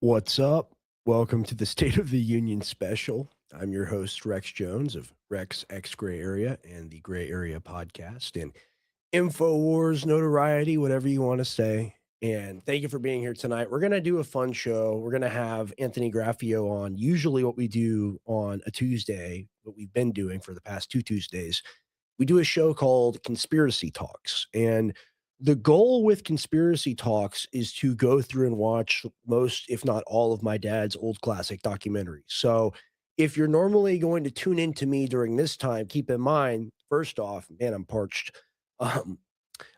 What's up? Welcome to the State of the Union special. I'm your host, Rex Jones of Rex X Gray Area and the Gray Area podcast and InfoWars, notoriety, whatever you want to say. And thank you for being here tonight. We're going to do a fun show. We're going to have Anthony Graffio on. Usually, what we do on a Tuesday, what we've been doing for the past two Tuesdays, we do a show called Conspiracy Talks. And the goal with Conspiracy Talks is to go through and watch most, if not all, of my dad's old classic documentaries. So if you're normally going to tune in to me during this time, keep in mind, first off, man, I'm parched. Um,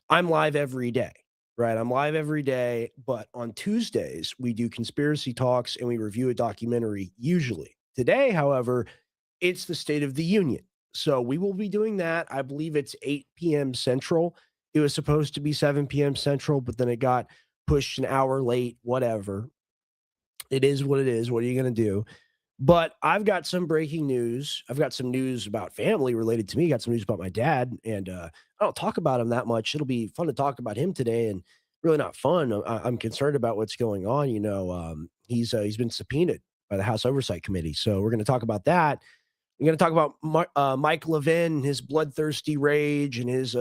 I'm live every day, right? I'm live every day, but on Tuesdays, we do Conspiracy Talks and we review a documentary usually. Today, however, it's the State of the Union. So we will be doing that. I believe it's 8 p.m. Central. It was supposed to be 7 p.m. Central, but then it got pushed an hour late, whatever. It is what it is. What are you going to do? But I've got some breaking news. I've got some news about family related to me. Got some news about my dad, and I don't talk about him that much. It'll be fun to talk about him today, and really not fun. I'm concerned about what's going on. He's been subpoenaed by the House Oversight Committee, so we're going to talk about that. We're going to talk about Mike Levin, his bloodthirsty rage, and his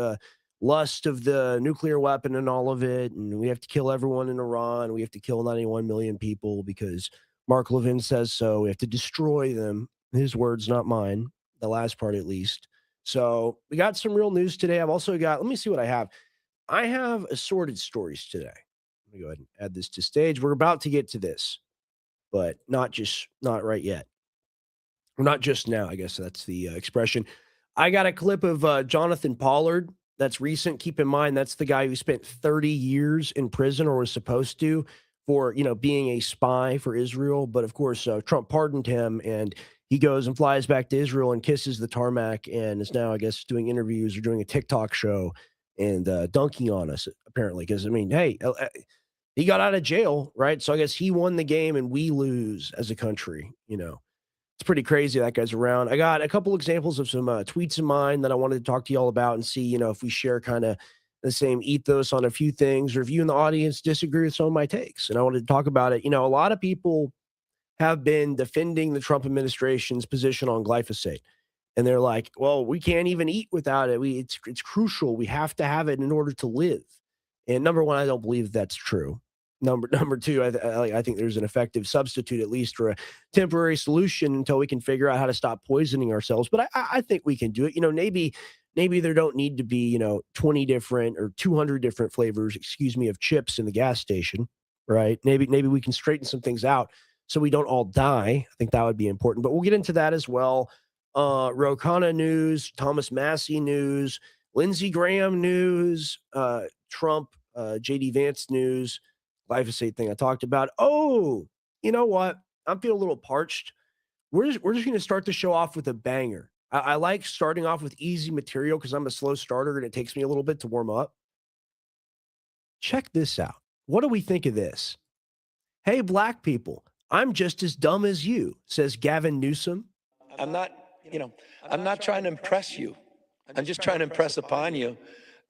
lust of the nuclear weapon and all of it. And we have to kill everyone in Iran. We have to kill 91 million people because Mark Levin says so. We have to destroy them. His words, not mine. The last part, at least. So we got some real news today. I've also got, let me see what I have. I have assorted stories today. Let me go ahead and add this to stage. We're about to get to this, but not right yet. Not just now, I guess that's the expression. I got a clip of Jonathan Pollard that's recent. Keep in mind, that's the guy who spent 30 years in prison or was supposed to for, being a spy for Israel. But of course, Trump pardoned him and he goes and flies back to Israel and kisses the tarmac and is now, I guess, doing interviews or doing a TikTok show and dunking on us, apparently. Because, I mean, hey, he got out of jail, right? So I guess he won the game and we lose as a country. It's pretty crazy that guy's around. I got a couple examples of some tweets of mine that I wanted to talk to you all about and see, if we share kind of the same ethos on a few things, or if you in the audience disagree with some of my takes. And I wanted to talk about it. A lot of people have been defending the Trump administration's position on glyphosate. And they're like, well, we can't even eat without it. It's crucial. We have to have it in order to live. And number one, I don't believe that's true. Number two, I think there's an effective substitute, at least for a temporary solution until we can figure out how to stop poisoning ourselves. But I think we can do it. Maybe there don't need to be 20 different or 200 different flavors, excuse me, of chips in the gas station, right? Maybe we can straighten some things out so we don't all die. I think that would be important. But we'll get into that as well. Ro Khanna news, Thomas Massie news, Lindsey Graham news, Trump, JD Vance news, glyphosate thing I talked about. Oh, you know what? I'm feeling a little parched. We're just going to start the show off with a banger. I like starting off with easy material because I'm a slow starter and it takes me a little bit to warm up. Check this out. What do we think of this? Hey, black people, I'm just as dumb as you, says Gavin Newsom. I'm not, I'm not trying to impress you. I'm just trying to impress upon you.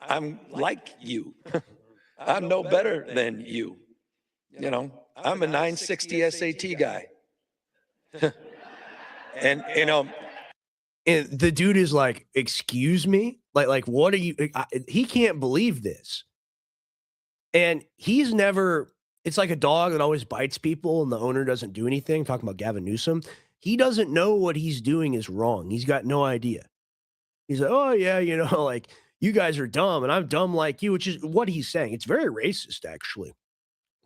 I'm like you. I'm no better than you. I'm a 960 SAT guy. and, And the dude is like, "Excuse me? Like what are you?" He can't believe this. And he's never. It's like a dog that always bites people, and the owner doesn't do anything. Talking about Gavin Newsom, he doesn't know what he's doing is wrong. He's got no idea. He's like, "Oh yeah, like you guys are dumb, and I'm dumb like you," which is what he's saying. It's very racist, actually.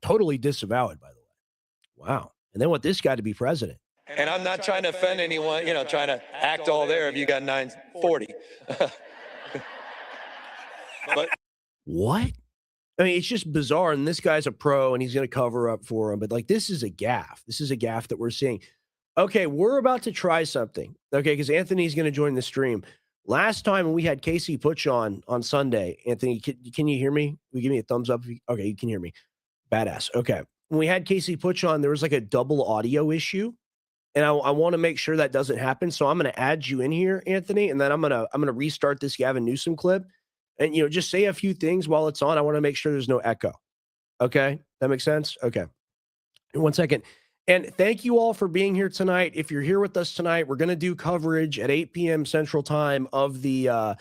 Totally disavow it, by the way. Wow. And then want this guy to be president. and I'm not trying to offend anyone, trying to act all there if you got 940. But what? I mean, it's just bizarre. And this guy's a pro and he's going to cover up for him. But like, this is a gaffe. This is a gaffe that we're seeing. Okay, we're about to try something. Okay, because Anthony's going to join the stream. Last time we had Casey Butch on Sunday, Anthony, can you hear me? Will you give me a thumbs up? Okay, you can hear me. Badass. Okay. When we had Casey Butch on, there was like a double audio issue. And I want to make sure that doesn't happen. So I'm going to add you in here, Anthony, and then I'm gonna restart this Gavin Newsom clip. And just say a few things while it's on. I want to make sure there's no echo. Okay? That makes sense? Okay. 1 second. And thank you all for being here tonight. If you're here with us tonight, we're going to do coverage at 8 p.m. Central Time of the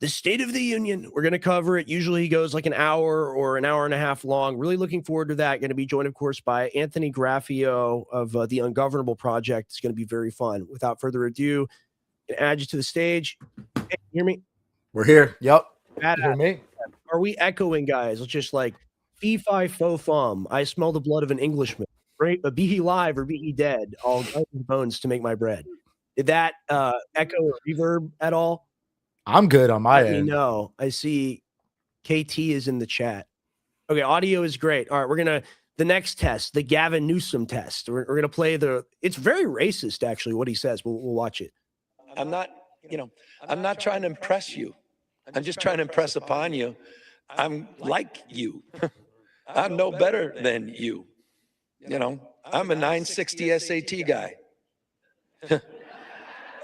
State of the Union. We're going to cover it. Usually he goes like an hour or an hour and a half long. Really looking forward to that. Going to be joined, of course, by Anthony Graffio of the Ungovernable Project. It's going to be very fun. Without further ado, add you to the stage. Hey, hear me? We're here. Yep. You hear me? Are we echoing, guys? It's just like fee fi fo fum. I smell the blood of an Englishman. Right? Be he live or be he dead. I'll grind his bones to make my bread. Did that echo or reverb at all? I'm good on my Let me end. know. I see KT is in the chat. Okay, audio is great. All right, we're gonna the next test, the Gavin Newsom test. We're gonna play it's very racist, actually, what he says. We'll watch it. I'm not trying to impress you. I'm just trying to impress upon you. I'm like you. I'm no better than you. I'm a 960 SAT guy.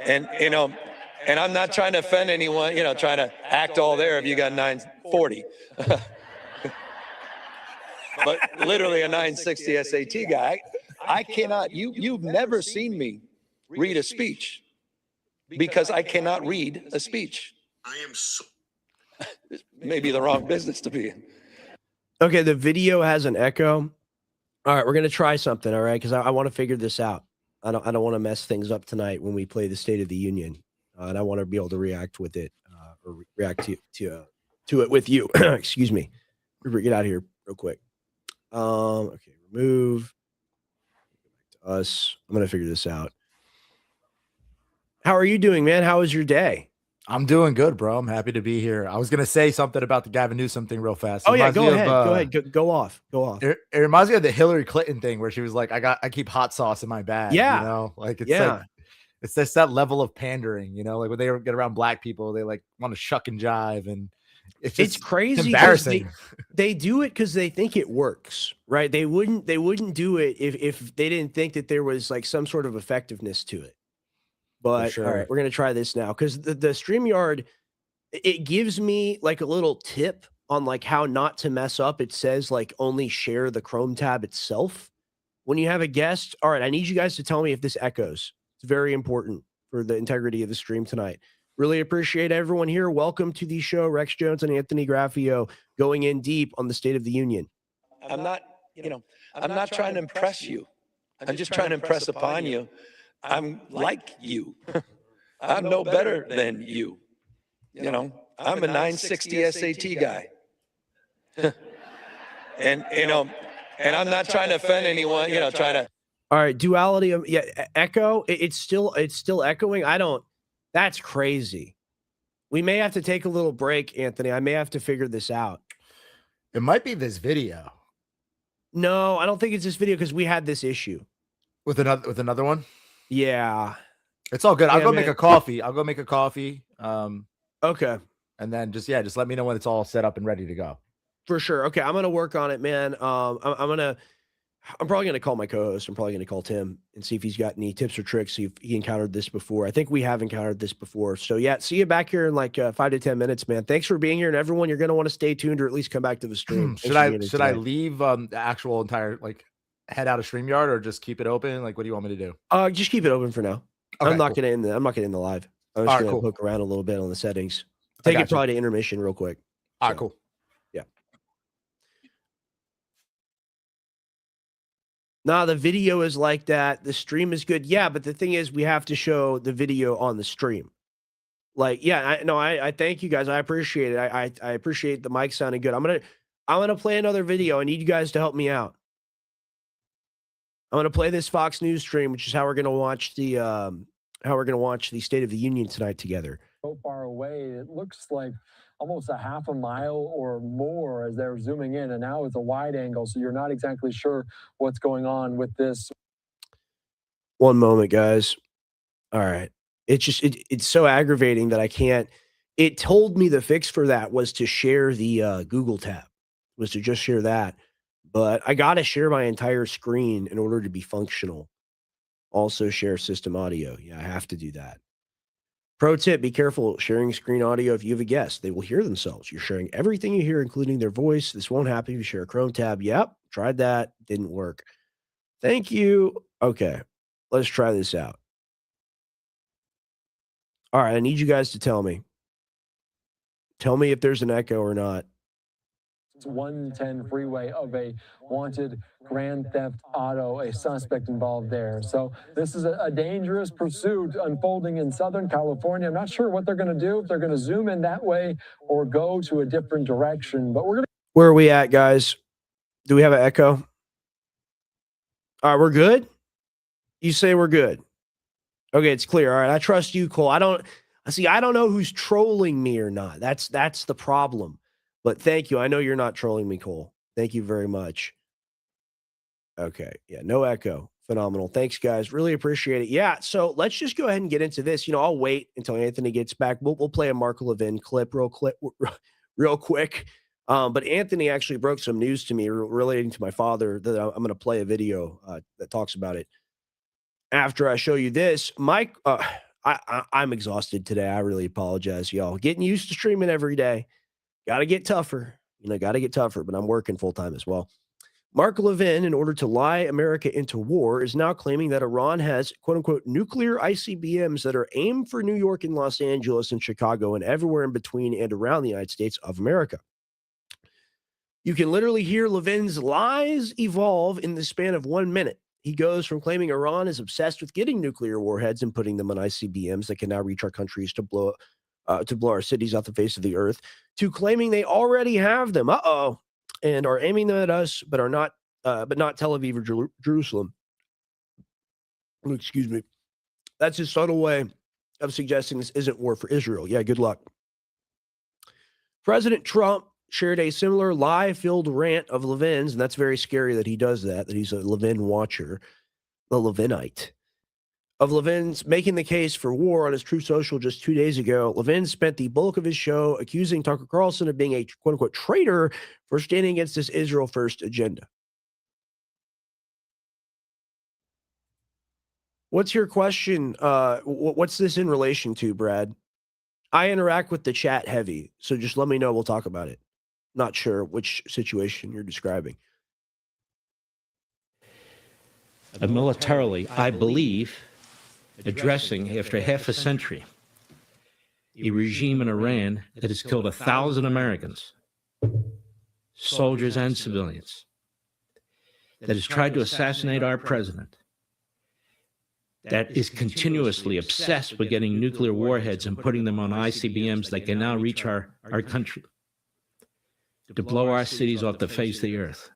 and I'm not trying to offend anyone, trying to act all there if you got 940. But literally a 960 SAT guy. I cannot, you've never seen me read a speech because I cannot read a speech. I am so Maybe the wrong business to be in. Okay, the video has an echo. All right, we're gonna try something, all right? Because I want to figure this out. I don't want to mess things up tonight when we play the State of the Union, and I want to be able to react with it or react to it with you. Excuse me. Get out of here real quick. Okay, remove. Back to us. I'm gonna figure this out. How are you doing, man? How was your day? I'm doing good, bro. I'm happy to be here. I was gonna say something about the Gavin Newsom thing real fast. Oh yeah, go ahead. Go off. It reminds me of the Hillary Clinton thing where she was like, I keep hot sauce in my bag. Yeah. Like it's just that level of pandering, like when they get around black people, they like want to shuck and jive, and it's crazy. It's embarrassing. They do it because they think it works, right? They wouldn't do it if they didn't think that there was like some sort of effectiveness to it. But sure. All right, we're gonna try this now because the StreamYard, it gives me like a little tip on like how not to mess up. It says like only share the Chrome tab itself when you have a guest. All right, I need you guys to tell me if this echoes. It's very important for the integrity of the stream tonight. Really appreciate everyone here. Welcome to the show, Rex Jones and Anthony Graffio, going in deep on the State of the Union. I'm not trying to impress you. I'm just trying to impress upon you. I'm like you. I'm no better than you. I'm a 960 SAT guy. and I'm not trying to offend anyone, trying to. All right, duality of echo. It's still echoing. That's crazy. We may have to take a little break, Anthony. I may have to figure this out. It might be this video. No, I don't think it's this video because we had this issue. With another one? Yeah. It's all good. I'll go make a coffee. Okay. And then just let me know when it's all set up and ready to go. For sure. Okay, I'm gonna work on it, man. I'm probably gonna call my co-host. I'm probably gonna call Tim and see if he's got any tips or tricks. See if he encountered this before. I think we have encountered this before. So yeah, see you back here in like 5 to 10 minutes, man. Thanks for being here, and everyone, you're gonna want to stay tuned or at least come back to the stream. Should I leave the actual entire head out of StreamYard or just keep it open? Like, what do you want me to do? Just keep it open for now. Okay, I'm not gonna end the live. I'm just gonna poke around a little bit on the settings. Take it probably to intermission real quick. All right, cool. Yeah. Nah, the video is like that. The stream is good. Yeah, but the thing is, we have to show the video on the stream. Like, yeah, I thank you guys. I appreciate it. I appreciate the mic sounding good. I'm gonna play another video. I need you guys to help me out. I'm gonna play this Fox News stream, which is how we're gonna watch the State of the Union tonight together. So far away, it looks like almost a half a mile or more as they're zooming in, and now it's a wide angle, so you're not exactly sure what's going on with this. One moment, guys. All right. It's so aggravating that I can't. It told me the fix for that was to share the Google tab, was to just share that. But I got to share my entire screen in order to be functional. Also share system audio. Yeah, I have to do that. Pro tip, be careful sharing screen audio if you have a guest. They will hear themselves. You're sharing everything you hear, including their voice. This won't happen if you share a Chrome tab. Yep, tried that. Didn't work. Thank you. Okay, let's try this out. All right, I need you guys to tell me. Tell me if there's an echo or not. 110 freeway of a wanted grand theft auto, a suspect involved there. So this is a dangerous pursuit unfolding in Southern California. I'm not sure what they're going to do, if they're going to zoom in that way or go to a different direction, but we're going to. Where are we at, guys? Do we have an echo? All right, we're good? You say we're good. Okay, it's clear. All right, I trust you, Cole. I don't know who's trolling me or not. That's the problem. But thank you. I know you're not trolling me, Cole. Thank you very much. Okay. Yeah, no echo. Phenomenal. Thanks, guys. Really appreciate it. Yeah, so let's just go ahead and get into this. I'll wait until Anthony gets back. We'll play a Mark Levin clip real quick. But Anthony actually broke some news to me relating to my father that I'm going to play a video that talks about it. After I show you this, Mike, I'm exhausted today. I really apologize, y'all. Getting used to streaming every day. Got to get tougher. Got to get tougher, but I'm working full time as well. Mark Levin, in order to lie America into war, is now claiming that Iran has, quote unquote, nuclear ICBMs that are aimed for New York and Los Angeles and Chicago and everywhere in between and around the United States of America. You can literally hear Levin's lies evolve in the span of 1 minute. He goes from claiming Iran is obsessed with getting nuclear warheads and putting them on ICBMs that can now reach our countries to blow our cities off the face of the earth, to claiming they already have them, and are aiming them at us, but not Tel Aviv or Jerusalem. Excuse me. That's his subtle way of suggesting this isn't war for Israel. Yeah, good luck. President Trump shared a similar lie-filled rant of Levin's, and that's very scary that he does that he's a Levin watcher, the Levinite. Of Levin's making the case for war on his Truth Social just 2 days ago. Levin spent the bulk of his show accusing Tucker Carlson of being a quote-unquote traitor for standing against this Israel first agenda. What's your question? What's this in relation to, Brad? I interact with the chat heavy, so just let me know. We'll talk about it. Not sure which situation you're describing. Militarily, I believe, addressing, after half a century, a regime in Iran that has killed 1,000 Americans, soldiers and civilians, that has tried to assassinate our president, that is continuously obsessed with getting nuclear warheads and putting them on ICBMs that can now reach our country, to blow our cities off the face of the earth.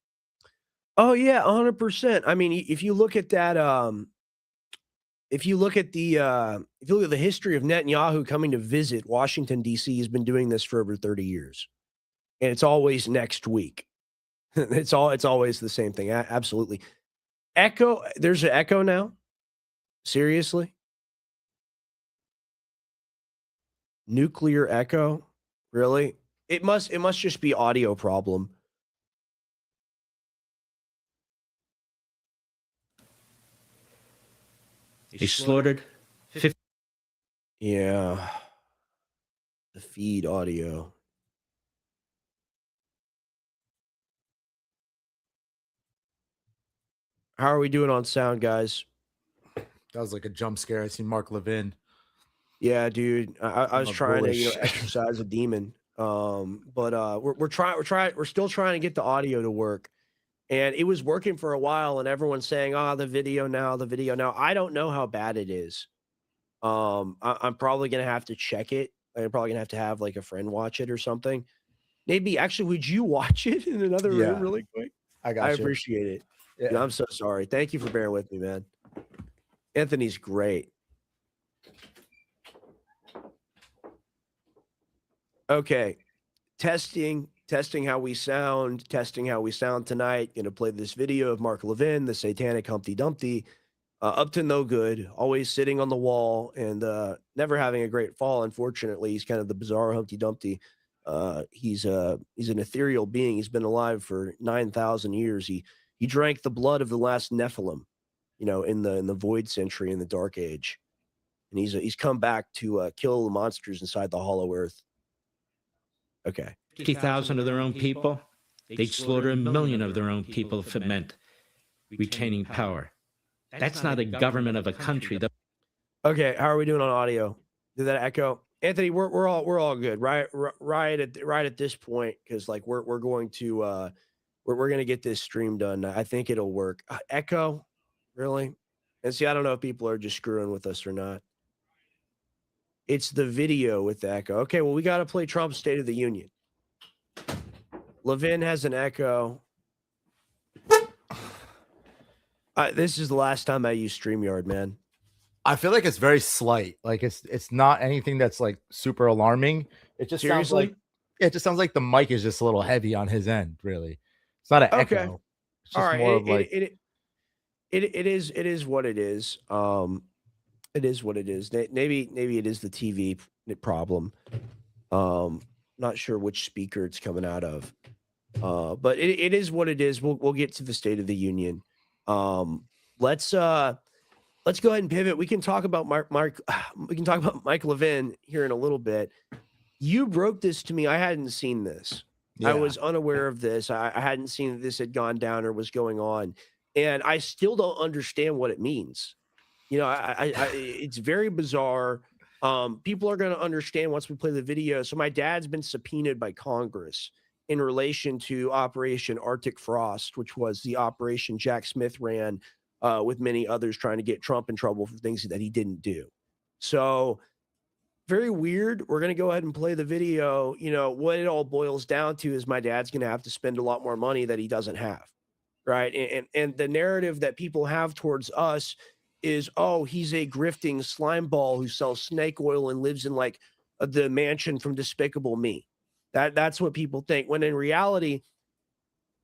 Oh yeah, 100%. I mean, if you look at that, if you look at the history of Netanyahu coming to visit Washington, D.C., he's been doing this for over 30 years. And it's always next week. It's always the same thing. Absolutely. Echo, there's an echo now? Seriously? Nuclear echo? Really? It must just be audio problem. They slaughtered 50. Yeah. The feed audio. How are we doing on sound, guys? That was like a jump scare. I seen Mark Levin. Yeah, dude. I was trying bullish. to, exercise a demon. But we're still trying to get the audio to work. And it was working for a while, and everyone's saying, the video now. I don't know how bad it is. I'm probably gonna have to check it. I'm probably gonna have to have like a friend watch it or something. Maybe actually, would you watch it in another room really quick? I I appreciate it. Yeah. Yeah, I'm so sorry. Thank you for bearing with me, man. Anthony's great. Okay. Testing how we sound tonight. Gonna play this video of Mark Levin, the satanic Humpty Dumpty, up to no good, always sitting on the wall and never having a great fall. Unfortunately, he's kind of the bizarre Humpty Dumpty. He's an ethereal being. He's been alive for 9,000 years. He drank the blood of the last Nephilim, in the Void Century, in the Dark Age. and he's come back to kill the monsters inside the Hollow Earth. Okay. 50,000 of their own people, they'd slaughter 1 million of their own people if it meant retaining power. That's not a government of a country. Okay, how are we doing on audio? Did that echo? Anthony, we're all good, right? Right at this point, because like we're going to we're gonna get this stream done. I think it'll work. Echo, really? And see, I don't know if people are just screwing with us or not. It's the video with the echo. Okay, well, we got to play Trump's State of the Union. Levin has an echo. This is the last time I use StreamYard, man. I feel like it's very slight. Like it's not anything that's like super alarming. It just sounds Seriously? like it just sounds like the mic is just a little heavy on his end. Really, it's not an Okay. echo. It's All just right. more of like It is what it is. It is what it is. Maybe it is the TV problem. Not sure which speaker it's coming out of. But it is what it is. We'll get to the State of the Union. Let's go ahead and pivot. We can talk about we can talk about Mike Levin here in a little bit. You broke this to me. I hadn't seen this. I was unaware of this. I hadn't seen that this had gone down or was going on, and I still don't understand what it means. You know, it's very bizarre. People are going to understand once we play the video. So my dad's been subpoenaed by Congress in relation to Operation Arctic Frost, which was the operation Jack Smith ran with many others trying to get Trump in trouble for things that he didn't do. So very weird. We're going to go ahead and play the video. You know, what it all boils down to is my dad's going to have to spend a lot more money that he doesn't have. Right. And the narrative that people have towards us is, oh, he's a grifting slime ball who sells snake oil and lives in like the mansion from Despicable Me. That's what people think. When in reality,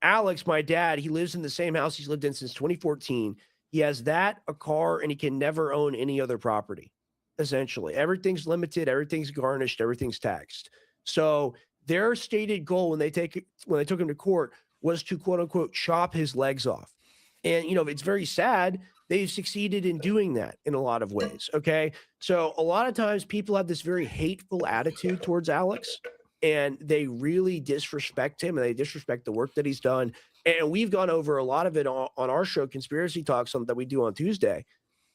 Alex, my dad, he lives in the same house he's lived in since 2014. He has that, a car, and he can never own any other property. Essentially, everything's limited, everything's garnished, everything's taxed. So their stated goal when they took him to court was to quote unquote chop his legs off. And you know, it's very sad. They've succeeded in doing that in a lot of ways. Okay. So a lot of times people have this very hateful attitude towards Alex, and they really disrespect him and they disrespect the work that he's done. And we've gone over a lot of it on our show, Conspiracy Talk, something that we do on Tuesday.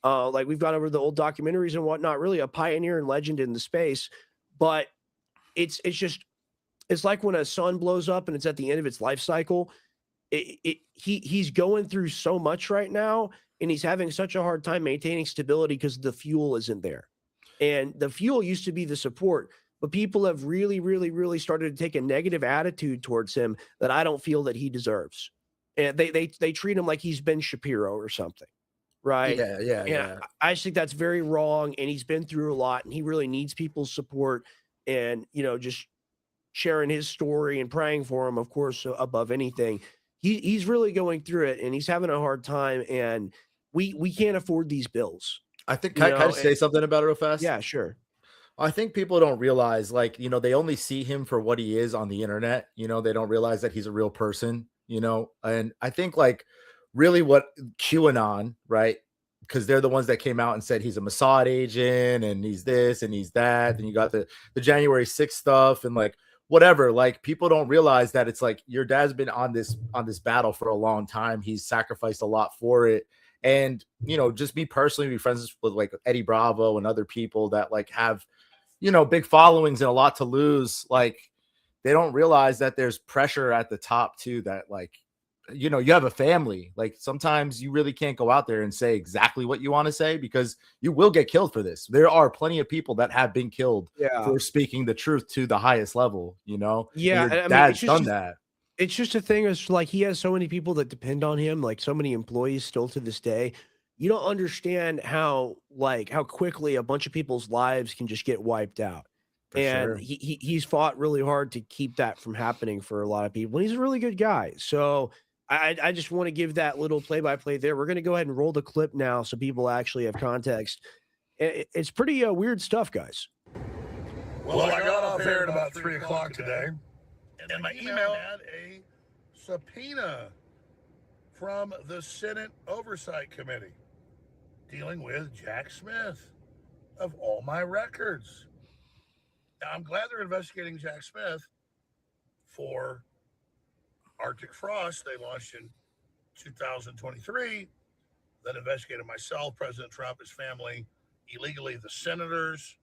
Like we've gone over the old documentaries and whatnot, really a pioneer and legend in the space. But it's like when a sun blows up and it's at the end of its life cycle. He's going through so much right now, and he's having such a hard time maintaining stability because the fuel isn't there. And the fuel used to be the support, but people have really, really, really started to take a negative attitude towards him that I don't feel that he deserves. And they treat him like he's Ben Shapiro or something. Right. Yeah. I just think that's very wrong. And he's been through a lot, and he really needs people's support, and, you know, just sharing his story and praying for him, of course, above anything. He's really going through it, and he's having a hard time, and we can't afford these bills. I think can I say something about it real fast? Yeah, sure. I think people don't realize, like, you know, they only see him for what he is on the internet. You know, they don't realize that he's a real person, you know, and I think like really what QAnon, right? Because they're the ones that came out and said he's a Mossad agent and he's this and he's that. And you got the January 6th stuff and like whatever. Like people don't realize that it's like your dad's been on this battle for a long time. He's sacrificed a lot for it. And, you know, just me personally, be friends with like Eddie Bravo and other people that like have, you know, big followings and a lot to lose. Like they don't realize that there's pressure at the top too, that like, you know, you have a family. Like sometimes you really can't go out there and say exactly what you want to say because you will get killed for this. There are plenty of people that have been killed for speaking the truth to the highest level, you know? Yeah. And your dad's done that. It's just a thing. It's like he has so many people that depend on him, like so many employees still to this day. You don't understand how quickly a bunch of people's lives can just get wiped out. And he's fought really hard to keep that from happening for a lot of people. And he's a really good guy. So I just want to give that little play-by-play there. We're going to go ahead and roll the clip now so people actually have context. It's pretty weird stuff, guys. Well, I got off air at about 3 o'clock today, and my email had a subpoena from the Senate Oversight Committee dealing with Jack Smith, of all my records. Now, I'm glad they're investigating Jack Smith for Arctic Frost. They launched in 2023. That investigated myself, President Trump, his family, illegally the senators,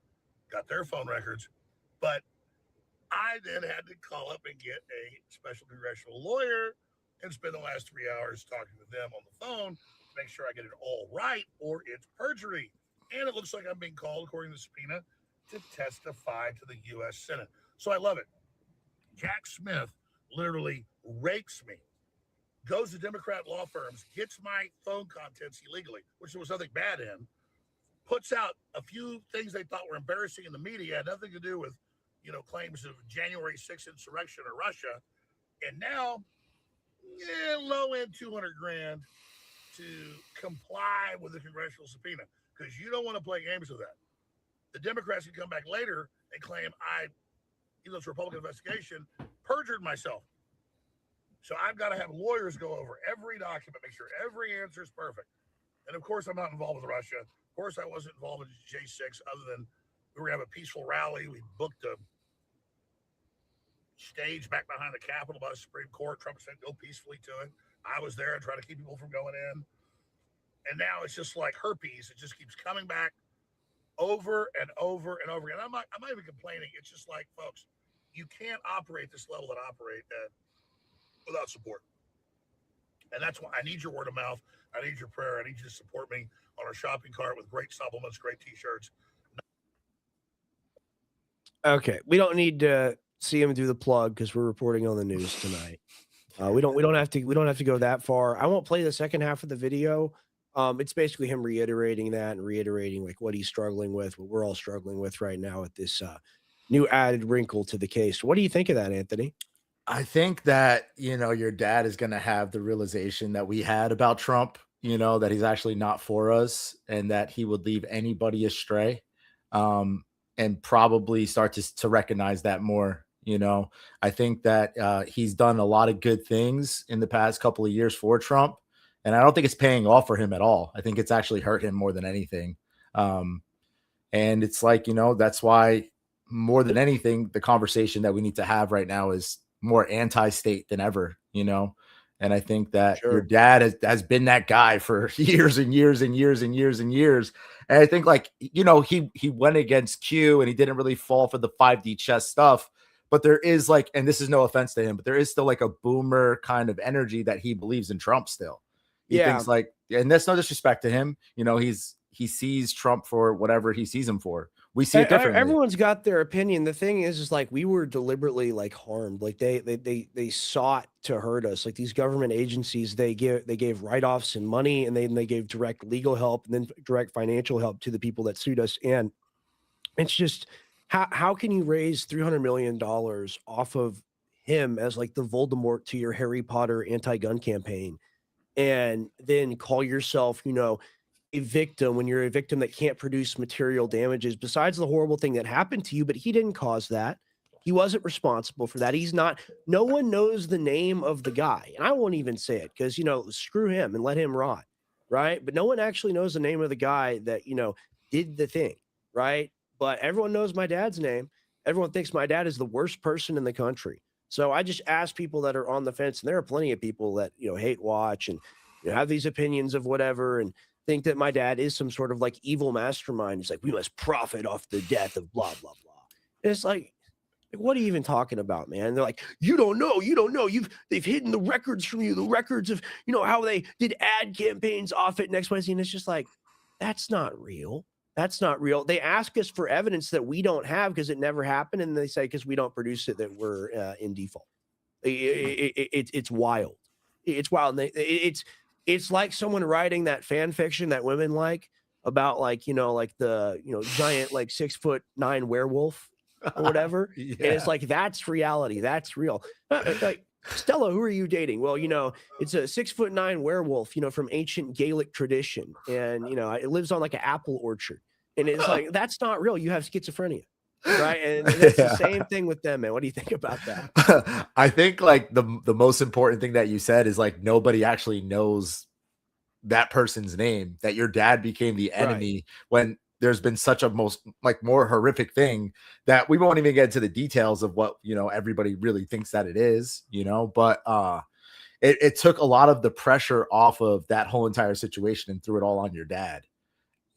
got their phone records. But I then had to call up and get a special congressional lawyer and spend the last 3 hours talking to them on the phone to make sure I get it all right, or it's perjury. And it looks like I'm being called, according to the subpoena, to testify to the U.S. Senate. So I love it. Jack Smith literally rakes me, goes to Democrat law firms, gets my phone contents illegally, which there was nothing bad in, puts out a few things they thought were embarrassing in the media, had nothing to do with, claims of January 6th insurrection or Russia. And now, low end 200 grand to comply with the congressional subpoena, because you don't want to play games with that. The Democrats can come back later and claim I, even though it's a Republican investigation, perjured myself. So I've got to have lawyers go over every document, make sure every answer is perfect. And of course, I'm not involved with Russia. Of course, I wasn't involved with J6, other than we were going to have a peaceful rally. We booked a stage back behind the Capitol by the Supreme Court. Trump said, go peacefully to it. I was there and trying to keep people from going in. And now it's just like herpes. It just keeps coming back over and over and over again. I'm not even complaining. It's just like, folks, you can't operate this level that I operate at without support. And that's why I need your word of mouth. I need your prayer. I need you to support me on our shopping cart with great supplements, great t-shirts. Okay, we don't need to see him do the plug because we're reporting on the news tonight. We don't have to go that far. I won't play the second half of the video. It's basically him reiterating that and reiterating like what he's struggling with, what we're all struggling with right now with this new added wrinkle to the case. What do you think of that, Anthony? I think that, your dad is going to have the realization that we had about Trump, that he's actually not for us and that he would leave anybody astray, and probably start to recognize that more. I think that he's done a lot of good things in the past couple of years for Trump, and I don't think it's paying off for him at all. I think it's actually hurt him more than anything. And it's like, that's why more than anything, the conversation that we need to have right now is more anti-state than ever, and I think that your dad has been that guy for years and years and years and years and years. And I think like, he went against Q and he didn't really fall for the 5D chess stuff, but there is like, and this is no offense to him, but there is still like a boomer kind of energy that he believes in Trump still. He thinks like, and that's no disrespect to him. He sees Trump for whatever he sees him for. We see it differently. Everyone's got their opinion. The thing is like we were deliberately like harmed. Like they sought to hurt us. Like these government agencies, they gave write-offs and money, and then they gave direct legal help and then direct financial help to the people that sued us. And it's just how can you raise $300 million off of him as like the Voldemort to your Harry Potter anti-gun campaign, and then call yourself, a victim when you're a victim that can't produce material damages besides the horrible thing that happened to you, but he didn't cause that. He wasn't responsible for that. No one knows the name of the guy. And I won't even say it because, screw him and let him rot. Right. But no one actually knows the name of the guy that, did the thing. Right. But everyone knows my dad's name. Everyone thinks my dad is the worst person in the country. So I just ask people that are on the fence, and there are plenty of people that, hate watch and have these opinions of whatever and think that my dad is some sort of like evil mastermind. He's like, we must profit off the death of blah, blah, blah. And it's like, what are you even talking about, man? And they're like, you don't know. They've hidden the records from you, the records of, how they did ad campaigns off it next Wednesday. And it's just like, that's not real. That's not real. They ask us for evidence that we don't have because it never happened. And they say, because we don't produce it, that we're in default. It's wild. It's wild. And it's like someone writing that fan fiction that women like about like, the, giant, like 6'9" werewolf or whatever. Yeah. And it's like, that's reality. That's real. Like, Stella, who are you dating? Well, it's a 6'9" werewolf, from ancient Gaelic tradition. And, it lives on like an apple orchard. And it's like, that's not real. You have schizophrenia. Right. And that's the same thing with them, man. What do you think about that? I think like the most important thing that you said is like nobody actually knows that person's name, that your dad became the enemy when there's been such a more horrific thing that we won't even get into the details of what, everybody really thinks that it is, but it took a lot of the pressure off of that whole entire situation and threw it all on your dad.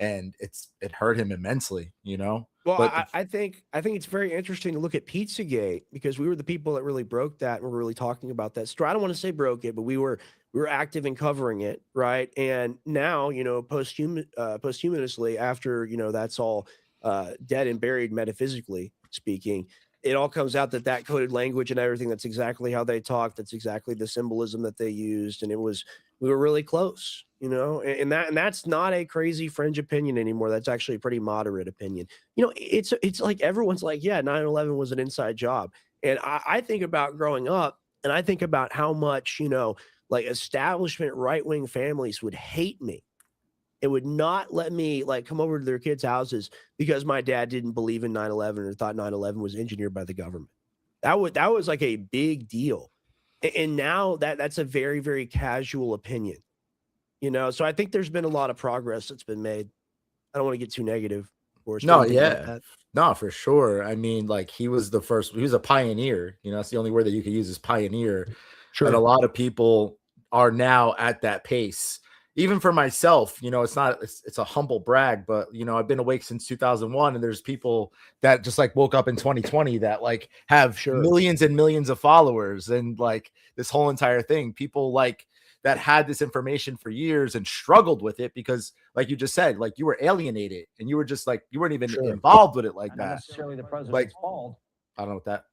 And it hurt him immensely, Well, but I think it's very interesting to look at Pizzagate, because we were the people that really broke that, and we're really talking about that story. I don't want to say broke it, but we were active in covering it, right? And now, posthumously, after that's all dead and buried, metaphysically speaking, it all comes out that coded language and everything, that's exactly how they talked. That's exactly the symbolism that they used. And we were really close, and that's not a crazy fringe opinion anymore. That's actually a pretty moderate opinion. It's like everyone's like, yeah, 9/11 was an inside job. And I think about growing up, and I think about how much, like establishment right-wing families would hate me. It would not let me like come over to their kids' houses because my dad didn't believe in 9/11 or thought 9/11 was engineered by the government. That was like a big deal. And now that's a very, very casual opinion. So I think there's been a lot of progress that's been made. I don't want to get too negative, of course. no, What do you think about yeah, that? no, for sure. I mean, like he was a pioneer. That's the only word that you could use is pioneer. And a Sure. lot of people are now at that pace. Even for myself, it's a humble brag, but I've been awake since 2001, and there's people that just like woke up in 2020 that like have Sure. millions and millions of followers, and like this whole entire thing, people like that had this information for years and struggled with it because, like you just said, like you were alienated and you were just like you weren't even Sure. involved with it like Not that. necessarily the Like president's fault. I don't know what that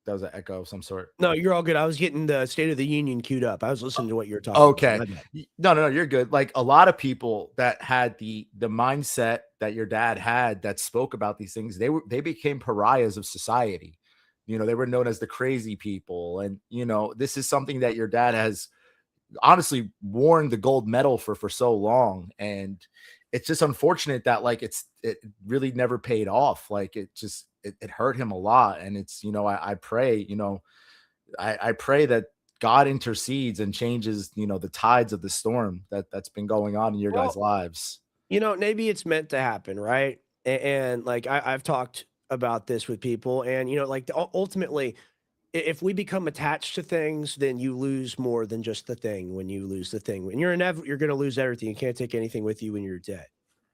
was, an echo of some sort. No, you're all good. I was getting the State of the Union queued up. I was listening to what you're talking Okay. about. My bad. No, you're good. Like a lot of people that had the mindset that your dad had that spoke about these things, they became pariahs of society. They were known as the crazy people. And, this is something that your dad has honestly worn the gold medal for so long. And it's just unfortunate that like it really never paid off. Like it hurt him a lot. And it's, I pray, I pray that God intercedes and changes, the tides of the storm that's been going on in your guys' Well, lives. maybe it's meant to happen, right? And like I've talked about this with people, and like ultimately, if we become attached to things, then you lose more than just the thing. When you lose the thing, when you're you're going to lose everything. You can't take anything with you when you're dead,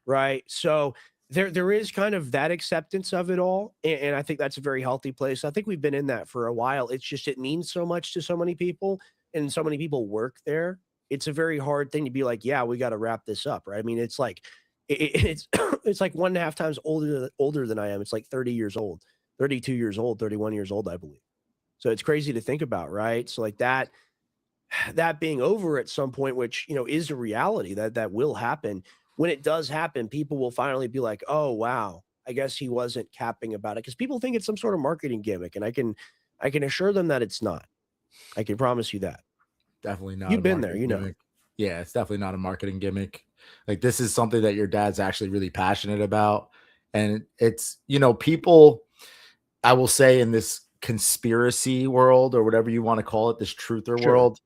right? So there is kind of that acceptance of it all, and I think that's a very healthy place. I think we've been in that for a while. It's just it means so much to so many people, and so many people work there. It's a very hard thing to be like, yeah, we got to wrap this up, right? I mean, it's like it's it's like 1.5 times older than I am. It's like 30 years old, 32 years old, 31 years old, I believe. So it's crazy to think about, right? So like that being over at some point, which is a reality that will happen. When it does happen, people will finally be like, "Oh wow, I guess he wasn't capping about it," because people think it's some sort of marketing gimmick, and I can assure them that it's not. I can promise you that. Definitely not You've a been there, marketing gimmick. Yeah, it's definitely not a marketing gimmick. Like this is something that your dad's actually really passionate about. And it's, people, I will say, in this conspiracy world or whatever you want to call it, this truther Sure, world,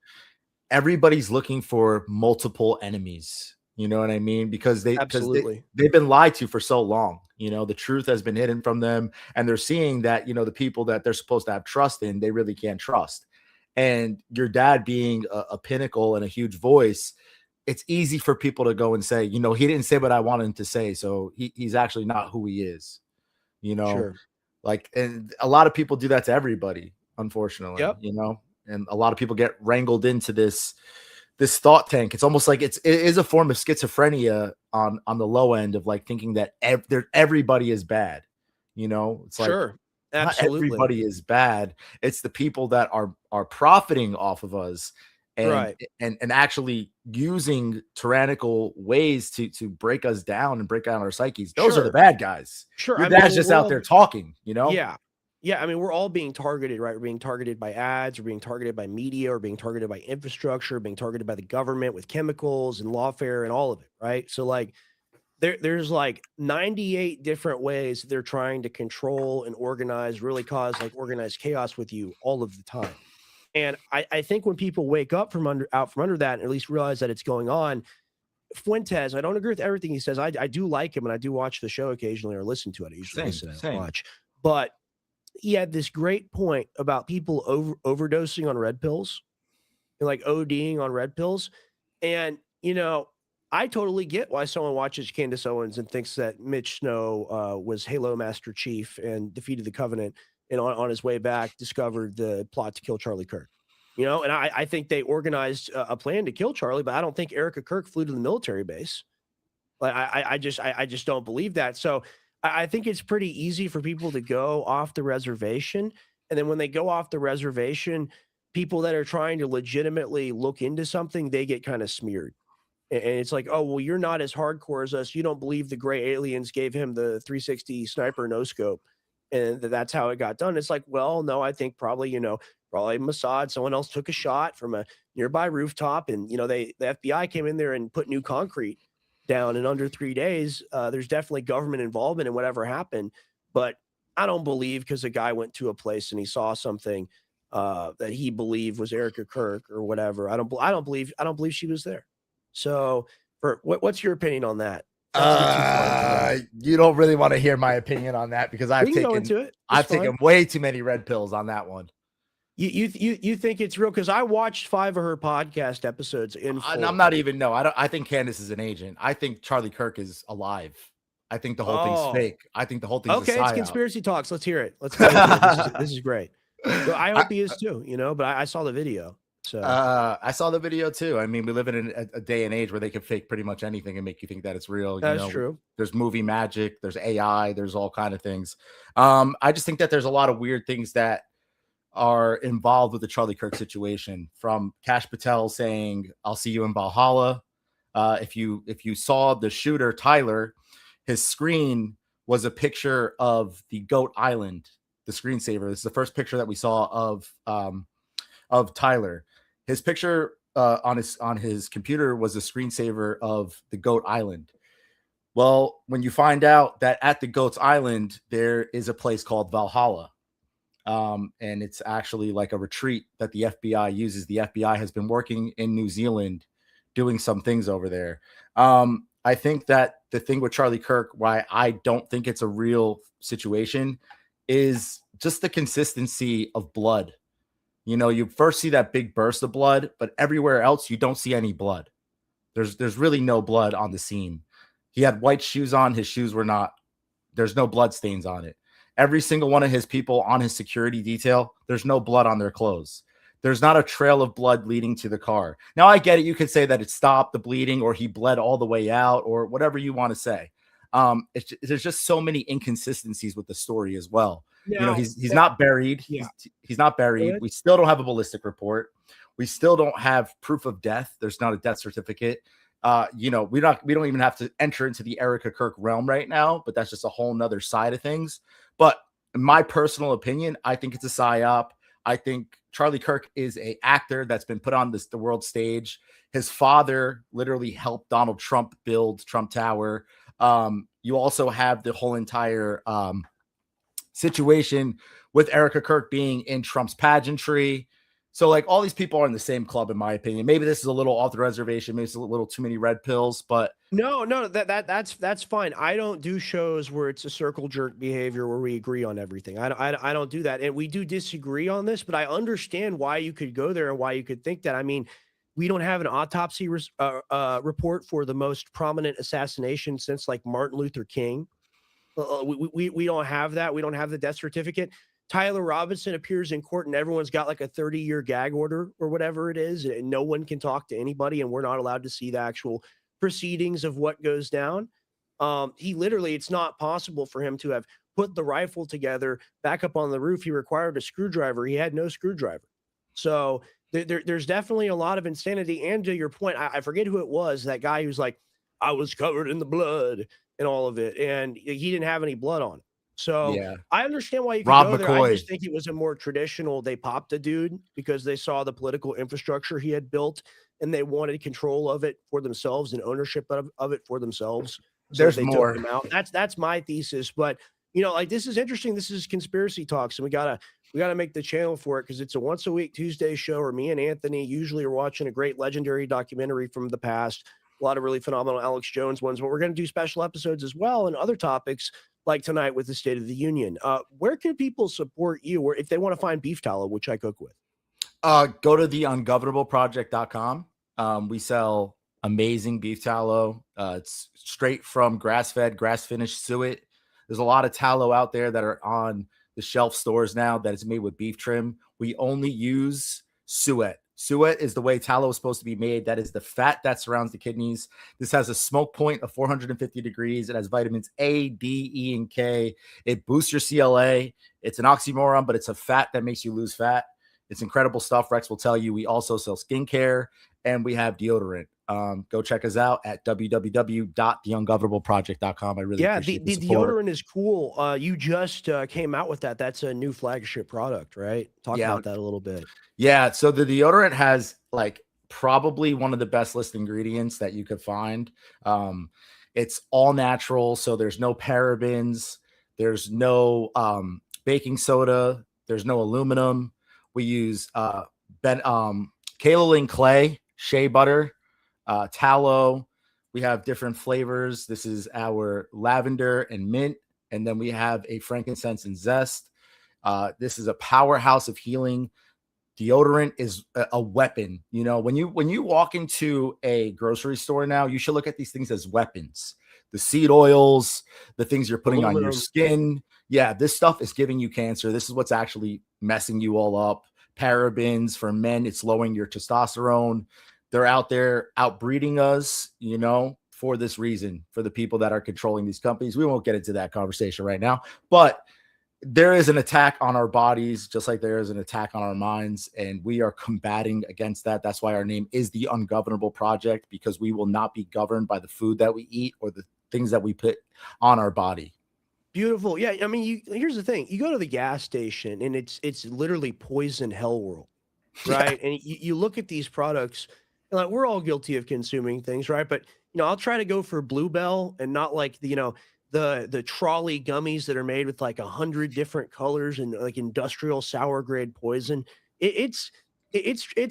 everybody's looking for multiple enemies. You know what I mean? Because absolutely, they've been lied to for so long. The truth has been hidden from them, and they're seeing that, the people that they're supposed to have trust in, they really can't trust. And your dad being a pinnacle and a huge voice, it's easy for people to go and say, he didn't say what I wanted him to say, so he's actually not who he is. You know, sure. like, and a lot of people do that to everybody, unfortunately, Yep. and a lot of people get wrangled into this thought tank. It's almost like it is a form of schizophrenia on the low end of like thinking that everybody is bad. It's like Sure. not Absolutely. everybody is bad. It's the people that are profiting off of us and Right. and actually using tyrannical ways to break us down and break down our psyches. Those are the Sure. bad guys. Sure. Your I mean, dad's just out there talking. yeah. Yeah, I mean, we're all being targeted, right? We're being targeted by ads, we're being targeted by media, we're being targeted by infrastructure, being targeted by the government with chemicals and lawfare and all of it, right? So like there's like 98 different ways they're trying to control and organize, really cause like organized chaos with you all of the time. And I think when people wake up from under that, and at least realize that it's going on, Fuentes, I don't agree with everything he says. I do like him, and I do watch the show occasionally or listen to it. I usually listen and watch. But he had this great point about people overdosing on red pills and like ODing on red pills. And, I totally get why someone watches Candace Owens and thinks that Mitch Snow was Halo Master Chief and defeated the Covenant, and on his way back discovered the plot to kill Charlie Kirk. And I think they organized a plan to kill Charlie, but I don't think Erica Kirk flew to the military base. Like I just don't believe that. So I think it's pretty easy for people to go off the reservation, and then when they go off the reservation, people that are trying to legitimately look into something, they get kind of smeared. And it's like, oh, well, you're not as hardcore as us. You don't believe the gray aliens gave him the 360 sniper no scope, and that's how it got done. It's like, well, no, I think probably Mossad, someone else took a shot from a nearby rooftop, and the FBI came in there and put new concrete down in under 3 days. There's definitely government involvement in whatever happened, but I don't believe because a guy went to a place and he saw something that he believed was Erica Kirk or whatever. I don't believe she was there. So, what's your opinion on that? You don't really want to hear my opinion on that because I've taken way too many red pills on that one. You think it's real? Because I watched 5 of her podcast episodes in full. And I'm not even I think Candace is an agent. I think Charlie Kirk is alive. I think the whole thing's fake. I think the whole thing's okay. A It's conspiracy talks. Let's hear it. This is great. Well, I hope he is too. But I saw the video. So I saw the video too. I mean, we live in a day and age where they can fake pretty much anything and make you think that it's real. That's true. There's movie magic, there's AI, there's all kind of things. I just think that there's a lot of weird things that are involved with the Charlie Kirk situation, from Kash Patel saying, "I'll see you in Valhalla." If you saw the shooter, Tyler, his screen was a picture of the Goat Island, the screensaver. This is the first picture that we saw of Tyler. His picture on his computer was a screensaver of the Goat Island. Well, when you find out that at the Goat's Island there is a place called Valhalla, and it's actually like a retreat that the FBI uses. The FBI has been working in New Zealand, doing some things over there. I think that the thing with Charlie Kirk, why I don't think it's a real situation, is just the consistency of blood. You first see that big burst of blood, but everywhere else you don't see any blood. There's really no blood on the scene. He had white shoes on. His shoes were not. There's no blood stains on it. Every single one of his people on his security detail, there's no blood on their clothes. There's not a trail of blood leading to the car. Now, I get it. You could say that it stopped the bleeding, or he bled all the way out, or whatever you want to say. There's just so many inconsistencies with the story as well. He's not buried. Yeah. He's not buried. We still don't have a ballistic report. We still don't have proof of death. There's not a death certificate. We don't even have to enter into the Erica Kirk realm right now, but that's just a whole nother side of things. But in my personal opinion, I think it's a psyop. I think Charlie Kirk is an actor that's been put on the world stage. His father literally helped Donald Trump build Trump Tower. You also have the whole entire situation with Erica Kirk being in Trump's pageantry. So like all these people are in the same club, in my opinion. Maybe this is a little off the reservation. Maybe it's a little too many red pills, but no, that's fine. I don't do shows where it's a circle jerk behavior where we agree on everything. I don't do that. And we do disagree on this, but I understand why you could go there and why you could think that. I mean, we don't have an autopsy report for the most prominent assassination since like Martin Luther King. We don't have that. We don't have the death certificate. Tyler Robinson appears in court and everyone's got like a 30-year gag order or whatever it is. And no one can talk to anybody, and we're not allowed to see the actual proceedings of what goes down. It's not possible for him to have put the rifle together back up on the roof. He required a screwdriver. He had no screwdriver. So there's definitely a lot of insanity. And to your point, I forget who it was, that guy who's like, I was covered in the blood and all of it, and he didn't have any blood on him. So yeah. I understand why you could go there. I just think it was a more traditional, they popped a dude because they saw the political infrastructure he had built and they wanted control of it for themselves and ownership of it for themselves. So there's they more. Took him out. That's my thesis. But like this is interesting. This is conspiracy talks, and we gotta make the channel for it because it's a once a week Tuesday show where me and Anthony usually are watching a great legendary documentary from the past a lot of really phenomenal Alex Jones ones, but we're going to do special episodes as well and other topics like tonight with the State of the Union. Where can people support you, or if they want to find beef tallow, which I cook with? Go to theungovernableproject.com. We sell amazing beef tallow. It's straight from grass-fed, grass-finished suet. There's a lot of tallow out there that are on the shelf stores now that is made with beef trim. We only use suet. Suet is the way tallow is supposed to be made. That is the fat that surrounds the kidneys. This has a smoke point of 450 degrees. It has vitamins A, D, E, and K. It boosts your CLA. It's an oxymoron, but it's a fat that makes you lose fat. It's incredible stuff. Rex will tell you. We also sell skincare and we have deodorant. Go check us out at www.theungovernableproject.com. I really appreciate the deodorant is cool. You just came out with that. That's a new flagship product, right? Talk about that a little bit. Yeah. So the deodorant has like probably one of the best list ingredients that you could find. It's all natural. So there's no parabens. There's no baking soda. There's no aluminum. We use kaolin clay, shea butter, tallow. We have different flavors. This is our lavender and mint. And then we have a frankincense and zest. This is a powerhouse of healing. Deodorant is a weapon. You know, when you walk into a grocery store now, you should look at these things as weapons. The seed oils, the things you're putting on your skin. Yeah, this stuff is giving you cancer. This is what's actually messing you all up. Parabens for men, it's lowering your testosterone. They're out there outbreeding us, you know, for this reason, for the people that are controlling these companies. We won't get into that conversation right now, but there is an attack on our bodies, just like there is an attack on our minds, and we are combating against that. That's why our name is the Ungovernable Project, because we will not be governed by the food that we eat or the things that we put on our body. Beautiful. Yeah. I mean, here's the thing. You go to the gas station and it's literally poison hell world, right? Yeah. And you look at these products and like, we're all guilty of consuming things, right? But, you know, I'll try to go for Bluebell and not like, the trolley gummies that are made with like 100 different colors and like industrial sour grade poison. It's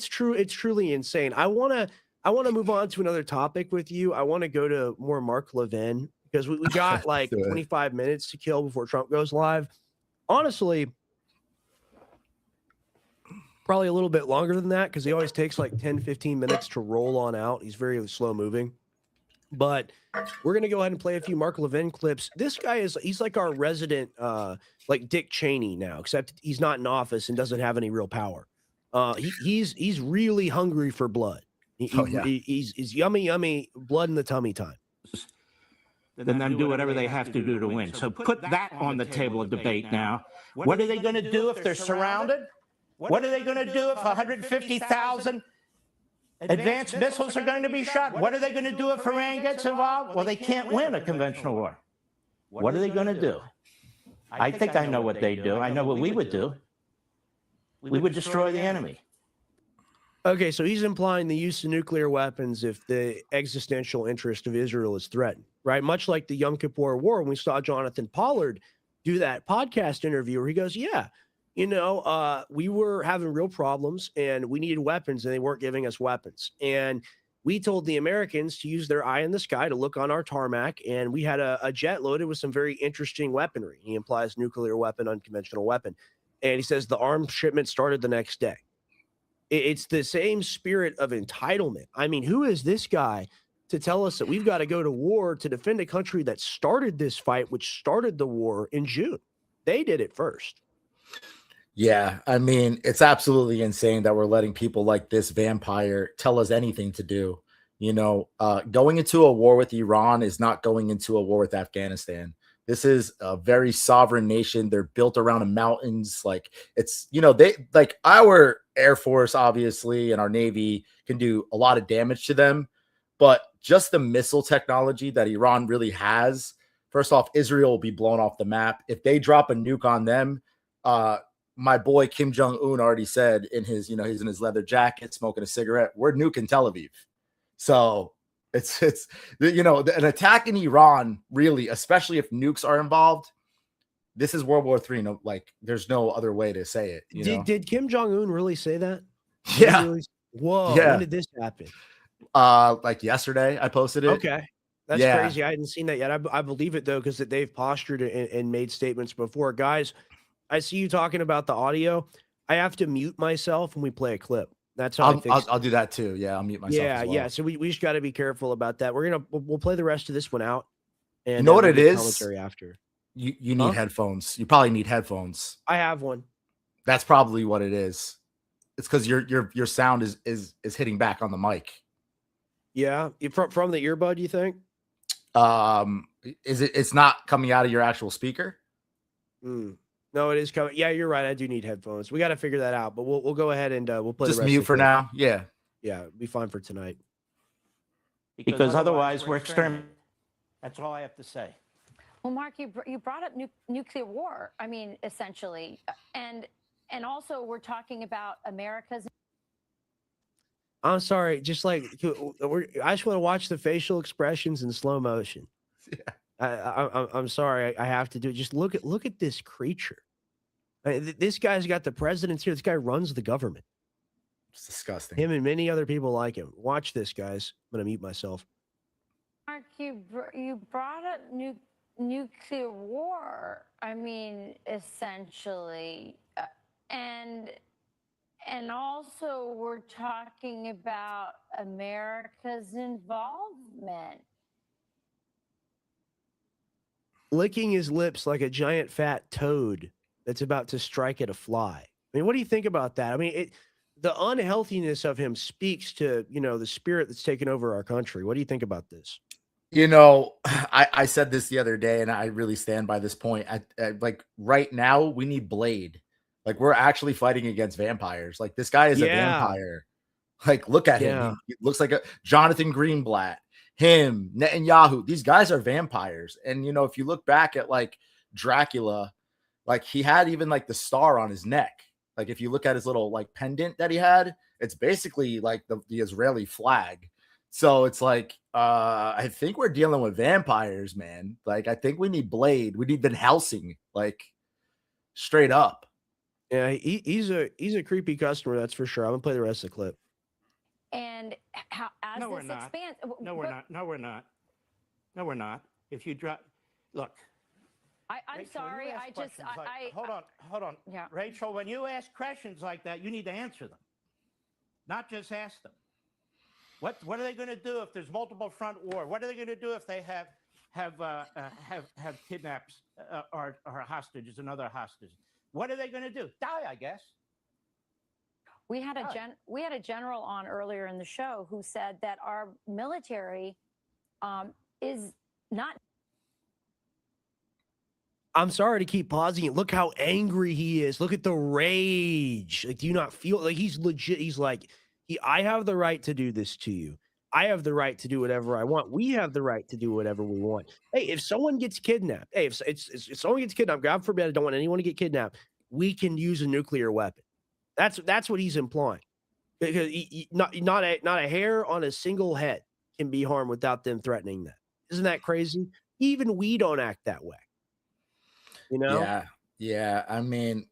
true. It's truly insane. I want to move on to another topic with you. I want to go to more Mark Levin, because we got like 25 minutes to kill before Trump goes live. Honestly, probably a little bit longer than that, because he always takes like 10, 15 minutes to roll on out. He's very slow moving. But we're going to go ahead and play a few Mark Levin clips. This guy he's like our resident, like Dick Cheney now, except he's not in office and doesn't have any real power. He's really hungry for blood. He's yummy blood in the tummy time. Then them do whatever they have to do to win. So put that on the table of debate now. What are they going to do if they're surrounded? What are they going to do if 150,000 advanced missiles are going to be shot? What are they going to do if Iran gets involved? Well, they can't win a conventional war. What are they going to do? I think I know what they do. I know what we would do. We would destroy the enemy. Okay, so he's implying the use of nuclear weapons if the existential interest of Israel is threatened, right? Much like the Yom Kippur War, when we saw Jonathan Pollard do that podcast interview where he goes, yeah, we were having real problems and we needed weapons and they weren't giving us weapons. And we told the Americans to use their eye in the sky to look on our tarmac, and we had a jet loaded with some very interesting weaponry. He implies nuclear weapon, unconventional weapon. And he says the arms shipment started the next day. It's the same spirit of entitlement. I mean, who is this guy to tell us that we've got to go to war to defend a country that started this fight, which started the war in June? They did it first. Yeah, I mean, it's absolutely insane that we're letting people like this vampire tell us anything to do. Going into a war with Iran is not going into a war with Afghanistan. This is a very sovereign nation. They're built around the mountains. Like they like our Air Force, obviously, and our Navy can do a lot of damage to them. But just the missile technology that Iran really has, first off, Israel will be blown off the map. If they drop a nuke on them, my boy Kim Jong-un already said in his, he's in his leather jacket, smoking a cigarette, we're nuking Tel Aviv. So it's an attack in Iran, really, especially if nukes are involved. This is World War III. No, like there's no other way to say it. Did Kim Jong-un really say that? Yeah. Whoa. Yeah. When did this happen? Like yesterday, I posted it. Okay. That's Yeah. crazy. I hadn't seen that yet. I believe it though, because they've postured and made statements before. Guys, I see you talking about the audio. I have to mute myself when we play a clip. That's how I fix I'll do that too. Yeah, I'll mute myself Yeah, as well. yeah. So we just got to be careful about that. We'll play the rest of this one out, and You know what we'll it get is? commentary after. You need headphones. You probably need headphones. I have one. That's probably what it is. It's because your sound is hitting back on the mic. Yeah, from the earbud, you think? It's not coming out of your actual speaker? No, it is coming. Yeah, you're right. I do need headphones. We got to figure that out, but we'll go ahead and we'll play Just the rest mute of the for clip. now. Yeah. Yeah, be fine for tonight. Because otherwise we're exterminated. That's all I have to say. Well, Mark, you brought up nuclear war. I mean, essentially, and also we're talking about America's. I'm sorry. Just like I just want to watch the facial expressions in slow motion. Yeah. I'm sorry. I have to do it. Just look at this creature. This guy's got the presidency here. This guy runs the government. It's disgusting. Him and many other people like him. Watch this, guys. I'm gonna mute myself. Mark, you brought up nuclear war. I mean, essentially, and also we're talking about America's involvement. Licking his lips like a giant fat toad that's about to strike at a fly. I mean, what do you think about that? I mean, the unhealthiness of him speaks to, the spirit that's taken over our country. What do you think about this? I said this the other day, and I really stand by this point. Like right now, we need Blade. Like we're actually fighting against vampires. Like this guy is a vampire. Like look at him. He looks like a Jonathan Greenblatt. Him, Netanyahu. These guys are vampires. And if you look back at like Dracula, like he had even like the star on his neck. Like if you look at his little like pendant that he had, it's basically like the Israeli flag. So it's like, I think we're dealing with vampires, man. Like, I think we need Blade. We need Van Helsing, like, straight up. Yeah, he's a creepy customer, that's for sure. I'm gonna play the rest of the clip. And how as No, we're this not. expands, No, we're not. No, we're not. No, we're not. If you drop, look. I'm Rachel, when sorry. you ask I just questions like- hold on. Yeah. Rachel, when you ask questions like that, you need to answer them, not just ask them. What are they going to do if there's multiple front war? What are they going to do if they have kidnaps or hostages and other hostages? What are they going to do? Die, I guess. We had a general on earlier in the show who said that our military is not. I'm sorry to keep pausing it. Look how angry he is. Look at the rage. Like, do you not feel like he's legit? He's like, I have the right to do this to you. I have the right to do whatever I want. We have the right to do whatever we want. Hey, if someone gets kidnapped, if someone gets kidnapped, God forbid, I don't want anyone to get kidnapped. We can use a nuclear weapon. That's what he's implying. Because not a hair on a single head can be harmed without them threatening that. Isn't that crazy? Even we don't act that way. Yeah. I mean,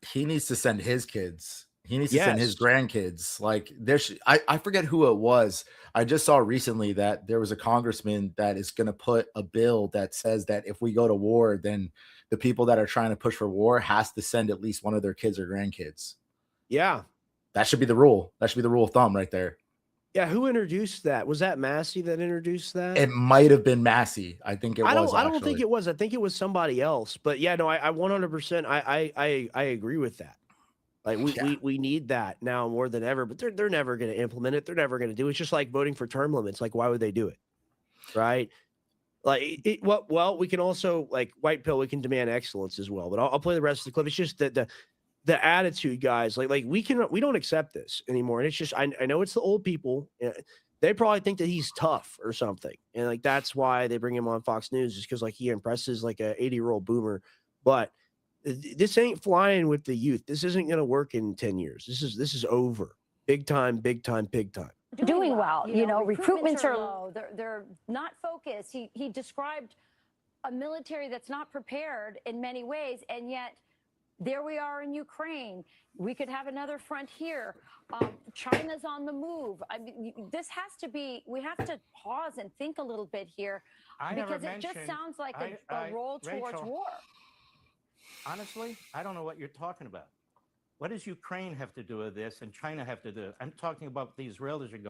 he needs to send his kids. He needs to send his grandkids. Like I forget who it was. I just saw recently that there was a congressman that is going to put a bill that says that if we go to war, then the people that are trying to push for war has to send at least one of their kids or grandkids. Yeah. That should be the rule. That should be the rule of thumb right there. Yeah, who introduced that? Was that Massey that introduced that? It might have been Massey. I think it was. I don't think it was. I think it was somebody else. But yeah, no, I 100%. I agree with that. Like we need that now more than ever. But they're never going to implement it. They're never going to do it. It's just like voting for term limits. Like, why would they do it? Right? Like well, we can also like white pill. We can demand excellence as well. But I'll play the rest of the clip. It's just that the attitude, guys, like we don't accept this anymore. And it's just, I know it's the old people. They probably think that he's tough or something. And like, that's why they bring him on Fox News, just because like he impresses like a 80-year-old boomer. But this ain't flying with the youth. This isn't going to work in 10 years. This is over. Big time. Doing well. Recruitments are low. They're not focused. He described a military that's not prepared in many ways. And yet There we are in Ukraine. We could have another front here. China's on the move. I mean, this has to be, we have to pause and think a little bit here because it just sounds like a roll towards Rachel, war. Honestly, I don't know what you're talking about. What does Ukraine have to do with this and China have to do? I'm talking about the Israelis are going.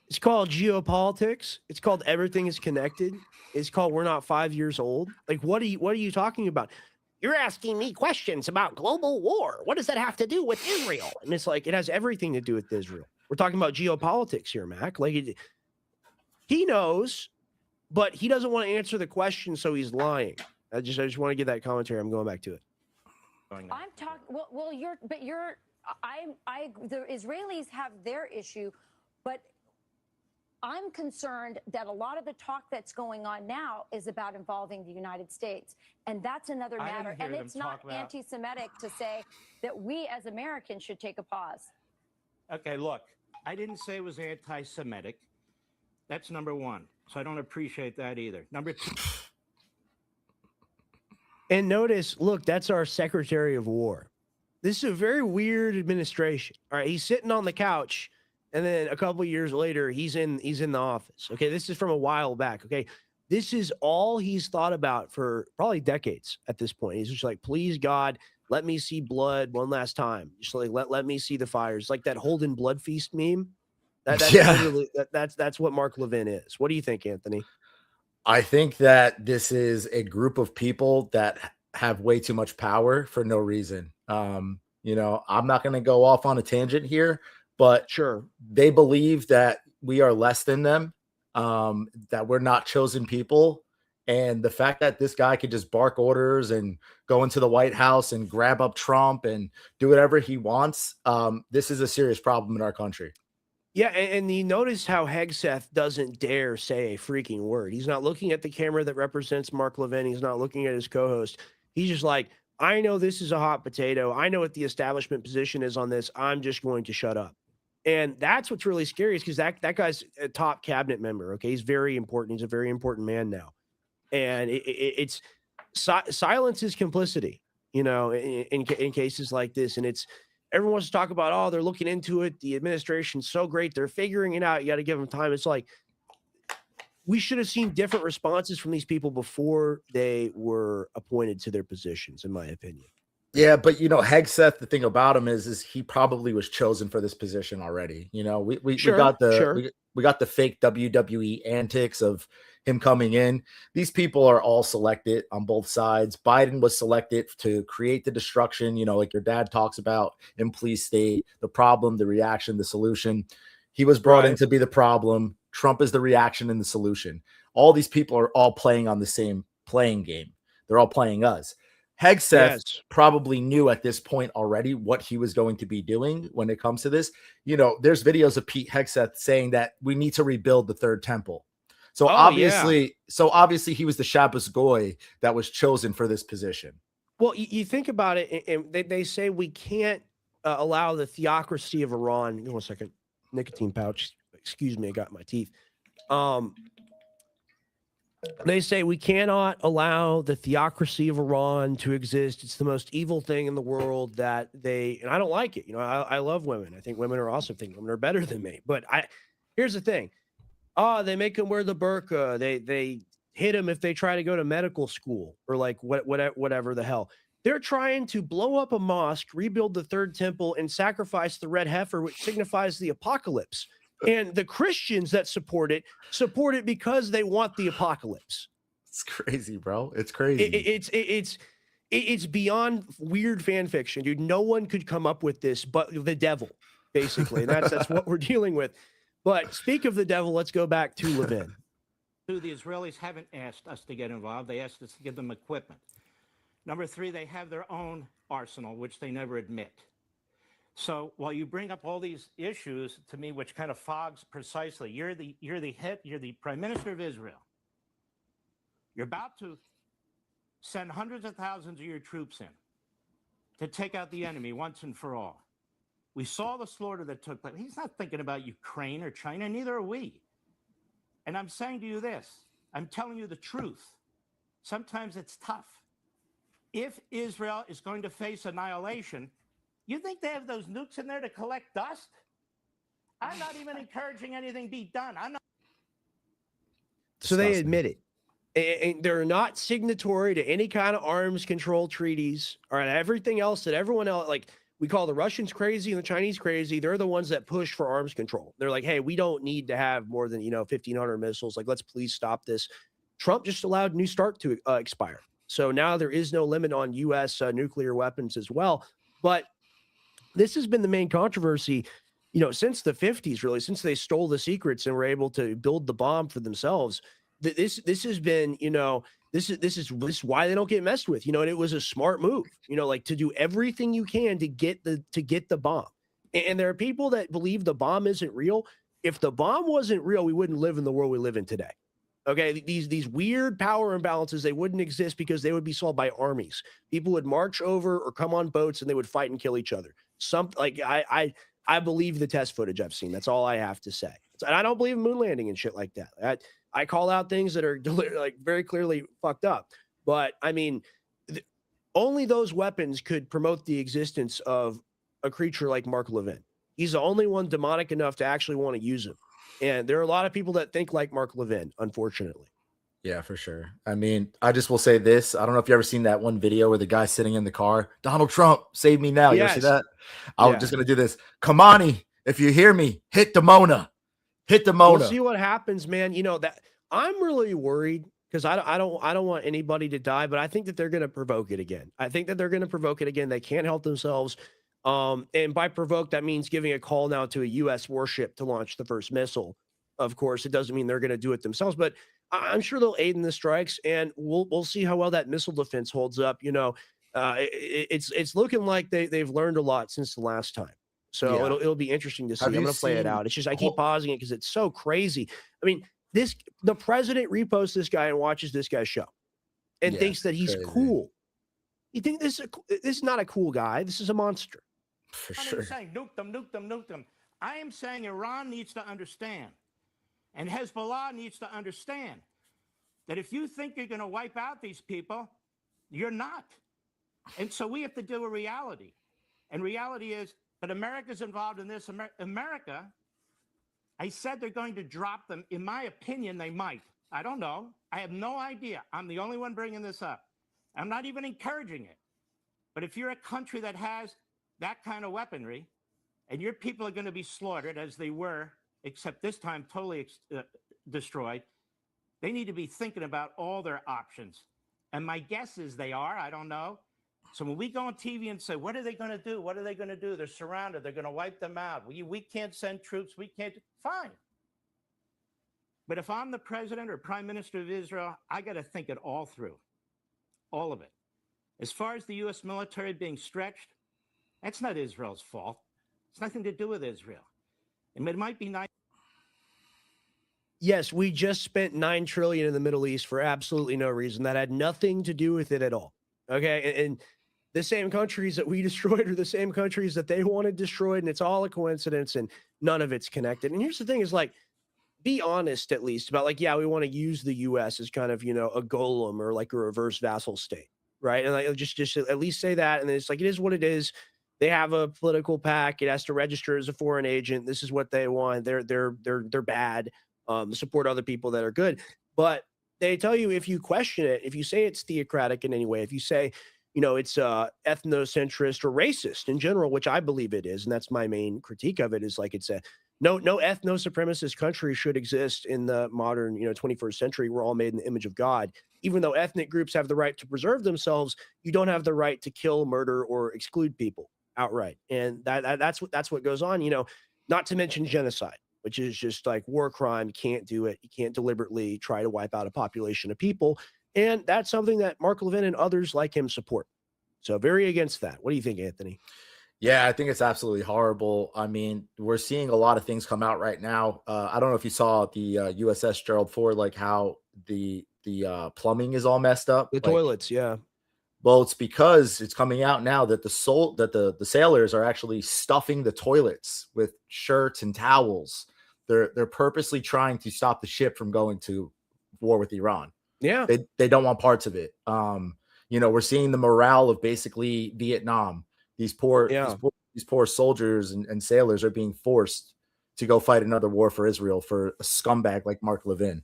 It's called geopolitics. It's called everything is connected. It's called we're not 5 years old. Like, what are you talking about? You're asking me questions about global war. What does that have to do with Israel? And it's like, it has everything to do with Israel. We're talking about geopolitics here, Mac. Like, he knows, but he doesn't want to answer the question, so he's lying. I just want to give that commentary. I'm going back to it. I'm talking. Well, the Israelis have their issue, but I'm concerned that a lot of the talk that's going on now is about involving the United States. And that's another matter. And it's not anti-Semitic to say that we as Americans should take a pause. Okay, look, I didn't say it was anti-Semitic. That's number one. So I don't appreciate that either. Number two. And notice, look, that's our Secretary of War. This is a very weird administration. All right, he's sitting on the couch, and then a couple of years later, he's in the office. Okay, this is from a while back. Okay, this is all he's thought about for probably decades at this point. He's just like, please God, let me see blood one last time. Just like let me see the fires, like that Holden Blood Feast meme. That's literally that's what Mark Levin is. What do you think, Anthony? I think that this is a group of people that have way too much power for no reason. I'm not going to go off on a tangent here, but sure, they believe that we are less than them, that we're not chosen people. And the fact that this guy could just bark orders and go into the White House and grab up Trump and do whatever he wants, this is a serious problem in our country. Yeah, and you notice how Hegseth doesn't dare say a freaking word. He's not looking at the camera that represents Mark Levin. He's not looking at his co-host. He's just like, I know this is a hot potato. I know what the establishment position is on this. I'm just going to shut up. And that's what's really scary is because that guy's a top cabinet member. Okay, he's very important. He's a very important man now. And it's silence is complicity, in cases like this. And everyone wants to talk about, oh, they're looking into it. The administration's so great. They're figuring it out. You got to give them time. It's like, we should have seen different responses from these people before they were appointed to their positions, in my opinion. Yeah, but Hegseth, the thing about him is he probably was chosen for this position already. We got the fake WWE antics of him coming in. These people are all selected on both sides. Biden was selected to create the destruction, like your dad talks about in Police State, the problem, the reaction, the solution. He was brought in to be the problem. Trump is the reaction and the solution. All these people are all playing on the same playing game. They're all playing us. Hegseth probably knew at this point already what he was going to be doing when it comes to this. There's videos of Pete Hegseth saying that we need to rebuild the third temple. So obviously he was the Shabbos Goy that was chosen for this position. Well, you think about it, and they say we can't allow the theocracy of Iran. Give me 1 second. Nicotine pouch. Excuse me, I got my teeth. They say we cannot allow the theocracy of Iran to exist. It's the most evil thing in the world and I don't like it. I love women. I think women are awesome. I think women are better than me. But here's the thing. They make them wear the burqa. They hit them if they try to go to medical school or like whatever the hell. They're trying to blow up a mosque, rebuild the third temple, and sacrifice the red heifer, which signifies the apocalypse. And the Christians that support it because they want the apocalypse. It's crazy, bro. It's crazy. It's beyond weird fan fiction, dude. No one could come up with this but the devil, basically. And that's what we're dealing with. But speak of the devil, let's go back to Levin. The Israelis haven't asked us to get involved. They asked us to give them equipment. Number three, they have their own arsenal, which they never admit. So while you bring up all these issues to me, which kind of fogs precisely, you're the prime minister of Israel. You're about to send hundreds of thousands of your troops in to take out the enemy once and for all. We saw the slaughter that took place. He's not thinking about Ukraine or China, neither are we. And I'm saying to you this, I'm telling you the truth. Sometimes it's tough. if Israel is going to face annihilation, you think they have those nukes in there to collect dust? I'm not even encouraging anything be done. I'm not. So they Disgusting. admit it. And they're not signatory to any kind of arms control treaties or everything else that everyone else, like we call the Russians crazy and the Chinese crazy. They're the ones that push for arms control. They're like, hey, we don't need to have more than, 1,500 missiles. Like, let's please stop this. Trump just allowed New START to expire. So now there is no limit on U.S. Nuclear weapons as well. But this has been the main controversy, since the 50s, really, since they stole the secrets and were able to build the bomb for themselves. This has been, this is why they don't get messed with, and it was a smart move, like to do everything you can to get the bomb. And there are people that believe the bomb isn't real. If the bomb wasn't real, we wouldn't live in the world we live in today. Okay, these weird power imbalances, they wouldn't exist because they would be solved by armies. People would march over or come on boats and they would fight and kill each other. I believe the test footage I've seen. That's all I have to say. And I don't believe in moon landing and shit like that. I call out things that are like very clearly fucked up. But I mean, only those weapons could promote the existence of a creature like Mark Levin. He's the only one demonic enough to actually want to use him. And there are a lot of people that think like Mark Levin, unfortunately. Yeah, for sure. I mean, I just will say this. I don't know if you ever seen that one video where the guy's sitting in the car, Donald Trump, save me now. You ever see that? I'm just going to do this. Kamani, if you hear me, hit Demona. Hit Demona. We'll see what happens, man. That I'm really worried because I don't want anybody to die, but I think that they're going to provoke it again. They can't help themselves. And by provoke, that means giving a call now to a U.S. warship to launch the first missile. Of course, it doesn't mean they're going to do it themselves, but I'm sure they'll aid in the strikes, and we'll see how well that missile defense holds up. It's looking like they've learned a lot since the last time. So Yeah. it'll be interesting to see. Have I'm you going to play it seen- out. It's just I keep pausing it because it's so crazy. I mean, the president reposts this guy and watches this guy's show, and Yeah, thinks that he's crazy. cool. You think this is not a cool guy? This is a monster. For I'm sure. not saying nuke them, nuke them, nuke them. I am saying Iran needs to understand, and Hezbollah needs to understand that if you think you're going to wipe out these people, you're not. And so we have to do a reality. And reality is that America's involved in this. America, I said they're going to drop them. In my opinion, they might. I don't know. I have no idea. I'm the only one bringing this up. I'm not even encouraging it. But if you're a country that has that kind of weaponry, and your people are going to be slaughtered as they were, except this time totally destroyed, they need to be thinking about all their options. And my guess is they are. I don't know. So when we go on TV and say, what are they going to do? What are they going to do? They're surrounded. They're going to wipe them out. We can't send troops. We can't. Fine. But if I'm the president or prime minister of Israel, I got to think it all through. All of it. As far as the U.S. military being stretched, that's not Israel's fault. It's nothing to do with Israel. And it might be nice. Yes, we just spent $9 trillion in the Middle East for absolutely no reason. That had nothing to do with it at all. Okay. And the same countries that we destroyed are the same countries that they wanted destroyed. And it's all a coincidence and none of it's connected. And here's the thing is like, be honest at least about like, yeah, we want to use the US as kind of, a golem or like a reverse vassal state. Right. And like, just at least say that. And then it's like, it is what it is. They have a political PAC. It has to register as a foreign agent. This is what they want. They're bad. Support other people that are good. But they tell you if you question it, if you say it's theocratic in any way, if you say, it's ethnocentrist or racist in general, which I believe it is, and that's my main critique of it, is like it's a no ethno-supremacist country should exist in the modern 21st century. We're all made in the image of God. Even though ethnic groups have the right to preserve themselves, you don't have the right to kill, murder, or exclude people outright. And that's what goes on. Not to mention genocide, which is just like war crime. You can't do it. You can't deliberately try to wipe out a population of people. And that's something that Mark Levin and others like him support. So very against that. What do you think, Anthony? Yeah, I think it's absolutely horrible. I mean, we're seeing a lot of things come out right now. I don't know if you saw the USS Gerald Ford, like how the plumbing is all messed up. The Like, toilets, yeah. well, it's because it's coming out now that the sailors are actually stuffing the toilets with shirts and towels. They're purposely trying to stop the ship from going to war with Iran. Yeah. They don't want parts of it. We're seeing the morale of basically Vietnam. These poor, Yeah. these poor soldiers and sailors are being forced to go fight another war for Israel for a scumbag like Mark Levin.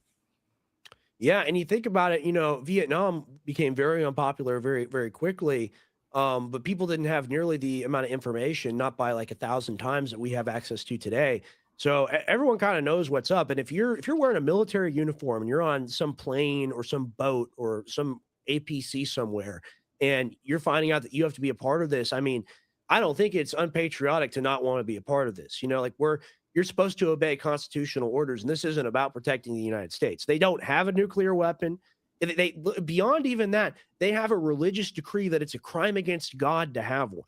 Yeah, and you think about it, Vietnam became very unpopular very, very quickly. But people didn't have nearly the amount of information, not by like 1,000 times that we have access to today. So everyone kind of knows what's up. And if you're wearing a military uniform and you're on some plane or some boat or some APC somewhere, and you're finding out that you have to be a part of this, I mean, I don't think it's unpatriotic to not want to be a part of this. Like you're supposed to obey constitutional orders, and this isn't about protecting the United States. They don't have a nuclear weapon. They beyond even that, they have a religious decree that it's a crime against God to have one.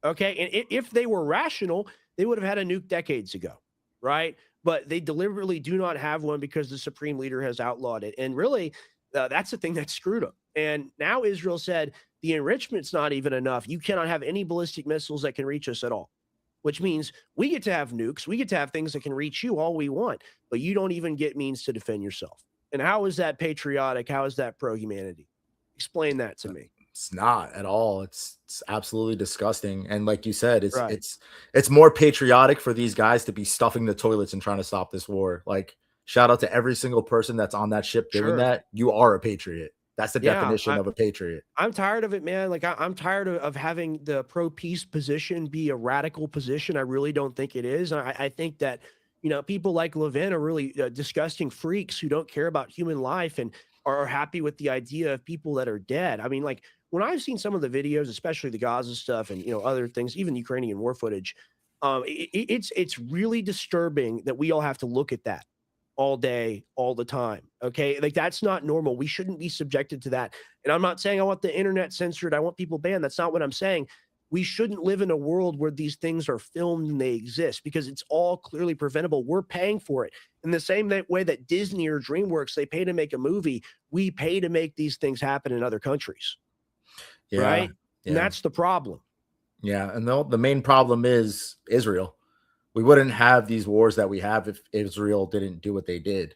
Okay, and if they were rational, they would have had a nuke decades ago, right? But they deliberately do not have one because the supreme leader has outlawed it, and really, that's the thing that screwed them. And now Israel said the enrichment's not even enough. You cannot have any ballistic missiles that can reach us at all, which means we get to have nukes, we get to have things that can reach you all we want, but you don't even get means to defend yourself. And how is that patriotic? How is that pro-humanity? Explain that to me. It's not at all. It's absolutely disgusting. And like you said, Right. it's more patriotic for these guys to be stuffing the toilets and trying to stop this war. Like, shout out to every single person that's on that ship doing Sure. that. You are a patriot. That's the Yeah, definition of a patriot. I'm tired of it, man. Like I'm tired of having the pro-peace position be a radical position. I really don't think it is. I think that, people like Levin are really disgusting freaks who don't care about human life and are happy with the idea of people that are dead. I mean, like when I've seen some of the videos, especially the Gaza stuff and, other things, even Ukrainian war footage, it's really disturbing that we all have to look at that all day, all the time. Okay. Like that's not normal. We shouldn't be subjected to that. And I'm not saying I want the internet censored. I want people banned. That's not what I'm saying. We shouldn't live in a world where these things are filmed and they exist because it's all clearly preventable. We're paying for it in the same way that Disney or DreamWorks, they pay to make a movie. We pay to make these things happen in other countries. Yeah, right. yeah. And that's the problem. Yeah. And the main problem is Israel. We wouldn't have these wars that we have if Israel didn't do what they did.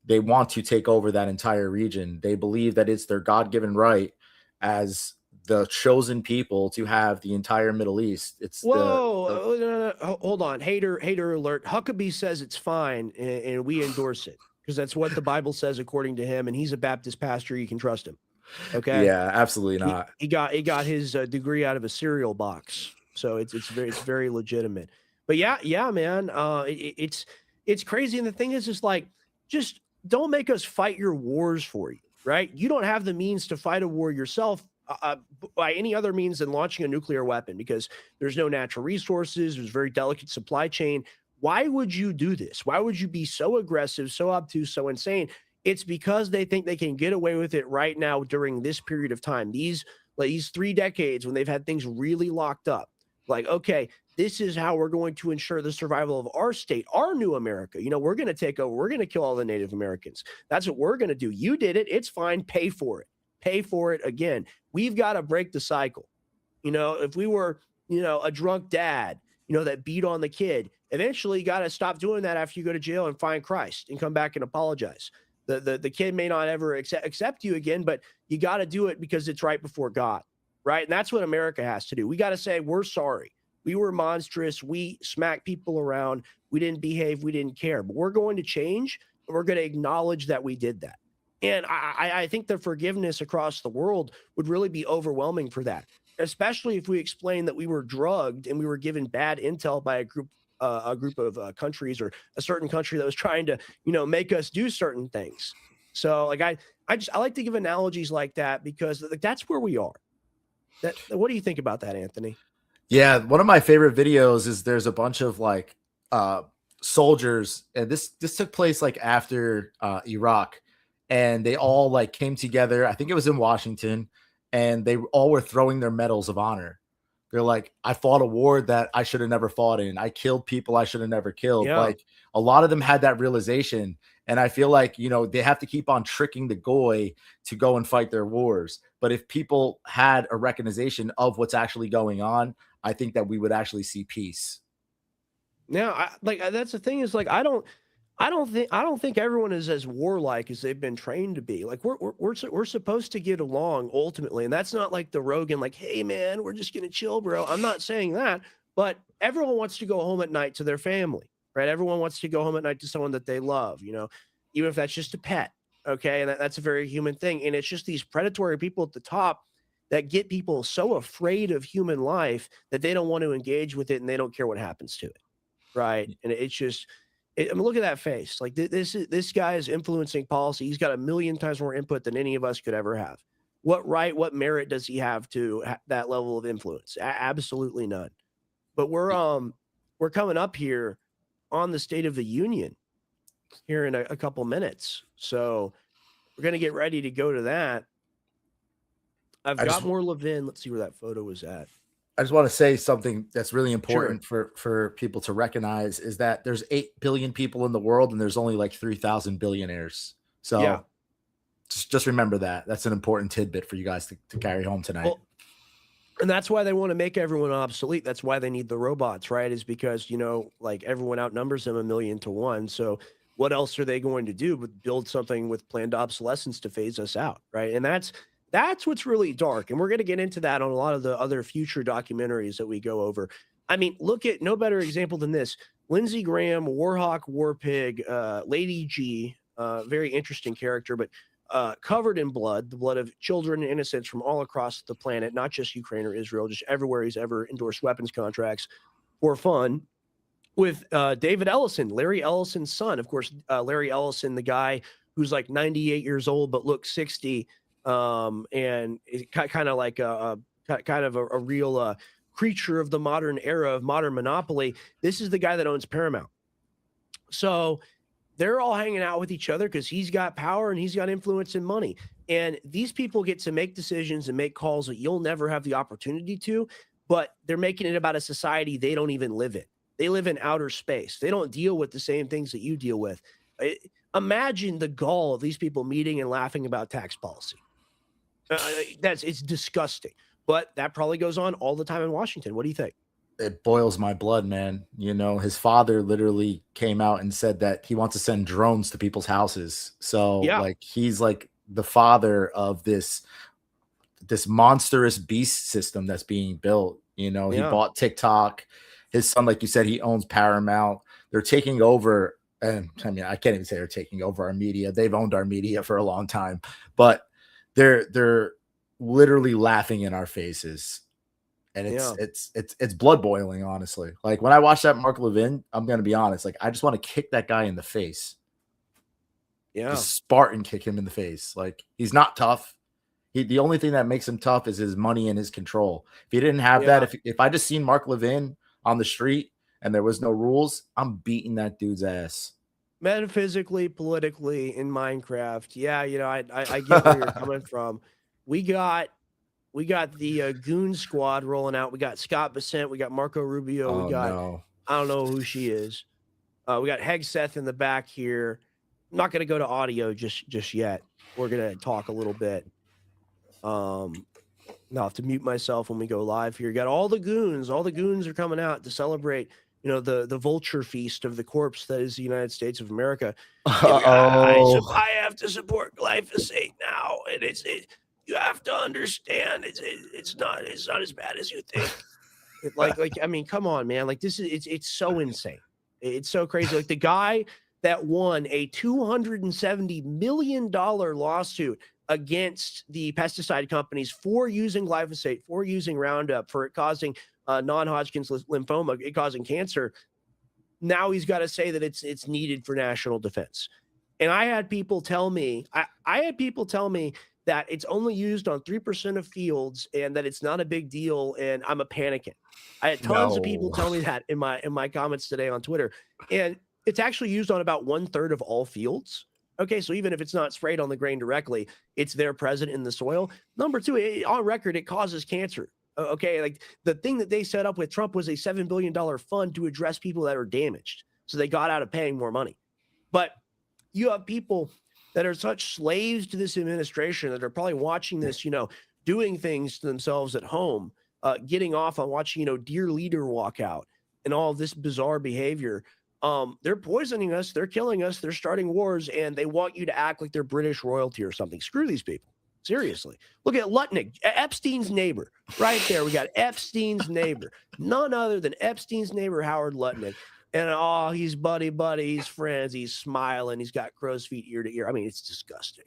They want to take over that entire region. They believe that it's their God-given right as the chosen people to have the entire Middle East. It's no, hold on. Hater alert. Huckabee says it's fine and we endorse it because that's what the Bible says according to him. And he's a Baptist pastor. You can trust him. Okay. Yeah, absolutely not. He got his degree out of a cereal box. So it's very legitimate. But yeah, man, it's crazy. And the thing is like, just don't make us fight your wars for you, right? You don't have the means to fight a war yourself by any other means than launching a nuclear weapon because there's no natural resources. There's very delicate supply chain. Why would you do this? Why would you be so aggressive, so obtuse, so insane? It's because they think they can get away with it right now during this period of time. These 3 decades when they've had things really locked up. Like, okay, this is how we're going to ensure the survival of our state, our new America. We're going to take over. We're going to kill all the Native Americans. That's what we're going to do. You did it. It's fine. Pay for it. Pay for it again. We've got to break the cycle. If we were, a drunk dad, that beat on the kid, eventually you got to stop doing that after you go to jail and find Christ and come back and apologize. The kid may not ever accept you again, but you got to do it because it's right before God. Right. And that's what America has to do. We got to say, we're sorry. We were monstrous. We smacked people around. We didn't behave. We didn't care. But we're going to change. And we're going to acknowledge that we did that. And I think the forgiveness across the world would really be overwhelming for that, especially if we explain that we were drugged and we were given bad intel by a group of countries or a certain country that was trying to, make us do certain things. So like I like to give analogies like that because that's where we are. What do you think about that, Anthony? Yeah, one of my favorite videos is there's a bunch of like soldiers, and this took place like after Iraq, and they all like came together. I think it was in Washington, and they all were throwing their medals of honor. They're like, I fought a war that I should have never fought in. I killed people I should have never killed. Yeah. Like a lot of them had that realization. And I feel like, they have to keep on tricking the goy to go and fight their wars. But if people had a recognition of what's actually going on, I think that we would actually see peace. Now, that's the thing is like, I don't I don't think everyone is as warlike as they've been trained to be. Like we're supposed to get along ultimately, and that's not like the Rogan like, hey man, we're just gonna chill, bro. I'm not saying that, but everyone wants to go home at night to their family, right? Everyone wants to go home at night to someone that they love, even if that's just a pet. Okay, and that's a very human thing, and it's just these predatory people at the top that get people so afraid of human life that they don't want to engage with it and they don't care what happens to it, right? And it's just I mean, look at that face. Like this guy is influencing policy. He's got a million times more input than any of us could ever have. What right, what merit does he have to that level of influence? Absolutely none. But we're coming up here on the State of the Union here in a couple minutes, so we're gonna get ready to go to that. I've got more Levin. Let's see where that photo was at. I just want to say something that's really important for people to recognize is that there's 8 billion people in the world and there's only like 3,000 billionaires. So Yeah. just remember that. That's an important tidbit for you guys to carry home tonight. Well, and that's why they want to make everyone obsolete. That's why they need the robots, right? Is because, like everyone outnumbers them 1,000,000 to 1. So what else are they going to do but build something with planned obsolescence to phase us out, right? And that's what's really dark. And we're going to get into that on a lot of the other future documentaries that we go over. I mean, look at no better example than this. Lindsey Graham, Warhawk, Warpig, Lady G, very interesting character, but covered in blood, the blood of children and innocents from all across the planet, not just Ukraine or Israel, just everywhere he's ever endorsed weapons contracts for fun, with David Ellison, Larry Ellison's son. Of course, Larry Ellison, the guy who's like 98 years old but looks 60, and is kind of like a real creature of the modern era of modern monopoly. This is the guy that owns Paramount. So they're all hanging out with each other because he's got power and he's got influence and money. And these people get to make decisions and make calls that you'll never have the opportunity to, but they're making it about a society they don't even live in. They live in outer space. They don't deal with the same things that you deal with. Imagine the gall of these people meeting and laughing about tax policy. It's disgusting, but that probably goes on all the time in Washington. What do you think? It boils my blood, man. His father literally came out and said that he wants to send drones to people's houses. So like, he's like the father of this monstrous beast system that's being built. He bought TikTok. His son, like you said, he owns Paramount. They're taking over. And I mean, I can't even say they're taking over our media. They've owned our media for a long time, but they're literally laughing in our faces. And it's blood boiling, honestly. Like when I watch that Mark Levin, I'm gonna be honest. Like I just want to kick that guy in the face. Yeah, just Spartan kick him in the face. Like he's not tough. The only thing that makes him tough is his money and his control. If he didn't have that, if I just seen Mark Levin on the street and there was no rules, I'm beating that dude's ass. Metaphysically, politically, in Minecraft. Yeah, I get where you're coming from. We got the Goon Squad rolling out. We got Scott Bessent. We got Marco Rubio. I don't know who she is. We got Hegseth in the back here. I'm not going to go to audio just yet. We're going to talk a little bit. I'll have to mute myself when we go live here. You got all the goons. All the goons are coming out to celebrate, the vulture feast of the corpse that is the United States of America. I have to support glyphosate now, and you have to understand it's not as bad as you think. I mean, come on, man. Like it's so insane. It's so crazy. Like the guy that won a $270 million lawsuit against the pesticide companies for using glyphosate, for using Roundup, for it causing non-Hodgkin's lymphoma, it causing cancer. Now he's got to say that it's needed for national defense. And I had people tell me, that it's only used on 3% of fields and that it's not a big deal. And I'm a panicking. I had tons of people tell me that in my comments today on Twitter. And it's actually used on about 1/3 of all fields. Okay, so even if it's not sprayed on the grain directly, it's there present in the soil. Number two, on record, it causes cancer. Okay, like the thing that they set up with Trump was a $7 billion fund to address people that are damaged. So they got out of paying more money. But you have people that are such slaves to this administration that are probably watching this, doing things to themselves at home, getting off on watching, dear leader walk out and all of this bizarre behavior. they're poisoning us, they're killing us, they're starting wars, and they want you to act like they're British royalty or something. Screw these people. Seriously. Look at Lutnick, Epstein's neighbor. Right there. We got Epstein's neighbor. None other than Epstein's neighbor, Howard Lutnick. And he's buddy, he's friends, he's smiling, he's got crow's feet ear to ear. I mean, it's disgusting.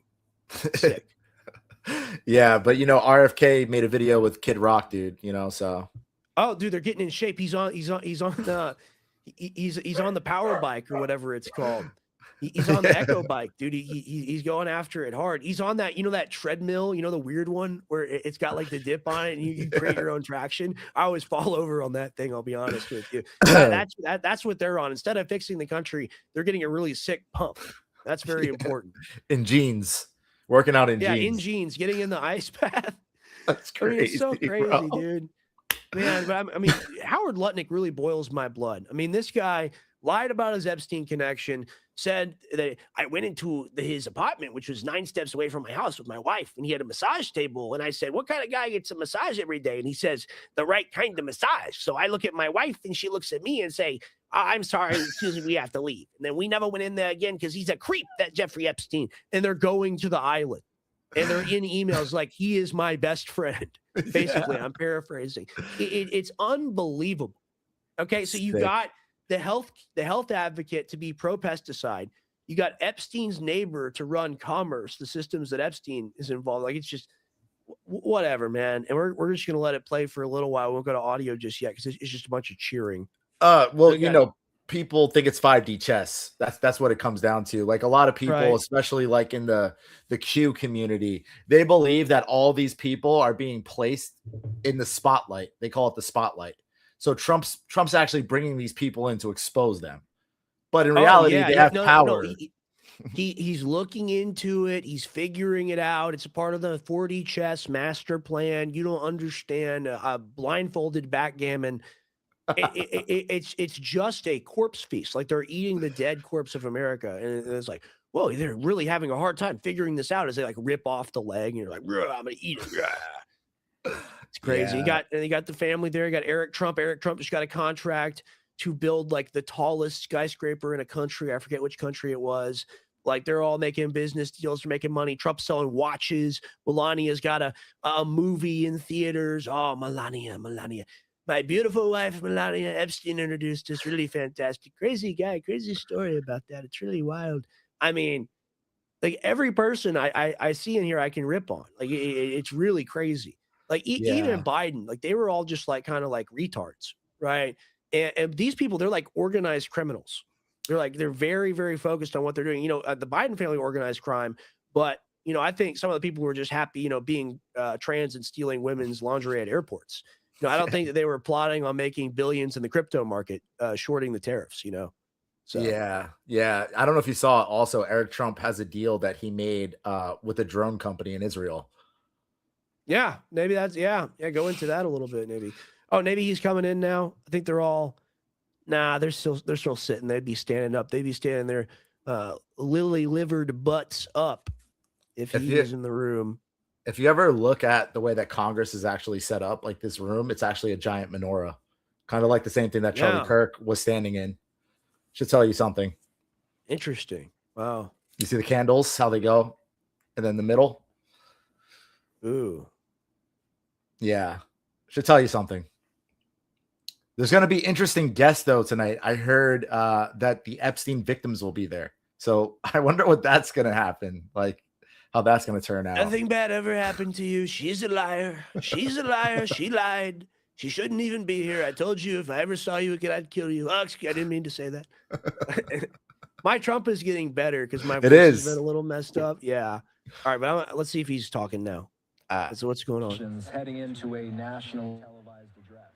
Sick. Yeah, but RFK made a video with Kid Rock, dude, so. Oh, dude, they're getting in shape. He's on the power bike or whatever it's called. He's on the Echo bike, dude. He's going after it hard. He's on that, that treadmill, the weird one where it's got like the dip on it and you create your own traction. I always fall over on that thing. I'll be honest with you. That's what they're on. Instead of fixing the country, they're getting a really sick pump. That's very important. In jeans, working out in jeans. Yeah, in jeans, getting in the ice bath. That's crazy. It's so crazy, bro. dude. Man, but I mean, Howard Lutnick really boils my blood. I mean, this guy lied about his Epstein connection, said that I went into his apartment, which was 9 steps away from my house with my wife, and he had a massage table. And I said, what kind of guy gets a massage every day? And he says, the right kind of massage. So I look at my wife and she looks at me and say, I'm sorry, excuse me, we have to leave. And then we never went in there again because he's a creep, that Jeffrey Epstein. And they're going to the island. And they're in emails like, he is my best friend. Basically, yeah. I'm paraphrasing. It's unbelievable. Okay, so you got the health advocate to be pro-pesticide. You got Epstein's neighbor to run commerce, the systems that Epstein is involved. Like, it's just whatever, man. And we're just gonna let it play for a little while. We won't go to audio just yet because it's just a bunch of cheering. Well, people think it's 5D chess. That's what it comes down to. Like a lot of people, right, especially like in the Q community, they believe that all these people are being placed in the spotlight. They call it the spotlight. So Trump's actually bringing these people in to expose them. But in reality, they have power. No, he's looking into it. He's figuring it out. It's a part of the 4D chess master plan. You don't understand blindfolded backgammon. It's just a corpse feast. Like they're eating the dead corpse of America. And it's like, whoa, they're really having a hard time figuring this out as they like rip off the leg and you're like, I'm gonna eat it. It's crazy. Yeah. You got the family there. You got Eric Trump. Eric Trump just got a contract to build like the tallest skyscraper in a country. I forget which country it was. Like they're all making business deals, they're making money. Trump's selling watches. Melania's got a movie in theaters. Oh, Melania. My beautiful wife, Melania Epstein, introduced us. Really fantastic. Crazy guy. Crazy story about that. It's really wild. I mean, like every person I see in here, I can rip on. Like it's really crazy. Like even Biden, like they were all just like kind of like retards, right? And these people, they're like organized criminals. They're very, very focused on what they're doing. The Biden family organized crime, but I think some of the people were just happy, being trans and stealing women's lingerie at airports. I don't think that they were plotting on making billions in the crypto market, shorting the tariffs, So yeah. I don't know if you saw also Eric Trump has a deal that he made with a drone company in Israel. Yeah, maybe that's go into that a little bit, maybe. Oh, maybe he's coming in now. I think they're all they're still sitting. They'd be standing up. They'd be standing there, lily-livered butts up if he was in the room. If you ever look at the way that Congress is actually set up, like this room, it's actually a giant menorah, kind of like the same thing that Charlie Kirk was standing in. Should tell you something. Interesting. Wow. You see the candles, how they go, and then the middle. Ooh. Yeah. Should tell you something. There's going to be interesting guests though tonight. I heard that the Epstein victims will be there. So I wonder what that's going to happen. Like, how that's going to turn out. Nothing bad ever happened to you. She's a liar. She's a liar. She lied. She shouldn't even be here. I told you if I ever saw you again, I'd kill you. Oh, I didn't mean to say that. My Trump is getting better because my voice has been a little messed up. Yeah. All right, but let's see if he's talking now. So what's going on? Heading into a national televised address.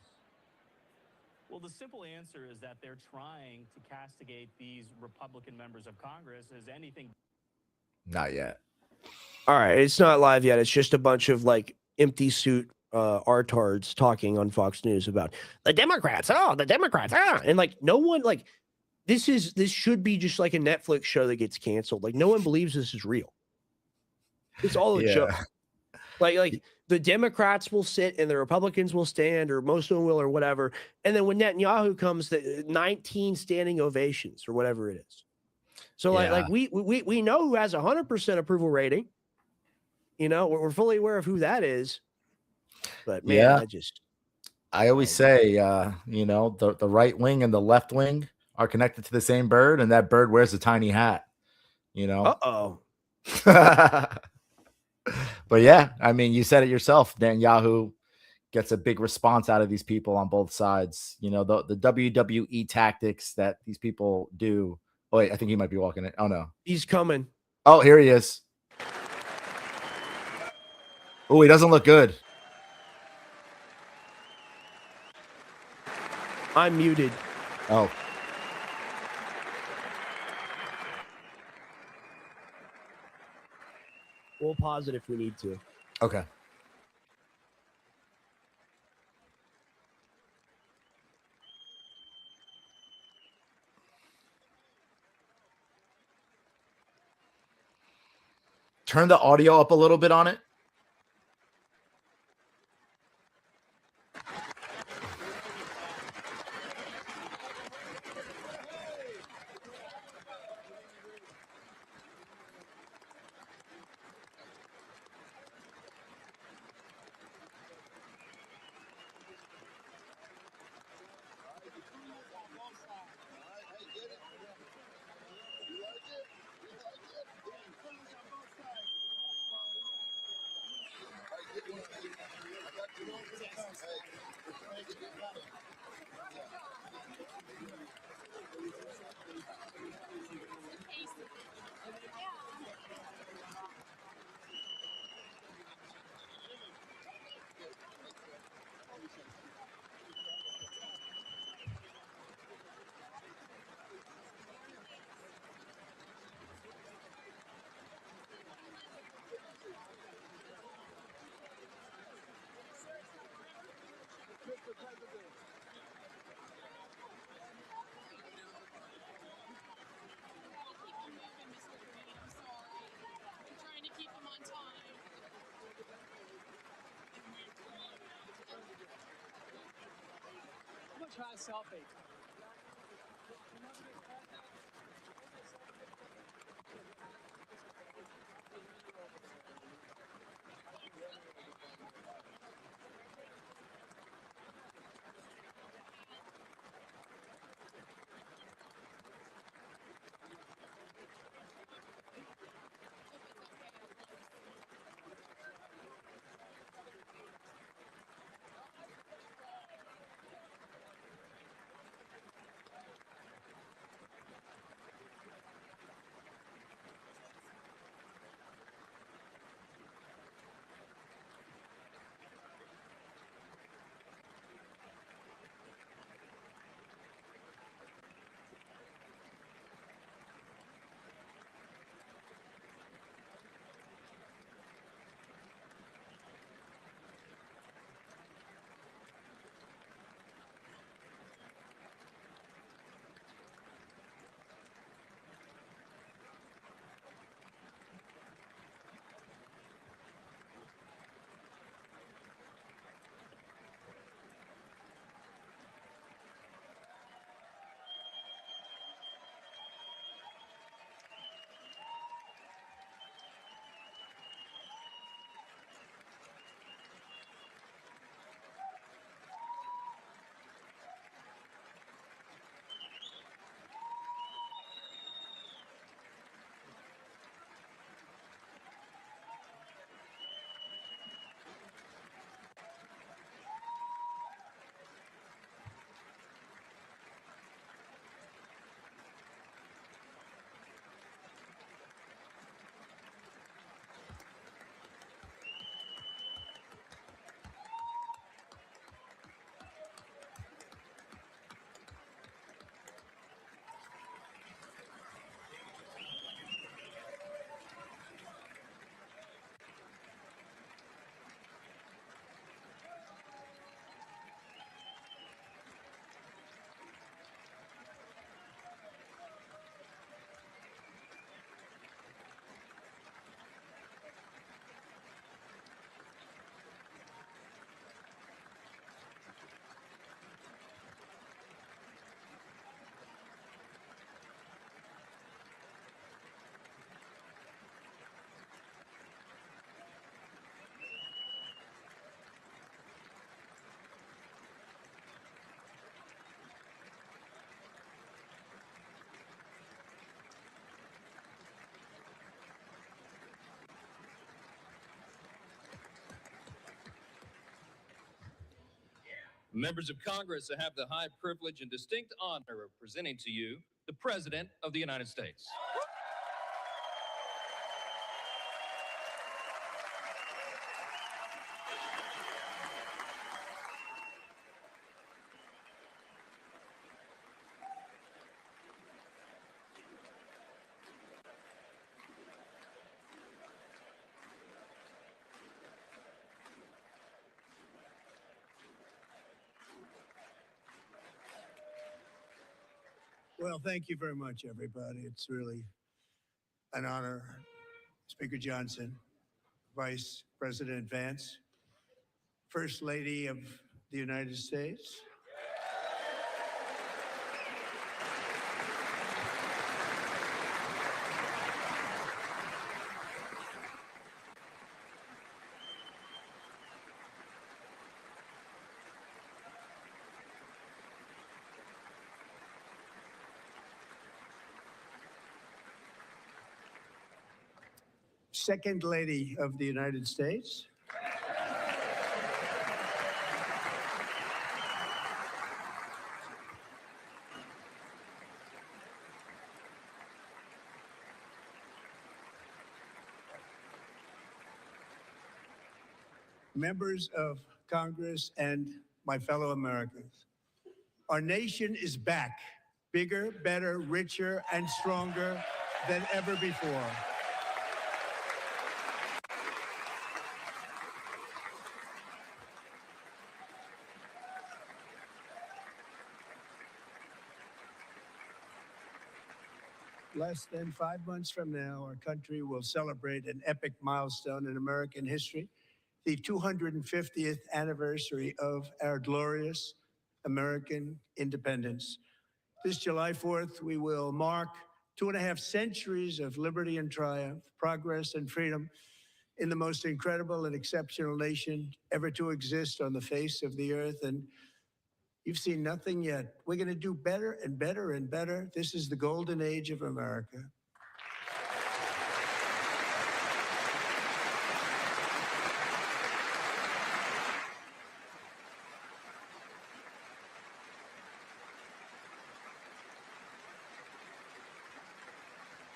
Well, the simple answer is that they're trying to castigate these Republican members of Congress as anything. Not yet. All right, it's not live yet. It's just a bunch of like empty suit artards talking on Fox News about the Democrats. Oh, the Democrats. And like no one like this should be just like a Netflix show that gets canceled. Like no one believes this is real. It's all a joke. Like the Democrats will sit and the Republicans will stand, or most of them will, or whatever. And then when Netanyahu comes, the 19 standing ovations or whatever it is. So like we know who has 100% approval rating. You know, we're fully aware of who that is. But man, I always say, you know, the right wing and the left wing are connected to the same bird, and that bird wears a tiny hat. You know. But yeah, I mean, you said it yourself. Netanyahu gets a big response out of these people on both sides. You know, the WWE tactics that these people do. Oh, wait, I think he might be walking it. Oh no, he's coming. Oh, here he is. Oh, he doesn't look good. I'm muted. Oh. We'll pause it if we need to. Okay. Turn the audio up a little bit on it. Try a selfie. Members of Congress, I have the high privilege and distinct honor of presenting to you the President of the United States. Well, thank you very much, everybody. It's really an honor. Speaker Johnson, Vice President Vance, First Lady of the United States. Second Lady of the United States. Members of Congress and my fellow Americans, our nation is back, bigger, better, richer, and stronger than ever before. Less than 5 months from now, our country will celebrate an epic milestone in American history, the 250th anniversary of our glorious American independence. This July 4th, we will mark 2.5 centuries of liberty and triumph, progress and freedom in the most incredible and exceptional nation ever to exist on the face of the earth. And you've seen nothing yet. We're going to do better and better and better. This is the golden age of America.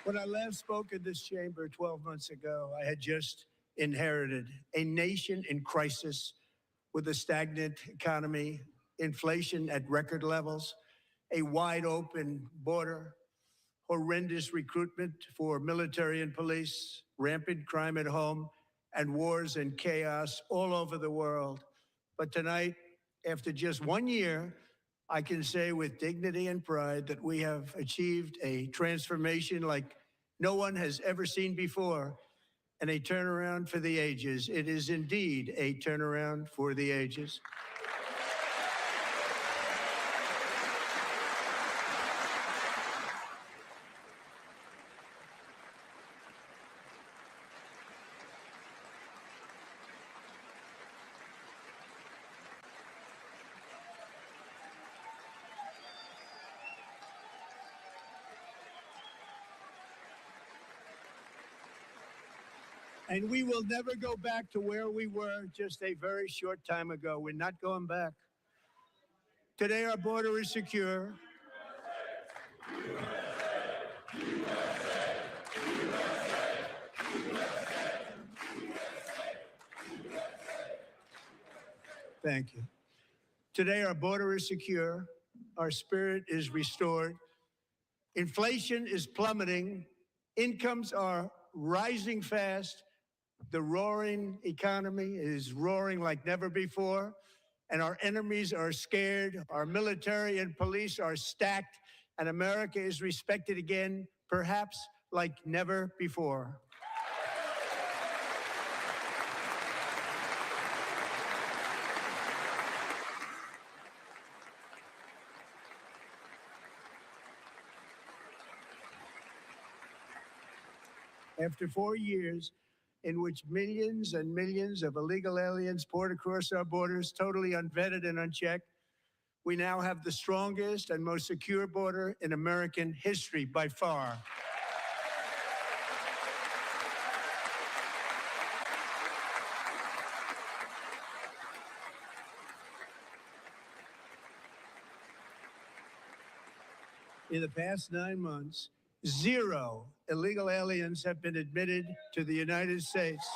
When I last spoke in this chamber 12 months ago, I had just inherited a nation in crisis with a stagnant economy, inflation at record levels, a wide open border, horrendous recruitment for military and police, rampant crime at home, and wars and chaos all over the world. But tonight, after just 1 year, I can say with dignity and pride that we have achieved a transformation like no one has ever seen before, and a turnaround for the ages. It is indeed a turnaround for the ages. And we will never go back to where we were just a very short time ago. We're not going back. Today, our border is secure. Thank you. Today, our border is secure. Our spirit is restored. Inflation is plummeting. Incomes are rising fast. The roaring economy is roaring like never before, and our enemies are scared. Our military and police are stacked, and America is respected again, perhaps like never before. After 4 years in which millions and millions of illegal aliens poured across our borders, totally unvetted and unchecked, we now have the strongest and most secure border in American history by far. in the past 9 months, 0 illegal aliens have been admitted to the United States.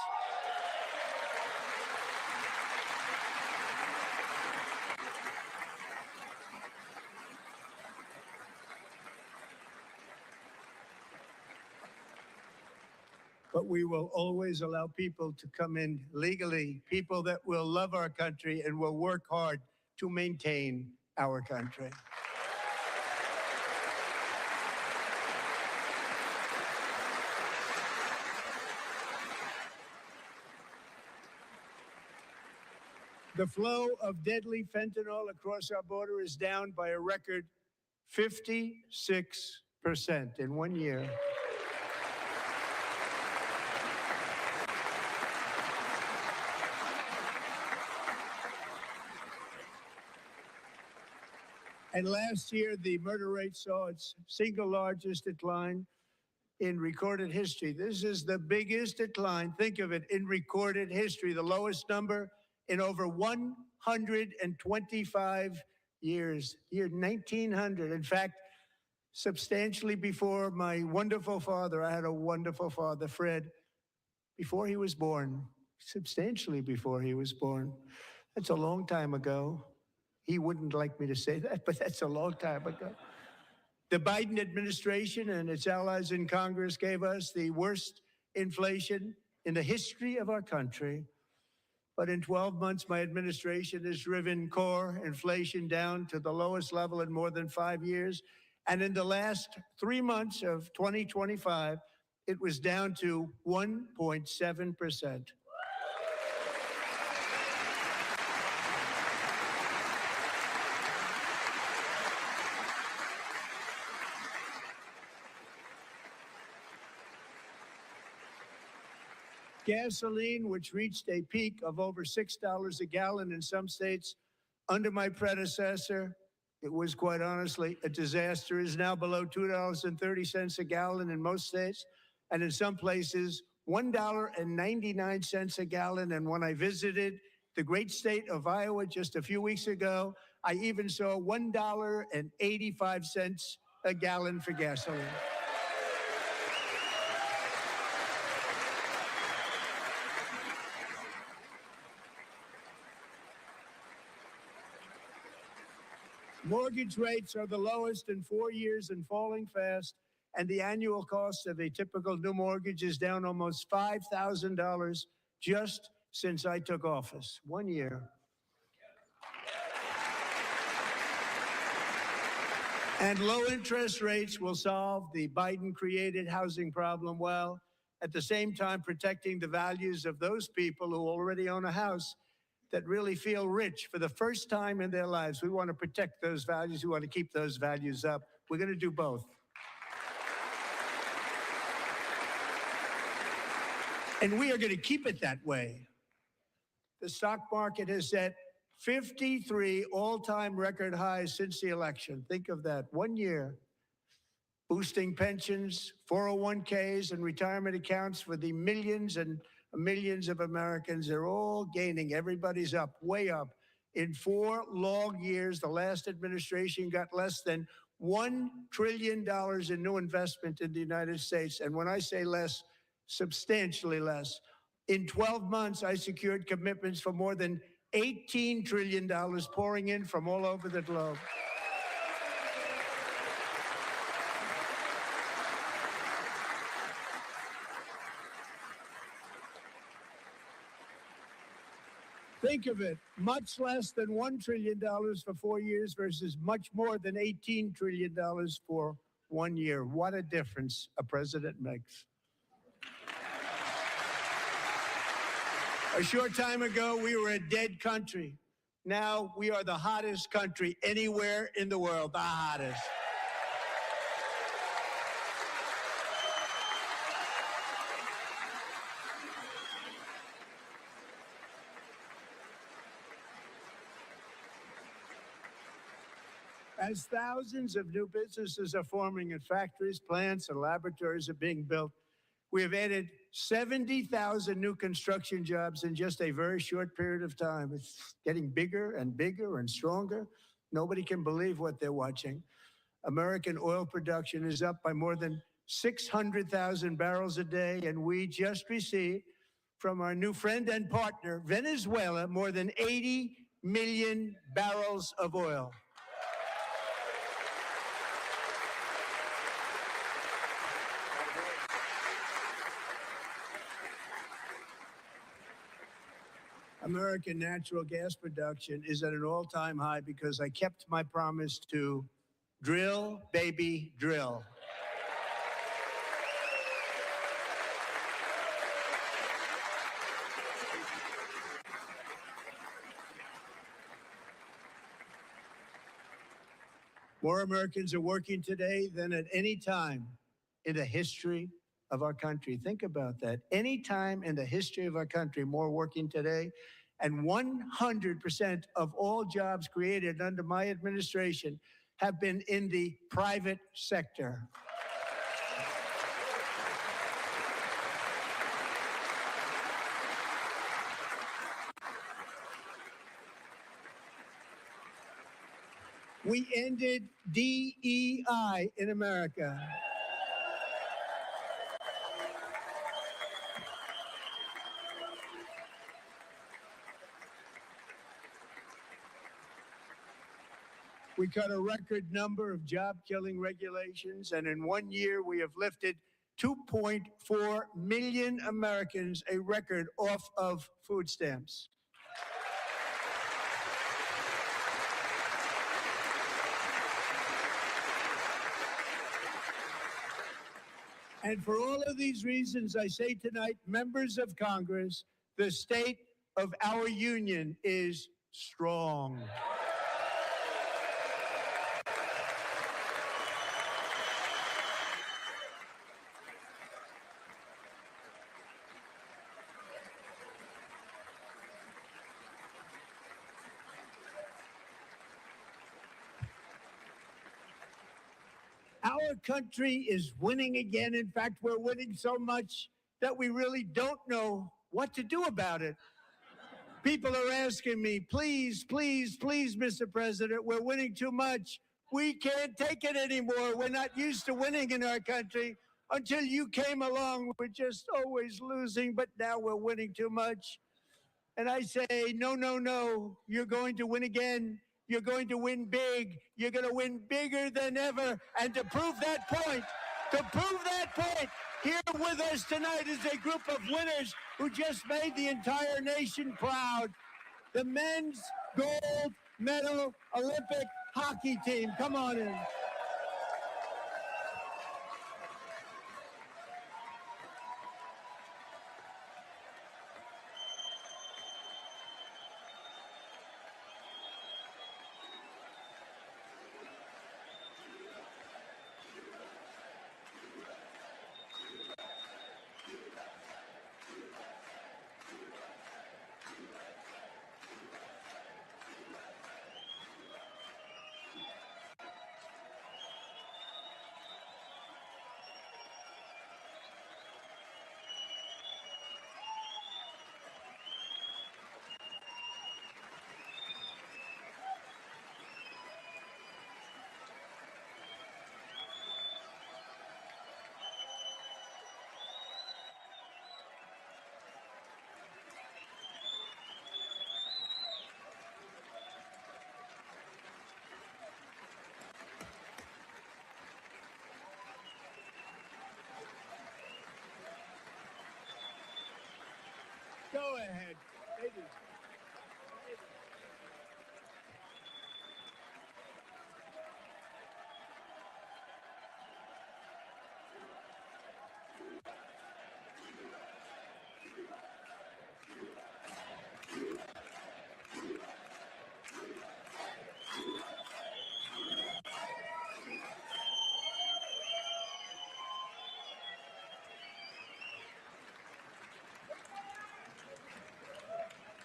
But we will always allow people to come in legally, people that will love our country and will work hard to maintain our country. The flow of deadly fentanyl across our border is down by a record 56% in 1 year. And last year, the murder rate saw its single largest decline in recorded history. This is the biggest decline, think of it, in recorded history, the lowest number in over 125 years, year 1900. In fact, substantially before my wonderful father, I had a wonderful father, Fred, before he was born, substantially before he was born. That's a long time ago. He wouldn't like me to say that, but that's a long time ago. The Biden administration and its allies in Congress gave us the worst inflation in the history of our country. But in 12 months, my administration has driven core inflation down to the lowest level in more than 5 years. And in the last 3 months of 2025, it was down to 1.7%. Gasoline, which reached a peak of over $6 a gallon in some states under my predecessor, it was quite honestly a disaster, is now below $2.30 a gallon in most states, and in some places, $1.99 a gallon. And when I visited the great state of Iowa just a few weeks ago, I even saw $1.85 a gallon for gasoline. Mortgage rates are the lowest in 4 years and falling fast, and the annual cost of a typical new mortgage is down almost $5,000 just since I took office. 1 year. And low interest rates will solve the Biden-created housing problem while at the same time protecting the values of those people who already own a house that really feel rich for the first time in their lives. We want to protect those values. We want to keep those values up. We're going to do both. And we are going to keep it that way. The stock market has set 53 all-time record highs since the election. Think of that, 1 year. Boosting pensions, 401ks, and retirement accounts for the millions and millions of Americans. They're all gaining. Everybody's up, way up. In 4 long years, the last administration got less than $1 trillion in new investment in the United States. And when I say less, substantially less. In 12 months, I secured commitments for more than $18 trillion pouring in from all over the globe. Think of it, much less than $1 trillion for 4 years versus much more than $18 trillion for 1 year. What a difference a president makes. A short time ago, we were a dead country. Now we are the hottest country anywhere in the world, the hottest. As thousands of new businesses are forming in factories, plants, and laboratories are being built, we have added 70,000 new construction jobs in just a very short period of time. It's getting bigger and bigger and stronger. Nobody can believe what they're watching. American oil production is up by more than 600,000 barrels a day, and we just received from our new friend and partner, Venezuela, more than 80 million barrels of oil. American natural gas production is at an all-time high because I kept my promise to drill, baby, drill. More Americans are working today than at any time in the history of our country. Think about that. Any time in the history of our country, more working today. And 100% of all jobs created under my administration have been in the private sector. We ended DEI in America. We cut a record number of job-killing regulations, and in 1 year, we have lifted 2.4 million Americans, a record, off of food stamps. And for all of these reasons, I say tonight, members of Congress, the state of our union is strong. Our country is winning again. In fact, we're winning so much that we really don't know what to do about it. People are asking me, please, please, please, Mr. President, we're winning too much. We can't take it anymore. We're not used to winning in our country. Until you came along, we're just always losing, but now we're winning too much. And I say, no, no, no, you're going to win again. You're going to win big. You're going to win bigger than ever. And to prove that point, here with us tonight is a group of winners who just made the entire nation proud. The men's gold medal Olympic hockey team. Come on in. Go ahead. Ladies.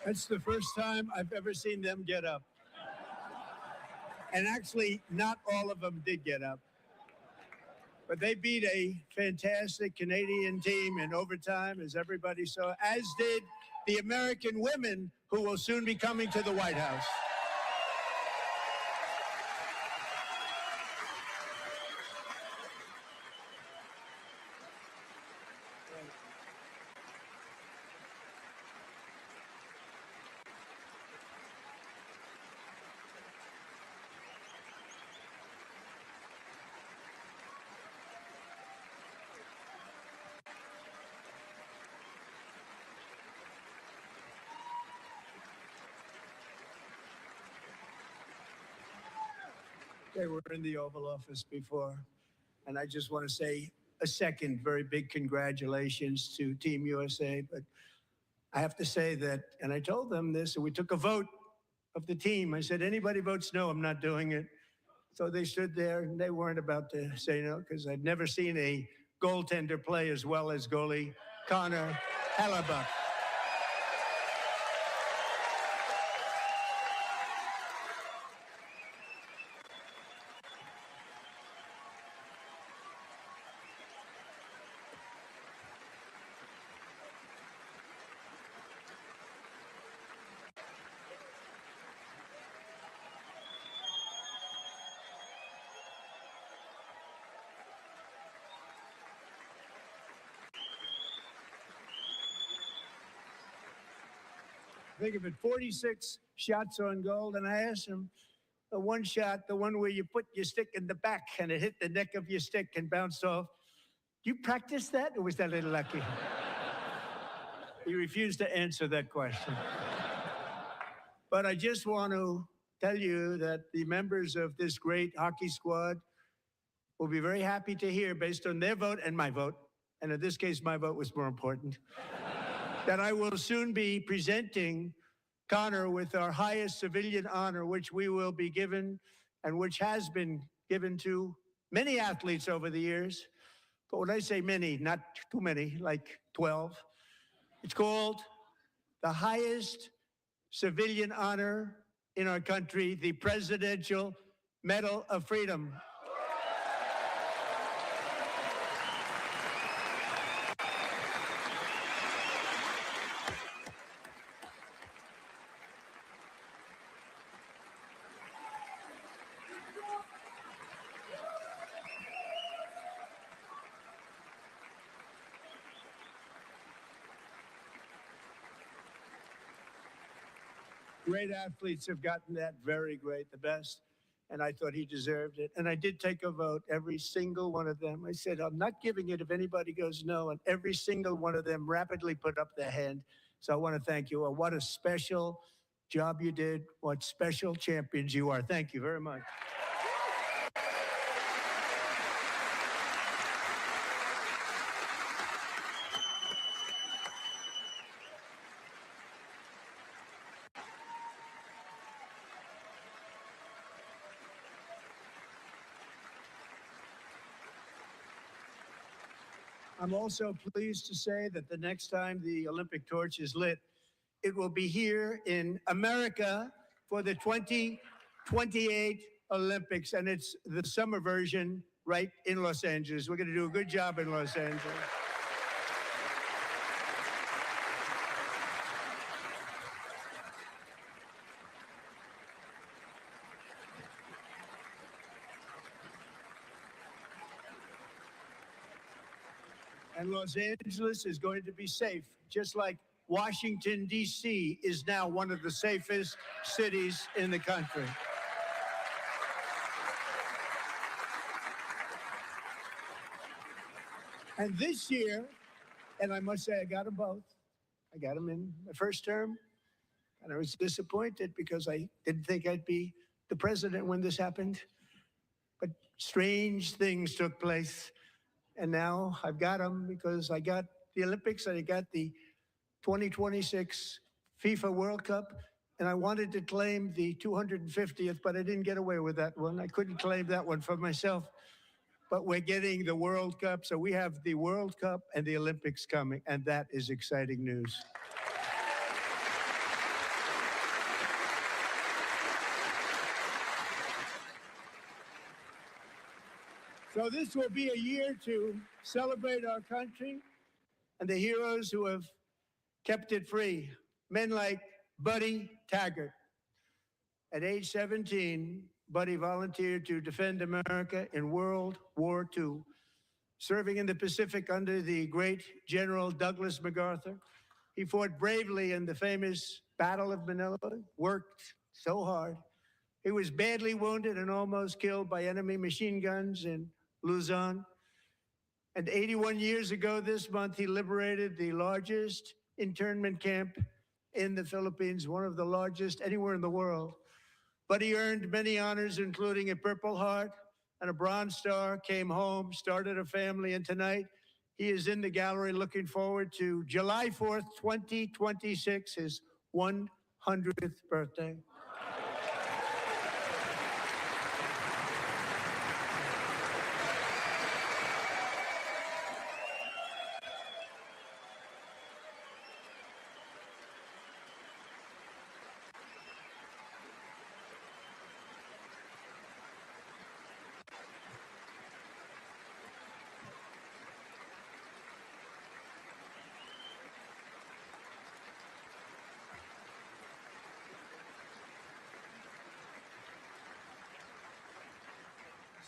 That's the first time I've ever seen them get up. And actually, not all of them did get up. But they beat a fantastic Canadian team in overtime, as everybody saw, as did the American women who will soon be coming to the White House. They were in the Oval Office before. And I just want to say a second very big congratulations to Team USA. But I have to say that, and I told them this, and we took a vote of the team. I said, anybody votes no, I'm not doing it. So they stood there and they weren't about to say no, because I'd never seen a goaltender play as well as goalie Connor Hellebuck. Think of it, 46 shots on goal. And I asked him, the one shot, the one where you put your stick in the back and it hit the neck of your stick and bounced off. Do you practice that, or was that a little lucky? He refused to answer that question. But I just want to tell you that the members of this great hockey squad will be very happy to hear, based on their vote and my vote, and in this case, my vote was more important, that I will soon be presenting Connor with our highest civilian honor, which we will be given and which has been given to many athletes over the years. But when I say many, not too many, like 12, it's called the highest civilian honor in our country, the Presidential Medal of Freedom. Great athletes have gotten that, very great, the best. And I thought he deserved it. And I did take a vote, every single one of them. I said, I'm not giving it if anybody goes no. And every single one of them rapidly put up their hand. So I want to thank you. What a special job you did. What special champions you are. Thank you very much. I'm also pleased to say that the next time the Olympic torch is lit, it will be here in America for the 2028 Olympics. And it's the summer version right in Los Angeles. We're going to do a good job in Los Angeles. And Los Angeles is going to be safe, just like Washington, D.C. is now one of the safest cities in the country. And this year, and I must say I got them both. I got them in the first term, and I was disappointed because I didn't think I'd be the president when this happened. But strange things took place. And now I've got them because I got the Olympics and I got the 2026 FIFA World Cup. And I wanted to claim the 250th, but I didn't get away with that one. I couldn't claim that one for myself. But we're getting the World Cup. So we have the World Cup and the Olympics coming. And that is exciting news. So this will be a year to celebrate our country and the heroes who have kept it free. Men like Buddy Taggart. At age 17, Buddy volunteered to defend America in World War II, serving in the Pacific under the great General Douglas MacArthur. He fought bravely in the famous Battle of Manila, worked so hard. He was badly wounded and almost killed by enemy machine guns in Luzon. And 81 years ago this month, he liberated the largest internment camp in the Philippines, one of the largest anywhere in the world. but he earned many honors, including a Purple Heart and a Bronze Star, came home, started a family, and tonight he is in the gallery looking forward to July 4th, 2026, his 100th birthday.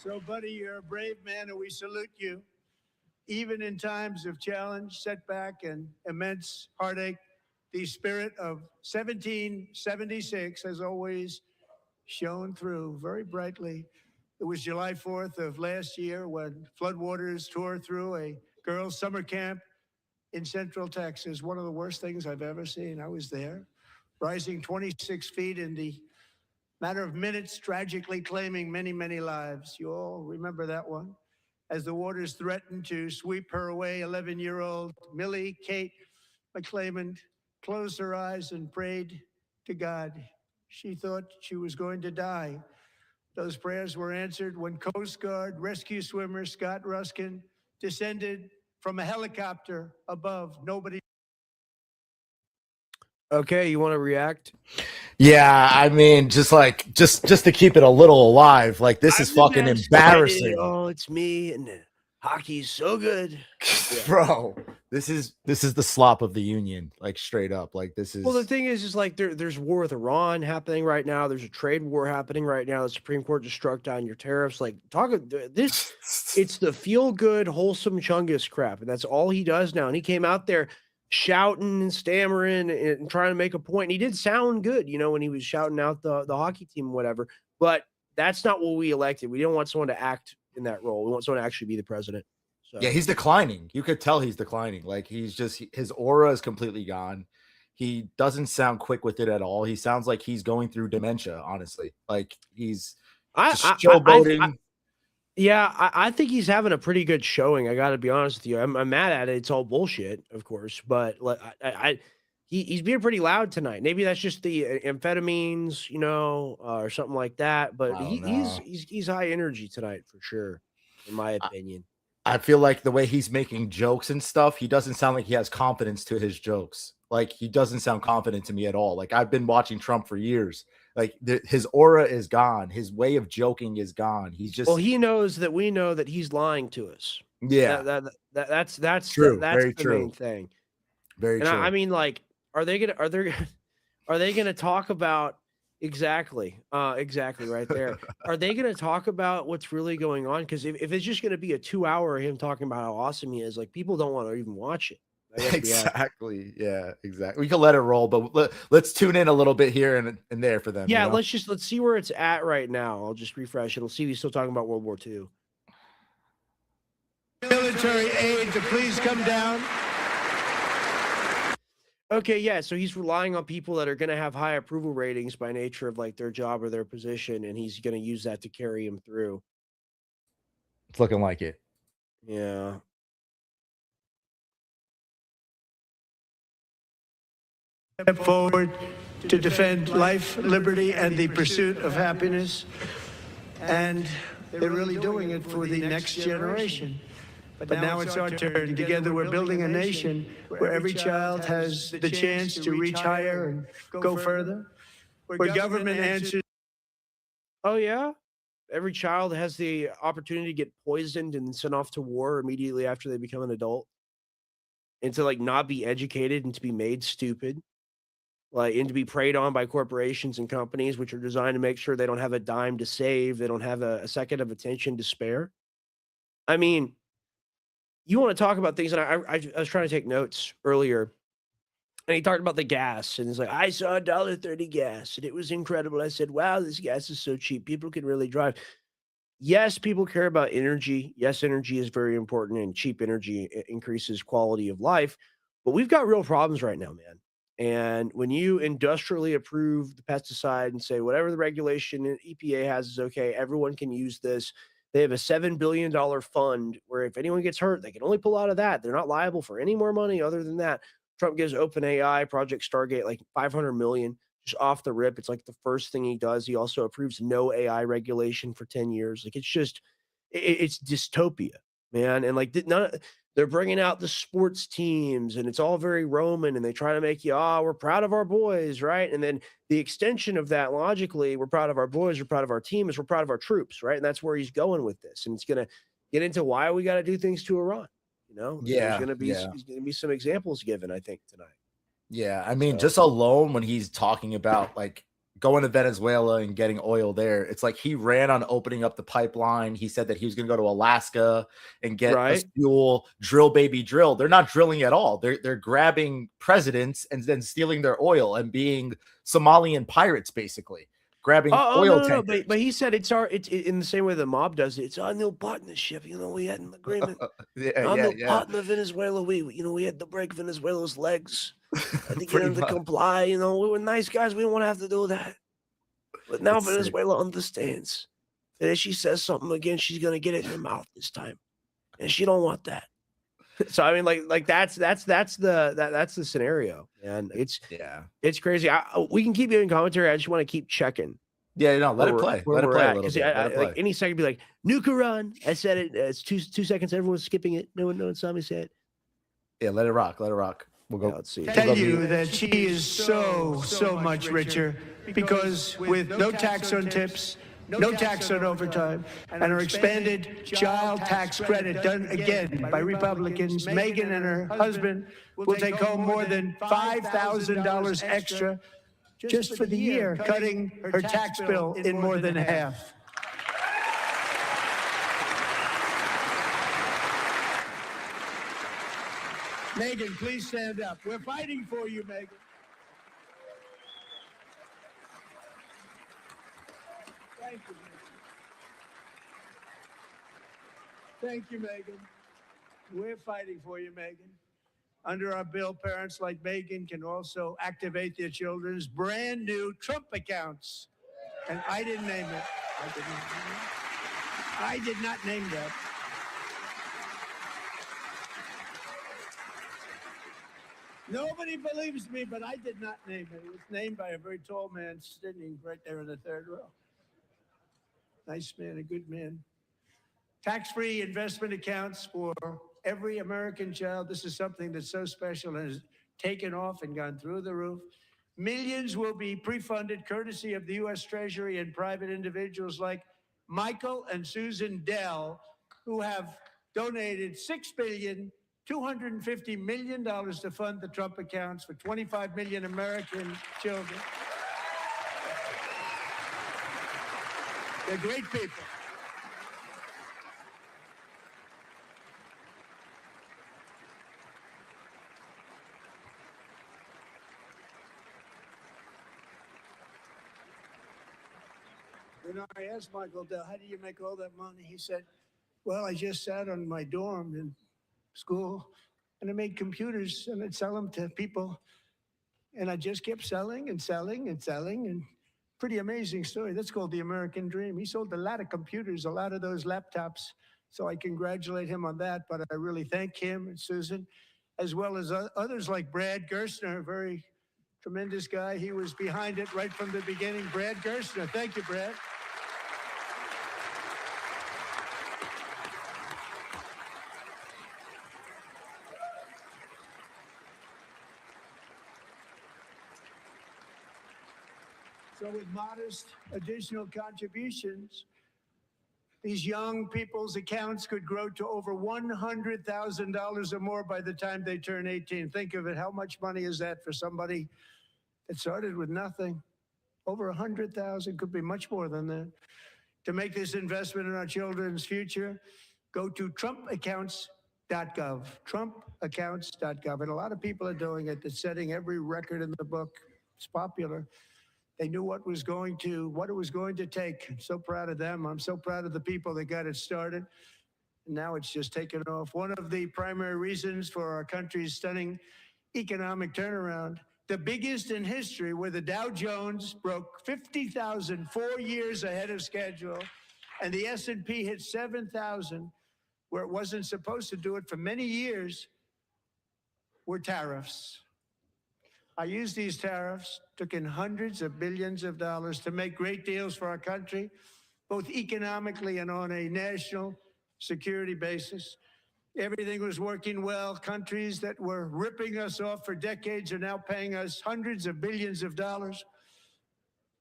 So, buddy, you're a brave man, and we salute you. Even in times of challenge, setback, and immense heartache, the spirit of 1776 has always shone through very brightly. It was July 4th of last year when floodwaters tore through a girls' summer camp in Central Texas. One of the worst things I've ever seen. I was there, rising 26 feet in the matter of minutes, tragically claiming many, many lives. You all remember that one? As the waters threatened to sweep her away, 11-year-old Millie Kate McClelland closed her eyes and prayed to God. She thought she was going to die. Those prayers were answered when Coast Guard rescue swimmer Scott Ruskin descended from a helicopter above. Nobody. Okay, you want to react? Yeah, I mean, just to keep it a little alive, like this is fucking embarrassing. Oh, it's me, and hockey's so good. Bro, this is the slop of the union, like straight up. Like this is Well, the thing is like there's war with Iran happening right now. There's a trade war happening right now. The Supreme Court just struck down your tariffs. Like this, it's the feel good, wholesome Chungus crap, and that's all he does now. And he came out there shouting and stammering and trying to make a point. And he did sound good, you know, when he was shouting out the hockey team, whatever. But that's not what we elected. We don't want someone to act in that role. We want someone to actually be the president. So. Yeah, he's declining. You could tell he's declining. Like his aura is completely gone. He doesn't sound quick with it at all. He sounds like he's going through dementia, honestly. Like he's showboating. I think he's having a pretty good showing. I got to be honest with you. I'm mad at it. It's all bullshit, of course, but he's being pretty loud tonight. Maybe that's just the amphetamines, you know, or something like that. But he's high energy tonight for sure, in my opinion. I feel like the way he's making jokes and stuff, he doesn't sound like he has confidence to his jokes. Like he doesn't sound confident to me at all. Like I've been watching Trump for years. Like his aura is gone. His way of joking is gone. He's just he knows that we know that he's lying to us. Yeah, that's true. That's Very the true. main thing. Very true. I mean, like, are they gonna talk about exactly right there? Are they gonna talk about what's really going on? Because if it's just gonna be a 2-hour of him talking about how awesome he is, like people don't want to even watch it. Exactly. Yeah, exactly. We can let it roll, but let's tune in a little bit here and there for them. Yeah, you know? let's see where it's at right now. I'll just refresh it. We'll see if he's still talking about World War II. Military aid to please come down. Okay, yeah, so he's relying on people that are going to have high approval ratings by nature of like their job or their position, and he's going to use that to carry him through. It's looking like it. Yeah. Step forward to defend life, liberty, and the pursuit of happiness. And they're really doing it for the next generation. But now it's our turn. Together we're building a nation where every child has the chance to reach higher and go further. Where government answers. Oh, yeah? Every child has the opportunity to get poisoned and sent off to war immediately after they become an adult. And to like not be educated and to be made stupid. Like, and to be preyed on by corporations and companies, which are designed to make sure they don't have a dime to save. They don't have a second of attention to spare. I mean, you want to talk about things, and I was trying to take notes earlier, and he talked about the gas, and he's like, I saw $1.30 gas, and it was incredible. I said, wow, this gas is so cheap. People can really drive. Yes, people care about energy. Yes, energy is very important, and cheap energy increases quality of life. But we've got real problems right now, man. And when you industrially approve the pesticide and say whatever the regulation and EPA has is okay, everyone can use this. They have a $7 billion fund where if anyone gets hurt, they can only pull out of that. They're not liable for any more money other than that. Trump gives OpenAI, Project Stargate, like 500 million just off the rip. It's like the first thing he does. He also approves no AI regulation for 10 years. Like it's just, it's dystopia, man. And like they're bringing out the sports teams and it's all very Roman and they try to make you, we're proud of our boys, right? And then the extension of that logically, we're proud of our boys, we're proud of our team, is we're proud of our troops, right? And that's where he's going with this. And it's going to get into why we got to do things to Iran. There's going to be some examples given, I think, tonight. Yeah, I mean, just alone when he's talking about like going to Venezuela and getting oil there, it's like he ran on opening up the pipeline. He said that he was going to go to Alaska and get a fuel, drill, baby, drill. They're not drilling at all. They're grabbing presidents and then stealing their oil and being Somalian pirates, basically grabbing oil tankers. But he said it's in the same way the mob does it. It's our new partnership. We had an agreement. Partner Venezuela. We had to break Venezuela's legs. I think you have to comply. We were nice guys. We don't want to have to do that. But now Venezuela understands that if she says something again, she's gonna get it in her mouth this time, and she don't want that. So I mean, like that's the scenario, and it's crazy. We can keep giving commentary. I just want to keep checking. Yeah, let it play. Let it play a little bit. Like any second, be like nuke Iran. I said it. It's 2 seconds. Everyone's skipping it. No one saw me say it. Yeah, let it rock. Let it rock. We'll go. Let's see. Tell you that she is so much richer because with no tax on tips, no tax on overtime, and her expanded child tax credit done again by Republicans, Megyn and her husband will take home more than $5,000 extra just for the year, cutting her tax bill in more than half. Megyn, please stand up. We're fighting for you, Megyn. Thank you, Megyn. Thank you, Megyn. We're fighting for you, Megyn. Under our bill, parents like Megyn can also activate their children's brand new Trump accounts. And I didn't name it. I did not name that. Nobody believes me, but I did not name it. It was named by a very tall man sitting right there in the third row. Nice man, a good man. Tax-free investment accounts for every American child. This is something that's so special and has taken off and gone through the roof. Millions will be pre-funded courtesy of the U.S. Treasury and private individuals like Michael and Susan Dell, who have donated $6.25 billion to fund the Trump accounts for 25 million American children. They're great people. I asked Michael Dell, how do you make all that money? He said, well, I just sat on my dorm in school and I made computers and I'd sell them to people. And I just kept selling and selling and selling. And pretty amazing story. That's called the American dream. He sold a lot of computers, a lot of those laptops. So I congratulate him on that. But I really thank him and Susan, as well as others like Brad Gerstner, a very tremendous guy. He was behind it right from the beginning. Brad Gerstner. Thank you, Brad. So with modest additional contributions, these young people's accounts could grow to over $100,000 or more by the time they turn 18. Think of it. How much money is that for somebody that started with nothing? Over 100,000, could be much more than that. To make this investment in our children's future, go to trumpaccounts.gov, trumpaccounts.gov. And a lot of people are doing it. They're setting every record in the book. It's popular. They knew what it was going to take. I'm so proud of them. I'm so proud of the people that got it started. And now it's just taken off. One of the primary reasons for our country's stunning economic turnaround the biggest in history, where the Dow Jones broke 50,000 4 years ahead of schedule, and the S&P hit 7,000, where it wasn't supposed to do it for many years, were tariffs. I used these tariffs, took in hundreds of billions of dollars to make great deals for our country, both economically and on a national security basis. Everything was working well. Countries that were ripping us off for decades are now paying us hundreds of billions of dollars.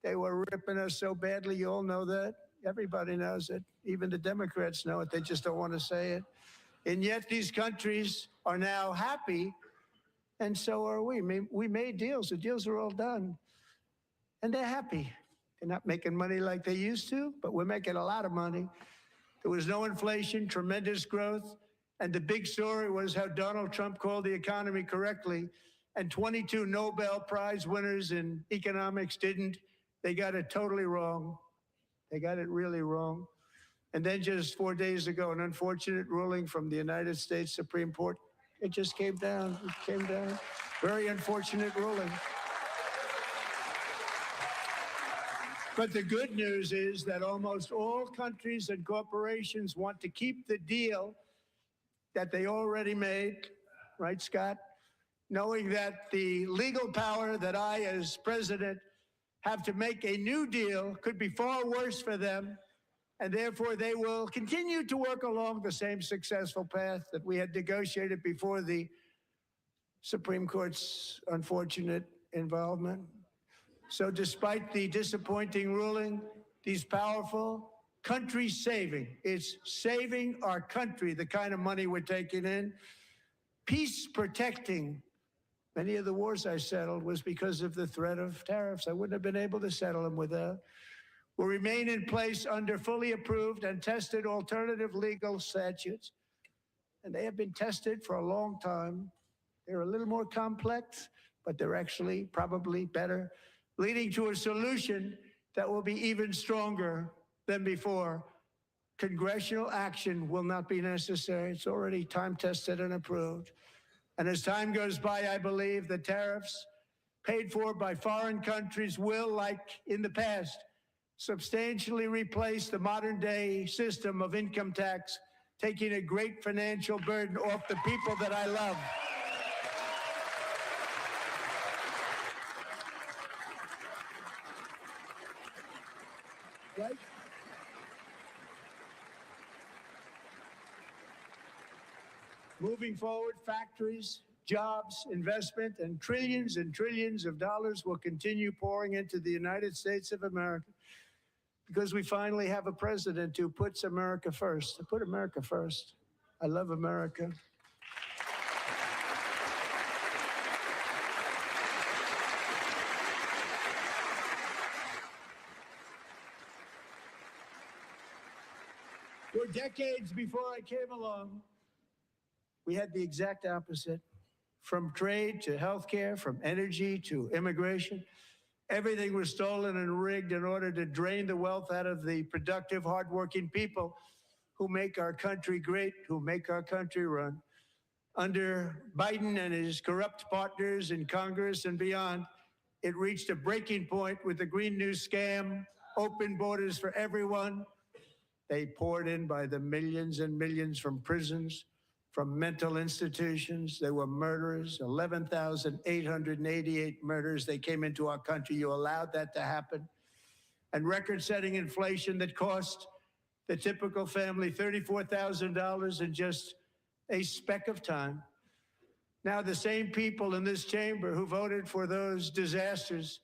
They were ripping us so badly, you all know that. Everybody knows it. Even the Democrats know it. They just don't want to say it. And yet these countries are now happy, and so are we. We made deals. The deals are all done. And they're happy. They're not making money like they used to, but we're making a lot of money. There was no inflation, tremendous growth. And the big story was how Donald Trump called the economy correctly, and 22 Nobel Prize winners in economics didn't. They got it totally wrong. They got it really wrong. And then just 4 days ago, an unfortunate ruling from the United States Supreme Court. It just came down. It came down. Very unfortunate ruling. But the good news is that almost all countries and corporations want to keep the deal that they already made, right, Scott? Knowing that the legal power that I, as president, have to make a new deal could be far worse for them, and therefore they will continue to work along the same successful path that we had negotiated before the Supreme Court's unfortunate involvement. So despite the disappointing ruling, these powerful country saving. It's saving our country, the kind of money we're taking in. Peace protecting. Many of the wars I settled was because of the threat of tariffs. I wouldn't have been able to settle them without. Will remain in place under fully approved and tested alternative legal statutes. And they have been tested for a long time. They're a little more complex, but they're actually probably better, leading to a solution that will be even stronger than before. Congressional action will not be necessary. It's already time tested and approved. And as time goes by, I believe the tariffs paid for by foreign countries will, like in the past, substantially replace the modern day system of income tax, taking a great financial burden off the people that I love. Right? Moving forward, factories, jobs, investment, and trillions of dollars will continue pouring into the United States of America because we finally have a president who puts America first. Put America first. I love America. For decades before I came along, we had the exact opposite. From trade to healthcare, from energy to immigration, everything was stolen and rigged in order to drain the wealth out of the productive, hardworking people who make our country great, who make our country run. Under Biden and his corrupt partners in Congress and beyond, it reached a breaking point with the Green New scam, open borders for everyone. They poured in by the millions and millions from prisons, from mental institutions. They were murderers, 11,888 murders. They came into our country. You allowed that to happen. And record-setting inflation that cost the typical family $34,000 in just a speck of time. Now the same people in this chamber who voted for those disasters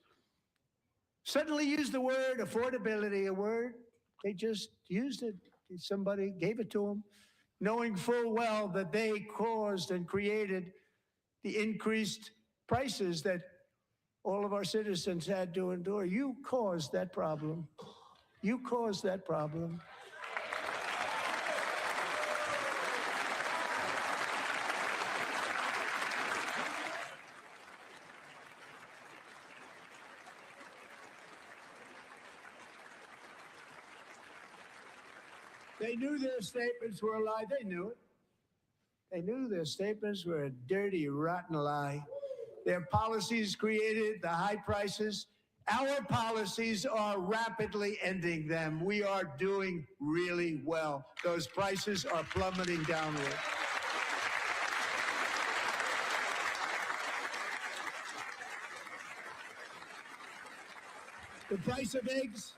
suddenly used the word affordability, a word they just used it. Somebody gave it to them, knowing full well that they caused and created the increased prices that all of our citizens had to endure. You caused that problem. You caused that problem. They knew their statements were a lie. They knew it. They knew their statements were a dirty, rotten lie. Their policies created the high prices. Our policies are rapidly ending them. We are doing really well. Those prices are plummeting downward. The price of eggs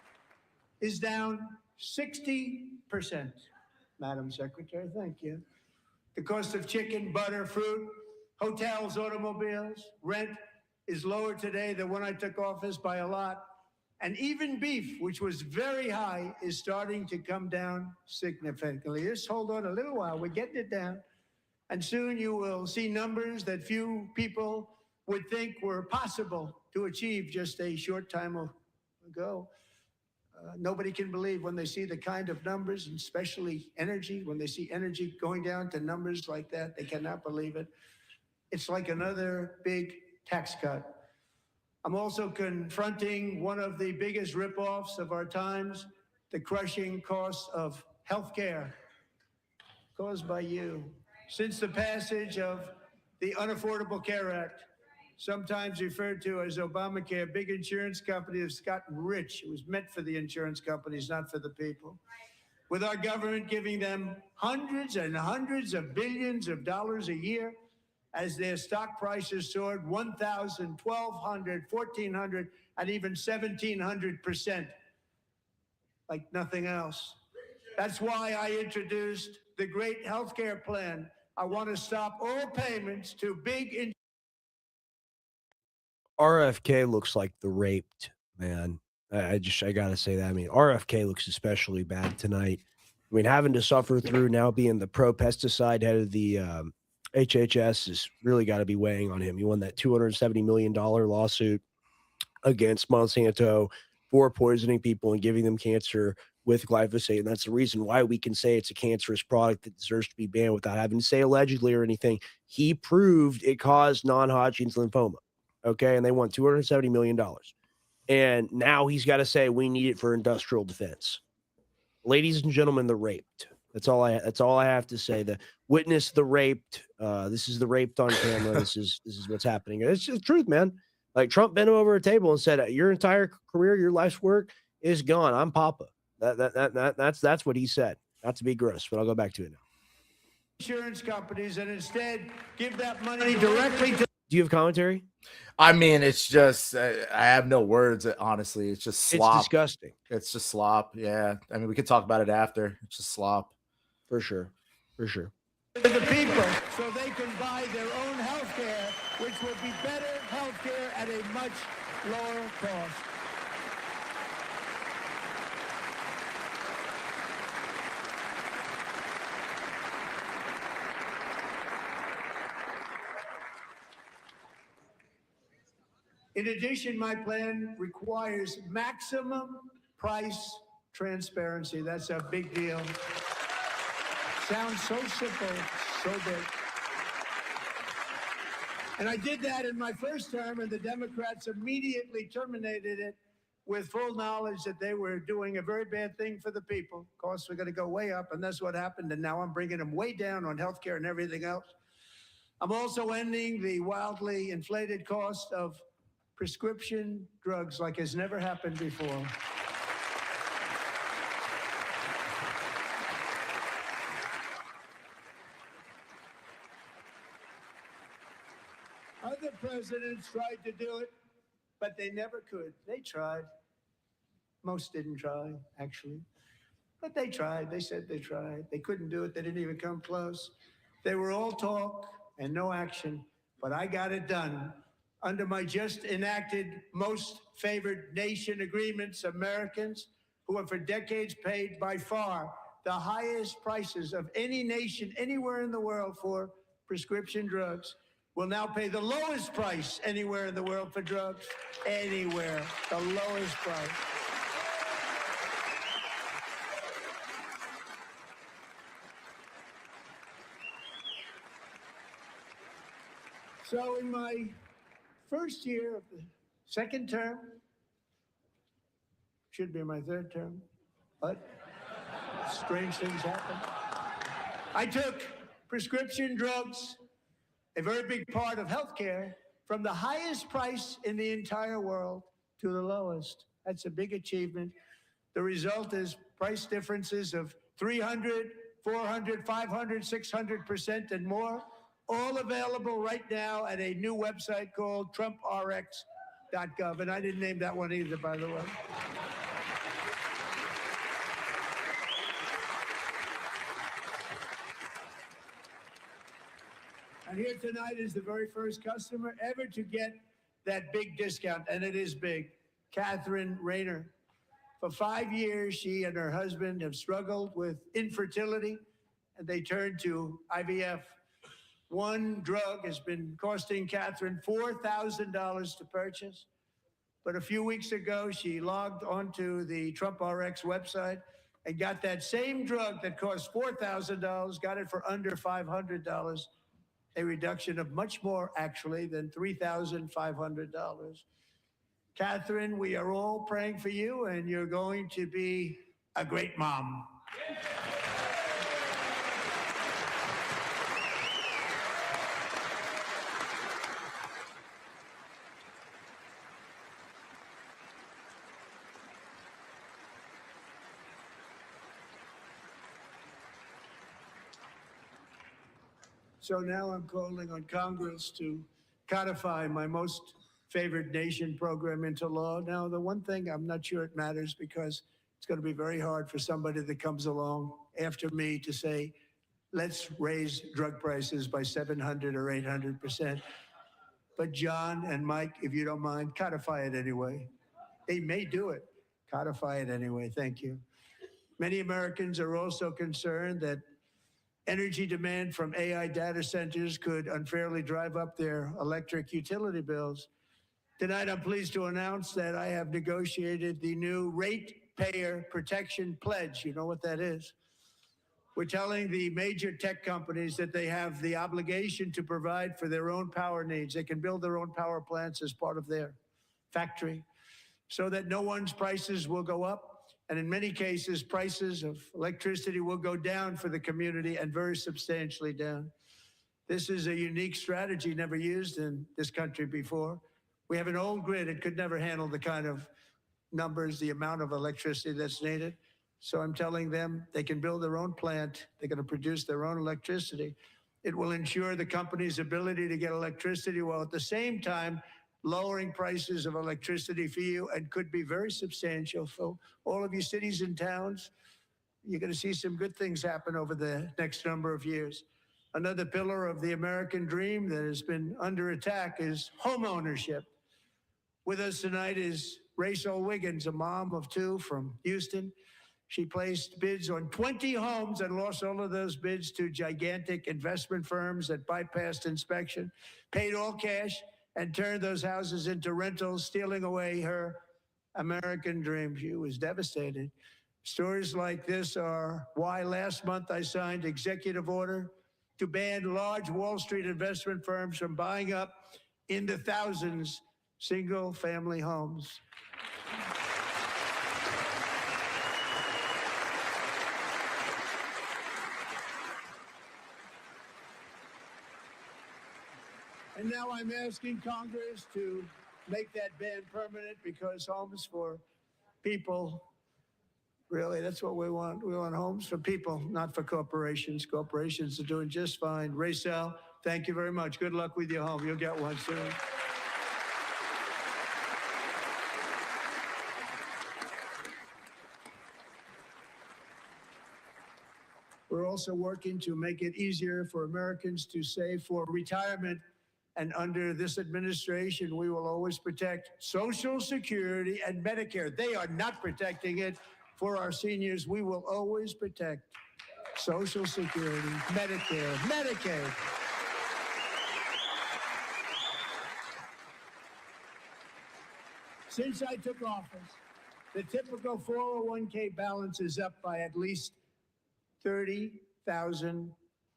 is down 60%. Madam Secretary, thank you. The cost of chicken, butter, fruit, hotels, automobiles, rent is lower today than when I took office by a lot. And even beef, which was very high, is starting to come down significantly. Just hold on a little while. We're getting it down. And soon you will see numbers that few people would think were possible to achieve just a short time ago. Nobody can believe when they see the kind of numbers, and especially energy, when they see energy going down to numbers like that, they cannot believe it. It's like another big tax cut. I'm also confronting one of the biggest ripoffs of our times, the crushing cost of health care caused by you. Since the passage of the Unaffordable Care Act, sometimes referred to as Obamacare, big insurance companies have gotten rich. It was meant for the insurance companies, not for the people. With our government giving them hundreds and hundreds of billions of dollars a year as their stock prices soared 1,000, 1,200, 1,400, and even 1,700%, like nothing else. That's why I introduced the great healthcare plan. I want to stop all payments to big RFK looks like the raped man. I gotta say that. I mean, RFK looks especially bad tonight. I mean, having to suffer through now being the pro-pesticide head of the HHS has really got to be weighing on him. He won that $270 million lawsuit against Monsanto for poisoning people and giving them cancer with glyphosate. And that's the reason why we can say it's a cancerous product that deserves to be banned without having to say allegedly or anything. He proved it caused non-Hodgkin's lymphoma. Okay. And they won $270 million. And now he's got to say we need it for industrial defense. Ladies and gentlemen, the raped. That's all I have to say. The witness the raped. This is the raped on camera. This is what's happening. It's just the truth, man. Like Trump bent over a table and said, your entire career, your life's work is gone. I'm Papa. That's what he said. Not to be gross, but I'll go back to it now. insurance companies and instead give that money directly to. Do you have commentary? I mean, it's just I have no words. Honestly, it's just slop. It's disgusting. It's just slop. Yeah, I mean, we could talk about it after. It's just slop. For sure. For sure. To the people so they can buy their own health care, which will be better health care at a much lower cost. In addition, my plan requires maximum price transparency. That's a big deal. Sounds so simple, so big. And I did that in my first term, and the Democrats immediately terminated it with full knowledge that they were doing a very bad thing for the people. Costs were going to go way up, and that's what happened. And now I'm bringing them way down on healthcare and everything else. I'm also ending the wildly inflated cost of prescription drugs like has never happened before. Other presidents tried to do it, but they never could. They tried. Most didn't try, actually. But they tried. They said they tried. They couldn't do it. They didn't even come close. They were all talk and no action. But I got it done. Under my just enacted most favored nation agreements, Americans who have for decades paid by far the highest prices of any nation anywhere in the world for prescription drugs will now pay the lowest price anywhere in the world for drugs. Anywhere, the lowest price. So in my first year of the second term, should be my third term, but strange things happen. I took prescription drugs, a very big part of healthcare, from the highest price in the entire world to the lowest. That's a big achievement. The result is price differences of 300, 400, 500, 600% and more, all available right now at a new website called TrumpRx.gov. And I didn't name that one either, by the way. And here tonight is the very first customer ever to get that big discount, and it is big, Catherine Rayner. For 5 years, she and her husband have struggled with infertility, and they turned to IVF. One drug has been costing Catherine $4,000 to purchase. But a few weeks ago, she logged onto the Trump RX website and got that same drug that cost $4,000, got it for under $500, a reduction of much more, actually, than $3,500. Catherine, we are all praying for you, and you're going to be a great mom. So now I'm calling on Congress to codify my most favored nation program into law. Now, the one thing I'm not sure it matters, because it's going to be very hard for somebody that comes along after me to say, let's raise drug prices by 700 or 800%. But John and Mike, if you don't mind, codify it anyway. They may do it. Codify it anyway. Thank you. Many Americans are also concerned that energy demand from AI data centers could unfairly drive up their electric utility bills. Tonight, I'm pleased to announce that I have negotiated the new Ratepayer Protection Pledge. You know what that is? We're telling the major tech companies that they have the obligation to provide for their own power needs. They can build their own power plants as part of their factory so that no one's prices will go up. And in many cases, prices of electricity will go down for the community, and very substantially down. This is a unique strategy never used in this country before. We have an old grid. It could never handle the kind of numbers, the amount of electricity that's needed. So I'm telling them they can build their own plant. They're going to produce their own electricity. It will ensure the company's ability to get electricity while at the same time lowering prices of electricity for you, and could be very substantial for all of you cities and towns. You're going to see some good things happen over the next number of years. Another pillar of the American dream that has been under attack is home ownership. With us tonight is Rachel Wiggins, a mom of two from Houston. She placed bids on 20 homes and lost all of those bids to gigantic investment firms that bypassed inspection, paid all cash, and turned those houses into rentals, stealing away her American dream. She was devastated. Stories like this are why last month I signed executive order to ban large Wall Street investment firms from buying up in the thousands single-family homes. And now I'm asking Congress to make that ban permanent, because homes for people, really, that's what we want. We want homes for people, not for corporations. Corporations are doing just fine. Racel, thank you very much. Good luck with your home. You'll get one soon. We're also working to make it easier for Americans to save for retirement. And under this administration, we will always protect Social Security and Medicare. They are not protecting it for our seniors. We will always protect Social Security, Medicare, Medicaid. Since I took office, the typical 401k balance is up by at least $30,000.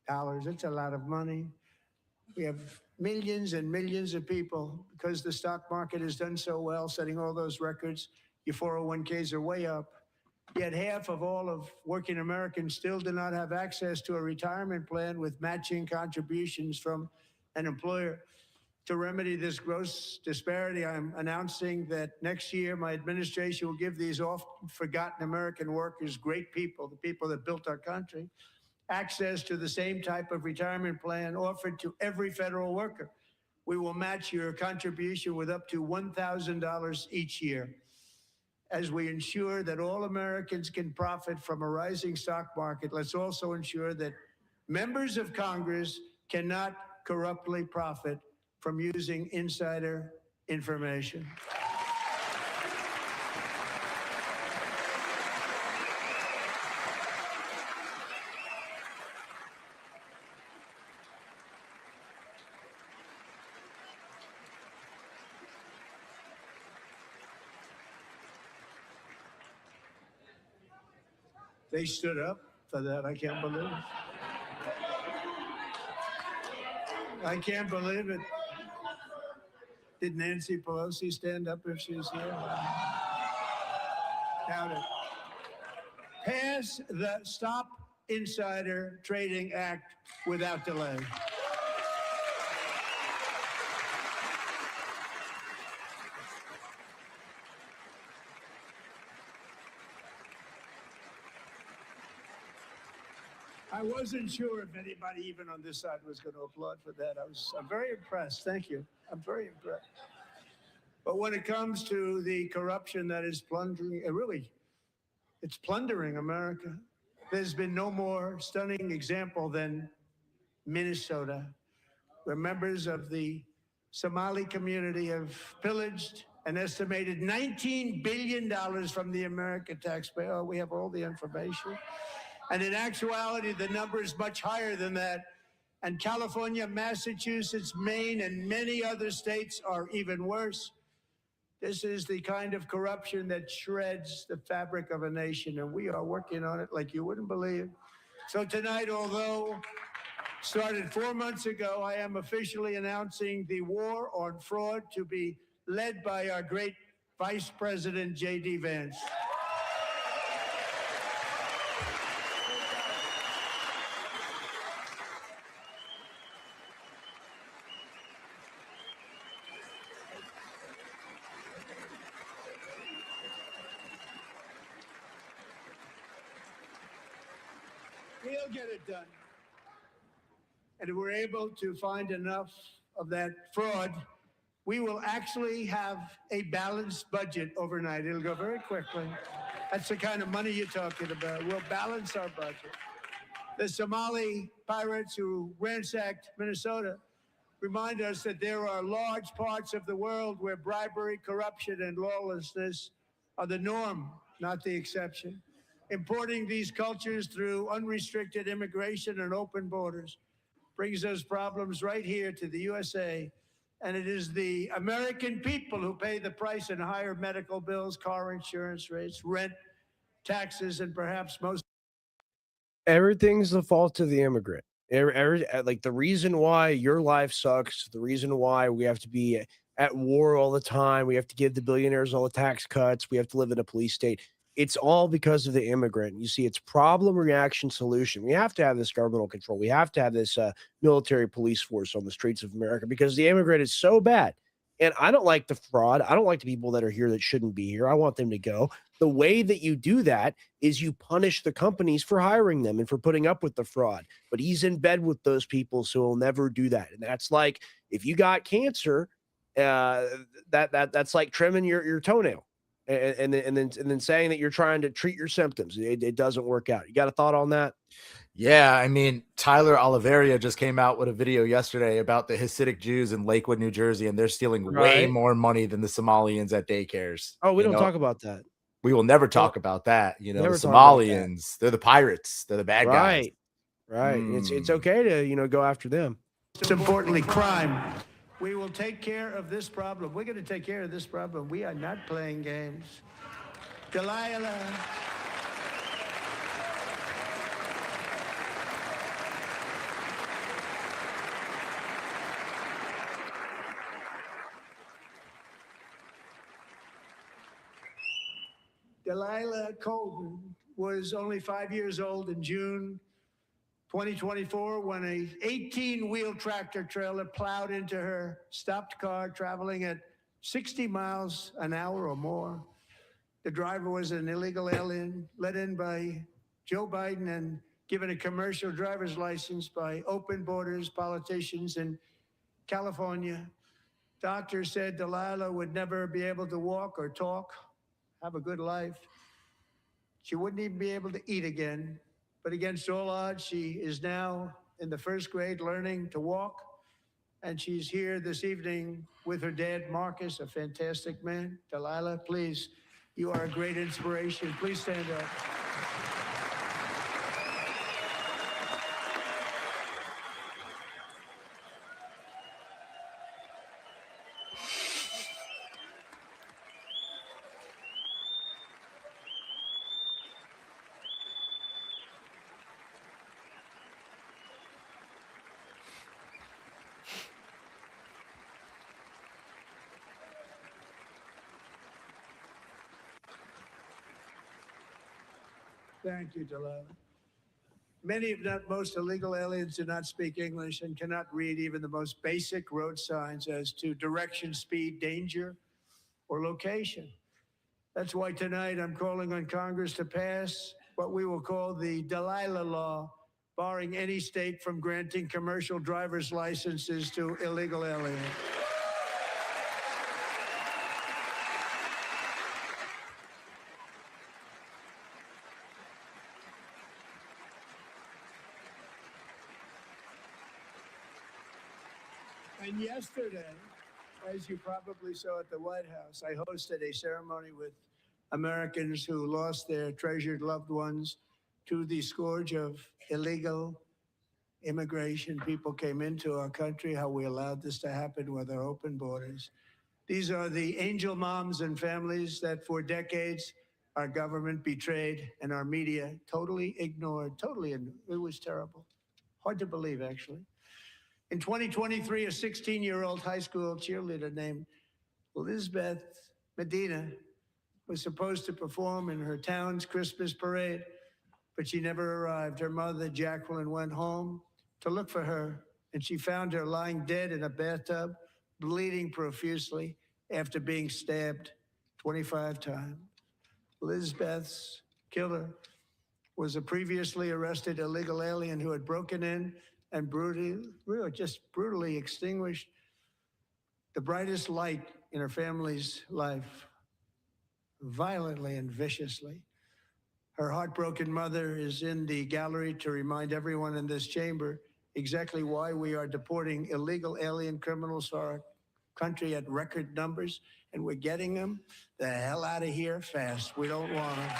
That's a lot of money. We have millions and millions of people, because the stock market has done so well, setting all those records. Your 401ks are way up. Yet half of all of working Americans still do not have access to a retirement plan with matching contributions from an employer. To remedy this gross disparity, I'm announcing that next year my administration will give these often forgotten American workers, great people, the people that built our country, access to the same type of retirement plan offered to every federal worker. We will match your contribution with up to $1,000 each year as we ensure that all Americans can profit from a rising stock market. Let's also ensure that members of Congress cannot corruptly profit from using insider information. They stood up for that. I can't believe it. I can't believe it. Did Nancy Pelosi stand up if she was here? Doubt it. Pass the Stop Insider Trading Act without delay. I wasn't sure if anybody even on this side was going to applaud for that. I'm very impressed. Thank you. I'm very impressed. But when it comes to the corruption that is plundering, it's plundering America. There's been no more stunning example than Minnesota, where members of the Somali community have pillaged an estimated $19 billion from the American taxpayer. We have all the information. And in actuality, the number is much higher than that. And California, Massachusetts, Maine, and many other states are even worse. This is the kind of corruption that shreds the fabric of a nation, and we are working on it like you wouldn't believe. So tonight, although started 4 months ago, I am officially announcing the war on fraud to be led by our great Vice President, J.D. Vance. We'll get it done. And if we're able to find enough of that fraud, we will actually have a balanced budget overnight. It'll go very quickly. That's the kind of money you're talking about. We'll balance our budget. The Somali pirates who ransacked Minnesota remind us that there are large parts of the world where bribery, corruption, and lawlessness are the norm, not the exception. Importing these cultures through unrestricted immigration and open borders brings those problems right here to the USA. And it is the American people who pay the price in higher medical bills, car insurance rates, rent, taxes, and perhaps most. Everything's the fault of the immigrant. Like the reason why your life sucks, the reason why we have to be at war all the time, we have to give the billionaires all the tax cuts, we have to live in a police state. It's all because of the immigrant. You see, it's problem, reaction, solution. We have to have this governmental control. We have to have this military police force on the streets of America because the immigrant is so bad. And I don't like the fraud. I don't like the people that are here that shouldn't be here. I want them to go. The way that you do that is you punish the companies for hiring them and for putting up with the fraud. But he's in bed with those people, so he'll never do that. And that's like if you got cancer, that's like trimming your toenail. And then saying that you're trying to treat your symptoms. It doesn't work out. You got a thought on that? Yeah, I mean, Tyler Oliveria just came out with a video yesterday about the Hasidic Jews in Lakewood, New Jersey, and they're stealing way more money than the Somalians at daycares. Oh, we don't talk about that. We will never talk about that. You know, the Somalians, they're the pirates. They're the bad guys. Right. It's okay to, go after them. Most importantly, crime. We will take care of this problem. We're going to take care of this problem. We are not playing games. Delilah. Delilah Colton was only 5 years old in June, 2024, when a 18-wheel tractor trailer plowed into her stopped car traveling at 60 miles an hour or more. The driver was an illegal alien let in by Joe Biden and given a commercial driver's license by Open Borders politicians in California. Doctors said Delilah would never be able to walk or talk, have a good life. She wouldn't even be able to eat again. But against all odds, she is now in the first grade learning to walk. And she's here this evening with her dad, Marcus, a fantastic man. Delilah, please, you are a great inspiration. Please stand up. Thank you, Delilah. Many, if not most, illegal aliens do not speak English and cannot read even the most basic road signs as to direction, speed, danger, or location. That's why tonight I'm calling on Congress to pass what we will call the Delilah Law, barring any state from granting commercial driver's licenses to illegal aliens. And yesterday, as you probably saw at the White House, I hosted a ceremony with Americans who lost their treasured loved ones to the scourge of illegal immigration. People came into our country, how we allowed this to happen with our open borders. These are the angel moms and families that for decades our government betrayed and our media totally ignored. It was terrible. Hard to believe, actually. In 2023, a 16-year-old high school cheerleader named Elizabeth Medina was supposed to perform in her town's Christmas parade, but she never arrived. Her mother, Jacqueline, went home to look for her, and she found her lying dead in a bathtub, bleeding profusely after being stabbed 25 times. Elizabeth's killer was a previously arrested illegal alien who had broken in and brutally extinguished the brightest light in her family's life, violently and viciously. Her heartbroken mother is in the gallery to remind everyone in this chamber exactly why we are deporting illegal alien criminals to our country at record numbers, and we're getting them the hell out of here fast. We don't want them.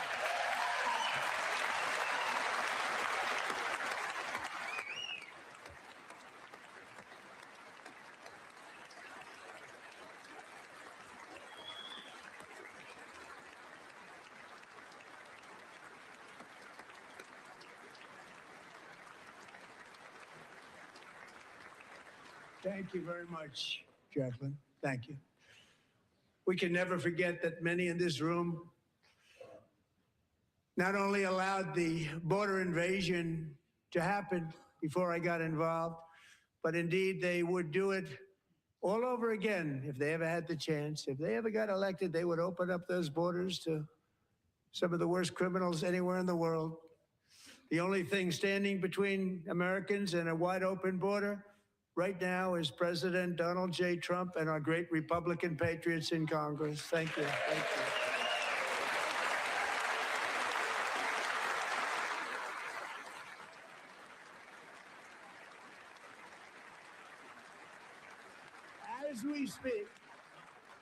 Thank you very much, Jacqueline. Thank you. We can never forget that many in this room not only allowed the border invasion to happen before I got involved, but indeed they would do it all over again if they ever had the chance. If they ever got elected, they would open up those borders to some of the worst criminals anywhere in the world. The only thing standing between Americans and a wide open border right now is President Donald J. Trump and our great Republican patriots in Congress. Thank you. Thank you. As we speak,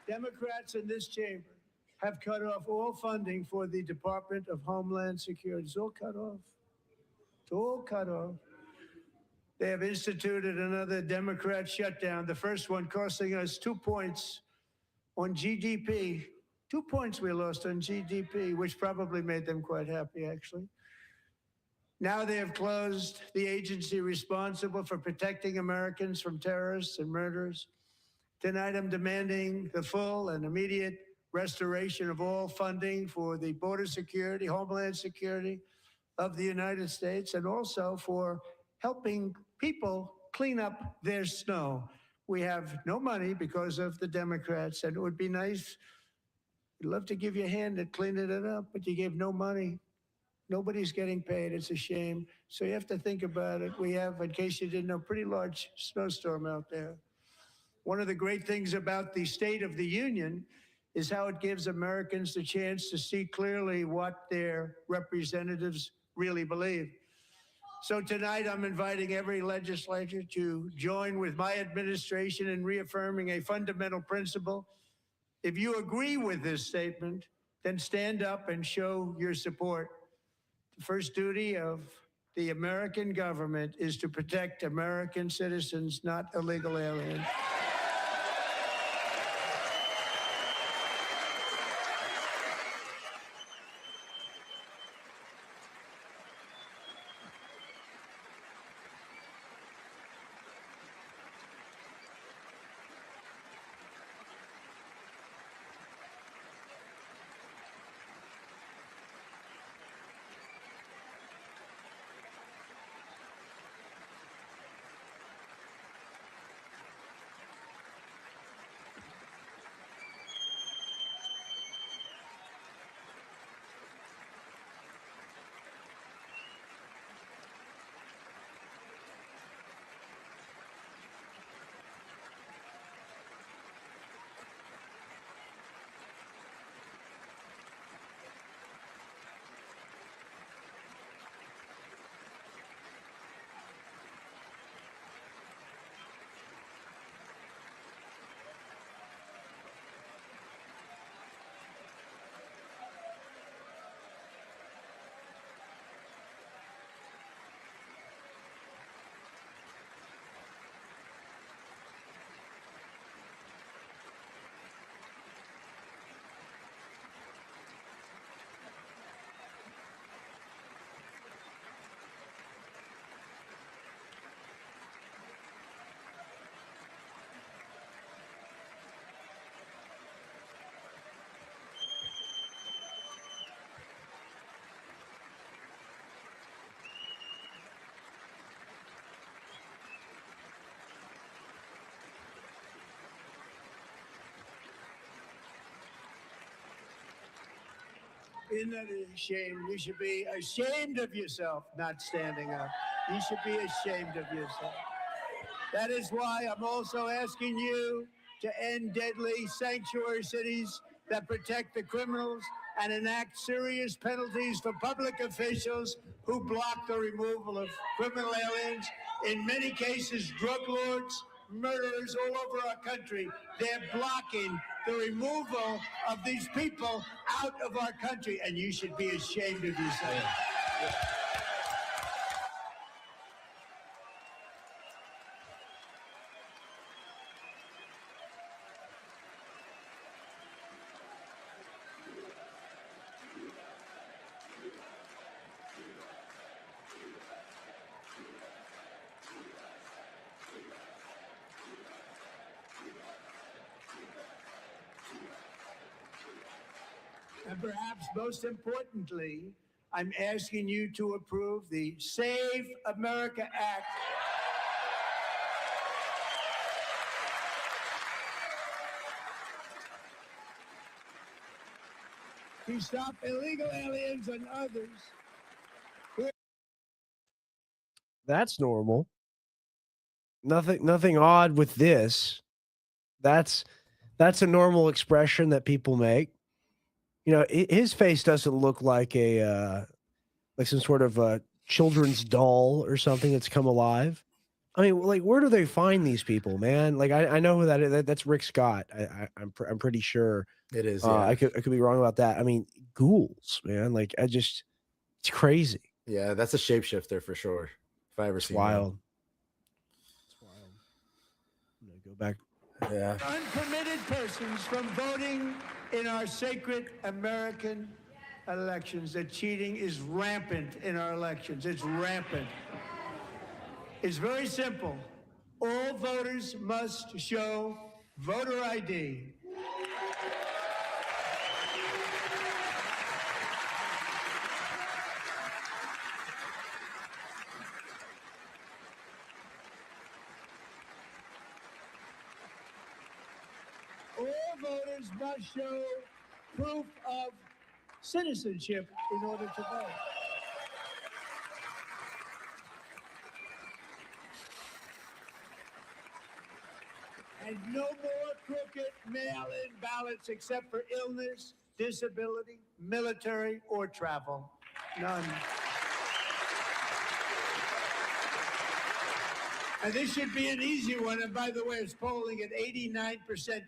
Democrats in this chamber have cut off all funding for the Department of Homeland Security. It's all cut off. It's all cut off. They have instituted another Democrat shutdown, the first one costing us 2 points on GDP. 2 points we lost on GDP, which probably made them quite happy, actually. Now they have closed the agency responsible for protecting Americans from terrorists and murderers. Tonight I'm demanding the full and immediate restoration of all funding for the border security, homeland security of the United States, and also for helping people clean up their snow. We have no money because of the Democrats, and it would be nice. We'd love to give you a hand at cleaning it up, but you gave no money. Nobody's getting paid. It's a shame. So you have to think about it. We have, in case you didn't know, pretty large snowstorm out there. One of the great things about the State of the Union is how it gives Americans the chance to see clearly what their representatives really believe. So tonight, I'm inviting every legislator to join with my administration in reaffirming a fundamental principle. If you agree with this statement, then stand up and show your support. The first duty of the American government is to protect American citizens, not illegal aliens. Isn't that a shame? You should be ashamed of yourself not standing up. You should be ashamed of yourself. That is why I'm also asking you to end deadly sanctuary cities that protect the criminals and enact serious penalties for public officials who block the removal of criminal aliens. In many cases, drug lords, murderers all over our country. They're blocking the removal of these people out of our country, and you should be ashamed of yourself. And perhaps most importantly, I'm asking you to approve the Save America Act. To stop illegal aliens and others. That's normal. Nothing odd with this. That's a normal expression that people make. You know, his face doesn't look like a like some sort of a children's doll or something that's come alive. I mean, like, where do they find these people, man? Like, I know who that is. That's Rick Scott. I'm pretty sure It is. Yeah. I could be wrong about that. I mean, ghouls, man. Like, it's crazy. Yeah, that's a shapeshifter for sure. If I ever It's seen wild. It's wild. I'm gonna go back. Yeah. Unpermitted persons from voting in our sacred American elections. That cheating is rampant in our elections. It's rampant. It's very simple. All voters must show voter ID. all voters must show proof of citizenship in order to vote. And no more crooked mail-in ballots except for illness, disability, military, or travel. None. And this should be an easy one. And by the way, it's polling at 89%,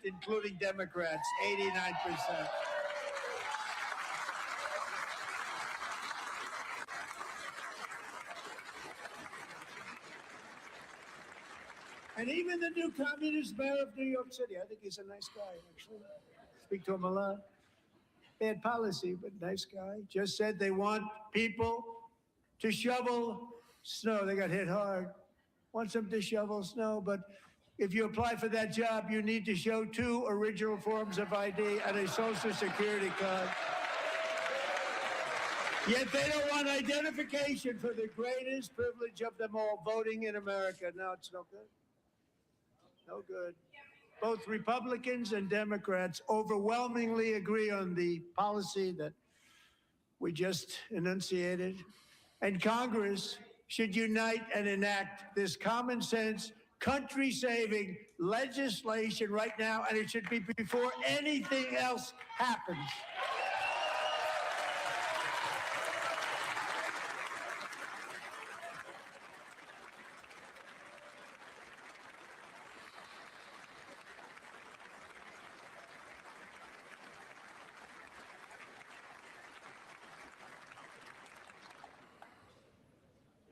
including Democrats, 89%. And even the new communist mayor of New York City, I think he's a nice guy, actually. Speak to him a lot. Bad policy, but nice guy. Just said they want people to shovel snow. They got hit hard. Wants them to shovel snow, but if you apply for that job, you need to show 2 original forms of ID and a Social Security card. Yet they don't want identification for the greatest privilege of them all, voting in America. No, it's no good. No good. Both Republicans and Democrats overwhelmingly agree on the policy that we just enunciated. And Congress should unite and enact this common sense, country-saving legislation right now, and it should be before anything else happens.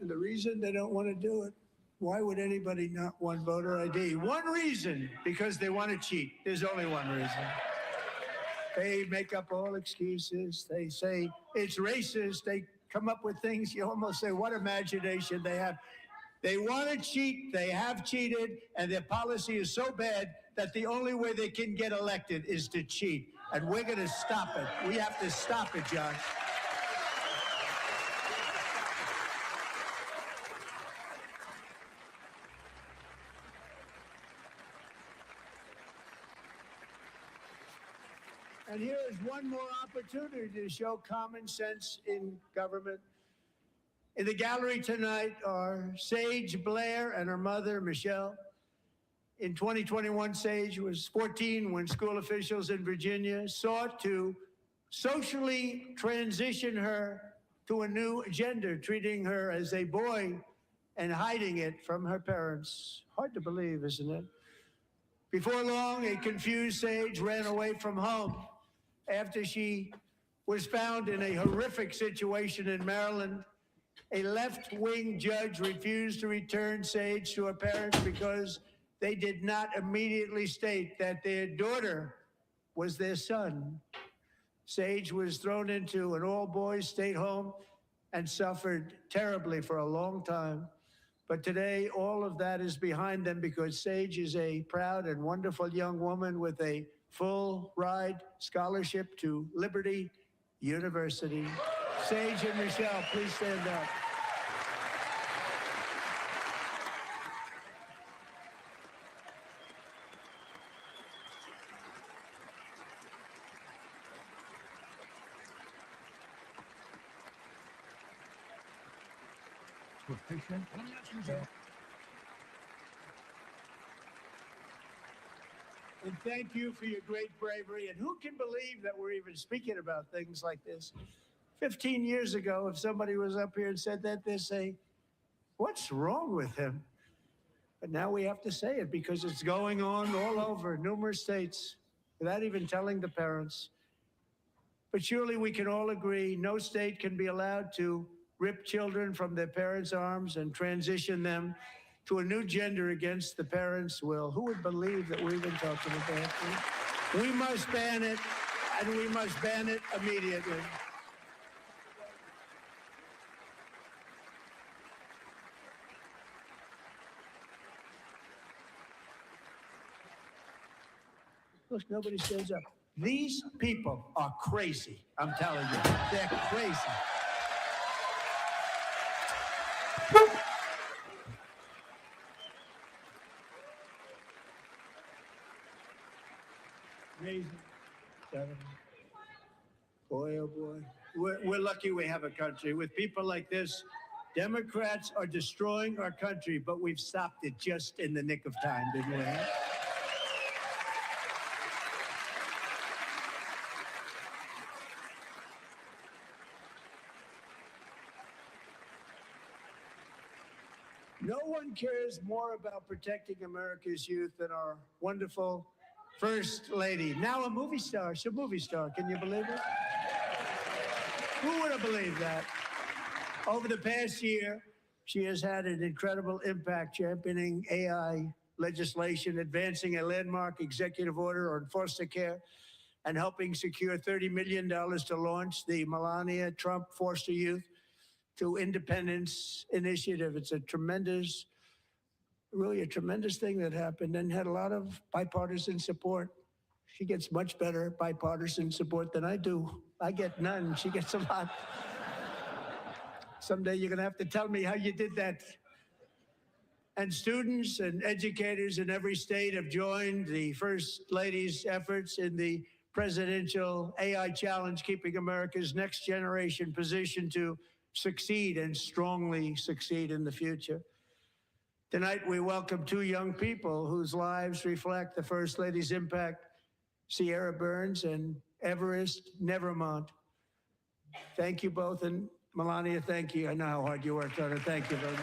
And the reason they don't want to do it, why would anybody not want voter ID? One reason, because they want to cheat. There's only one reason. They make up all excuses. They say it's racist. They come up with things you almost say, what imagination they have. They want to cheat. They have cheated. And their policy is so bad that the only way they can get elected is to cheat. And we're going to stop it. We have to stop it, John. And here is one more opportunity to show common sense in government. In the gallery tonight are Sage Blair and her mother, Michelle. In 2021, Sage was 14 when school officials in Virginia sought to socially transition her to a new gender, treating her as a boy and hiding it from her parents. Hard to believe, isn't it? Before long, a confused Sage ran away from home after she was found in a horrific situation in Maryland. A left-wing judge refused to return Sage to her parents because they did not immediately state that their daughter was their son. Sage was thrown into an all-boys state home and suffered terribly for a long time. But today, all of that is behind them because Sage is a proud and wonderful young woman with a full ride scholarship to Liberty University. Sage and Michelle, please stand up. And thank you for your great bravery. And who can believe that we're even speaking about things like this? 15 years ago, if somebody was up here and said that, they'd say, what's wrong with him? But now we have to say it because it's going on all over numerous states without even telling the parents. But surely we can all agree no state can be allowed to rip children from their parents' arms and transition them to a new gender against the parents' will. Who would believe that we're even talking about this? We must ban it, and we must ban it immediately. Look, nobody stands up. These people are crazy. I'm telling you, they're crazy. Amazing. 7. Boy, oh boy. We're lucky we have a country. With people like this, Democrats are destroying our country, but we've stopped it just in the nick of time, didn't we? No one cares more about protecting America's youth than our wonderful First Lady. Now a movie star. She's a movie star. Can you believe it? Who would have believed that? Over the past year, she has had an incredible impact championing AI legislation, advancing a landmark executive order on foster care, and helping secure $30 million to launch the Melania Trump Foster Youth to Independence Initiative. It's a tremendous, really a tremendous thing that happened and had a lot of bipartisan support. She gets much better bipartisan support than I do. I get none. She gets a lot. Someday you're going to have to tell me how you did that. And students and educators in every state have joined the First Lady's efforts in the presidential AI challenge, keeping America's next generation positioned to succeed and strongly succeed in the future. Tonight, we welcome 2 young people whose lives reflect the First Lady's impact, Sierra Burns and Everest Nevermont. Thank you both, and Melania, thank you. I know how hard you worked on it. Thank you very much.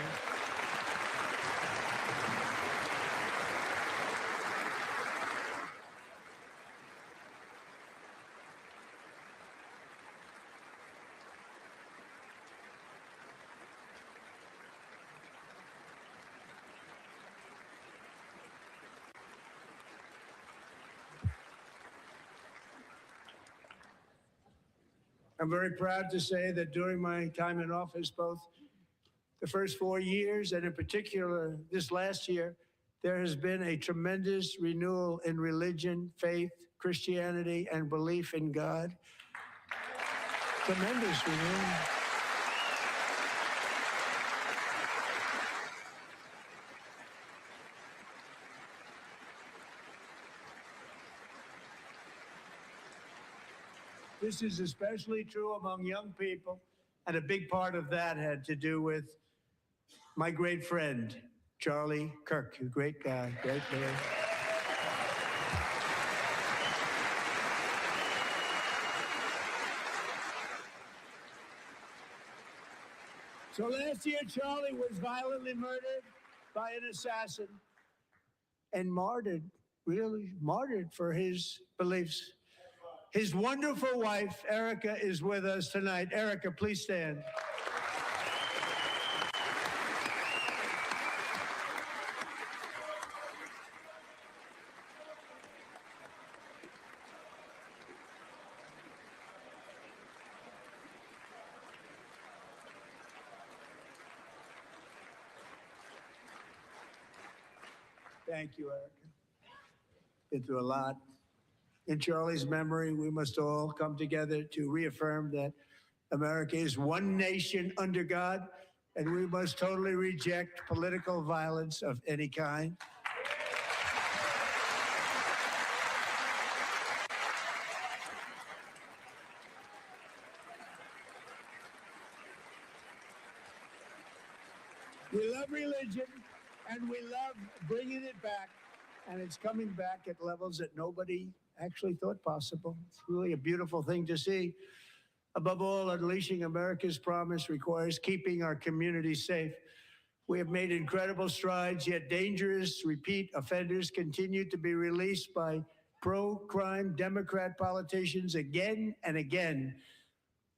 I'm very proud to say that during my time in office, both the first 4 years and in particular this last year, there has been a tremendous renewal in religion, faith, Christianity, and belief in God. Tremendous renewal. This is especially true among young people, and a big part of that had to do with my great friend, Charlie Kirk, a great guy, great man. So last year, Charlie was violently murdered by an assassin and martyred, really martyred for his beliefs. His wonderful wife, Erica, is with us tonight. Erica, please stand. Thank you, Erica. Been through a lot. In Charlie's memory, we must all come together to reaffirm that America is one nation under God, and we must totally reject political violence of any kind. We love religion, and we love bringing it back, and it's coming back at levels that nobody actually thought possible. It's really a beautiful thing to see. Above all, unleashing America's promise requires keeping our communities safe. We have made incredible strides, yet dangerous repeat offenders continue to be released by pro-crime Democrat politicians again and again.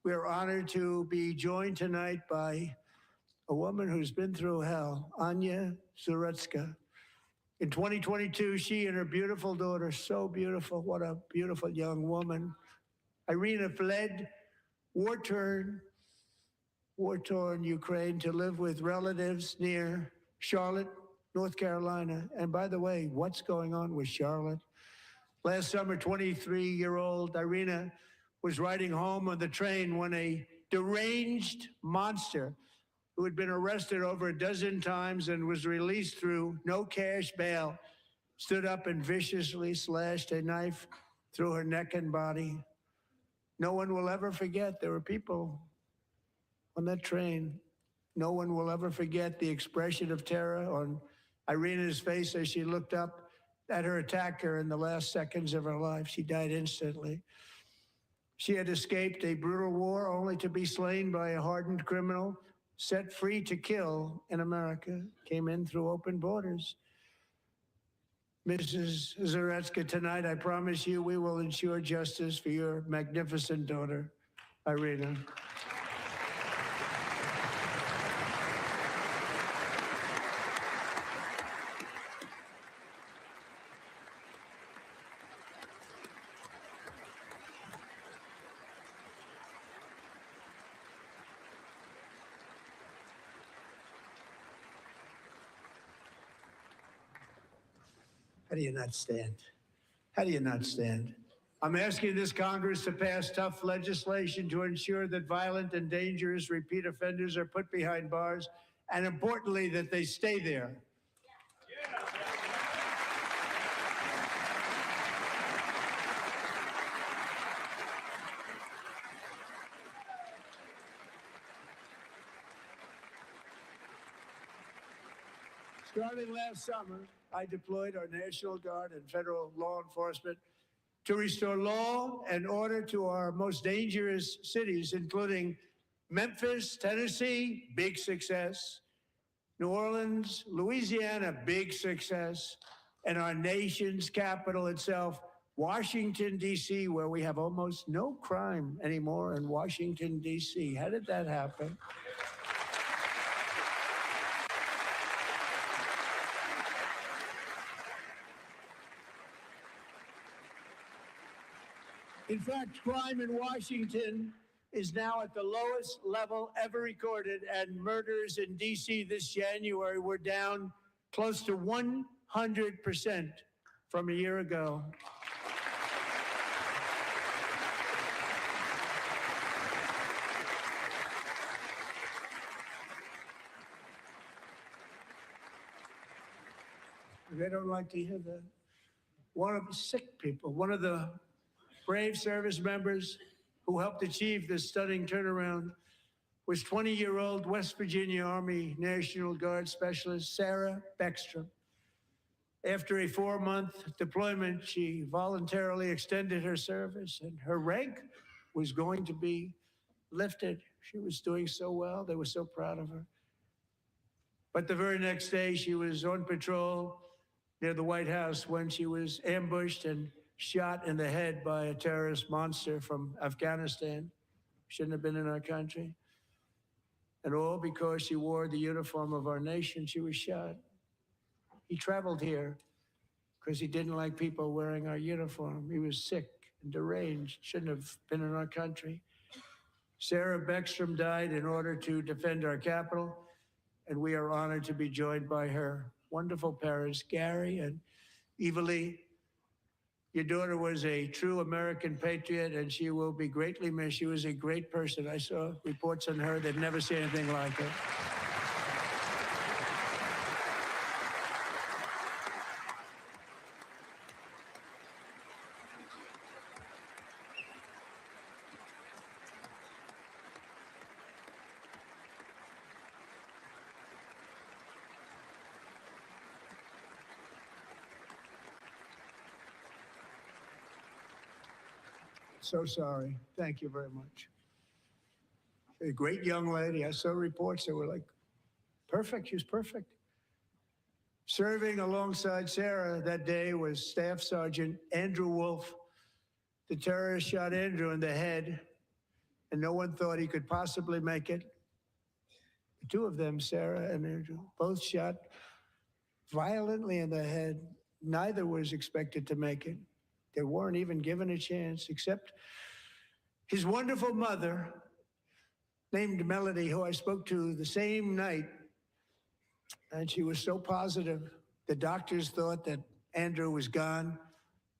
We are honored to be joined tonight by a woman who's been through hell, Anya Zarutska. In 2022, she and her beautiful daughter, so beautiful, what a beautiful young woman, Irina, fled war-torn Ukraine to live with relatives near Charlotte, North Carolina. And by the way, what's going on with Charlotte? Last summer, 23-year-old Irina was riding home on the train when a deranged monster who had been arrested over a dozen times and was released through no cash bail, stood up and viciously slashed a knife through her neck and body. No one will ever forget there were people on that train. No one will ever forget the expression of terror on Irina's face as she looked up at her attacker in the last seconds of her life. She died instantly. She had escaped a brutal war only to be slain by a hardened criminal, set free to kill in America, came in through open borders. Mrs. Zaretsky, tonight I promise you we will ensure justice for your magnificent daughter, Irina. How do you not stand? How do you not stand? I'm asking this Congress to pass tough legislation to ensure that violent and dangerous repeat offenders are put behind bars, and importantly, that they stay there. Starting last summer, I deployed our National Guard and federal law enforcement to restore law and order to our most dangerous cities, including Memphis, Tennessee, big success, New Orleans, Louisiana, big success, and our nation's capital itself, Washington, D.C., where we have almost no crime anymore in Washington, D.C. How did that happen? In fact, crime in Washington is now at the lowest level ever recorded, and murders in D.C. this January were down close to 100% from a year ago. They don't like to hear that. One of the sick people, one of the brave service members who helped achieve this stunning turnaround was 20-year-old West Virginia Army National Guard Specialist Sarah Beckstrom. After a 4-month deployment, she voluntarily extended her service, and her rank was going to be lifted. She was doing so well. They were so proud of her. But the very next day, she was on patrol near the White House when she was ambushed and shot in the head by a terrorist monster from Afghanistan. Shouldn't have been in our country. And all because she wore the uniform of our nation, she was shot. He traveled here because he didn't like people wearing our uniform. He was sick and deranged, shouldn't have been in our country. Sarah Beckstrom died in order to defend our capital, and we are honored to be joined by her wonderful parents, Gary and Eva Lee. Your daughter was a true American patriot, and she will be greatly missed. She was a great person. I saw reports on her that never see anything like her. So sorry. Thank you very much. A great young lady. I saw reports that were like, perfect. She was perfect. Serving alongside Sarah that day was Staff Sergeant Andrew Wolf. The terrorist shot Andrew in the head, and no one thought he could possibly make it. The two of them, Sarah and Andrew, both shot violently in the head. Neither was expected to make it. They weren't even given a chance, except his wonderful mother, named Melody, who I spoke to the same night. And she was so positive. The doctors thought that Andrew was gone.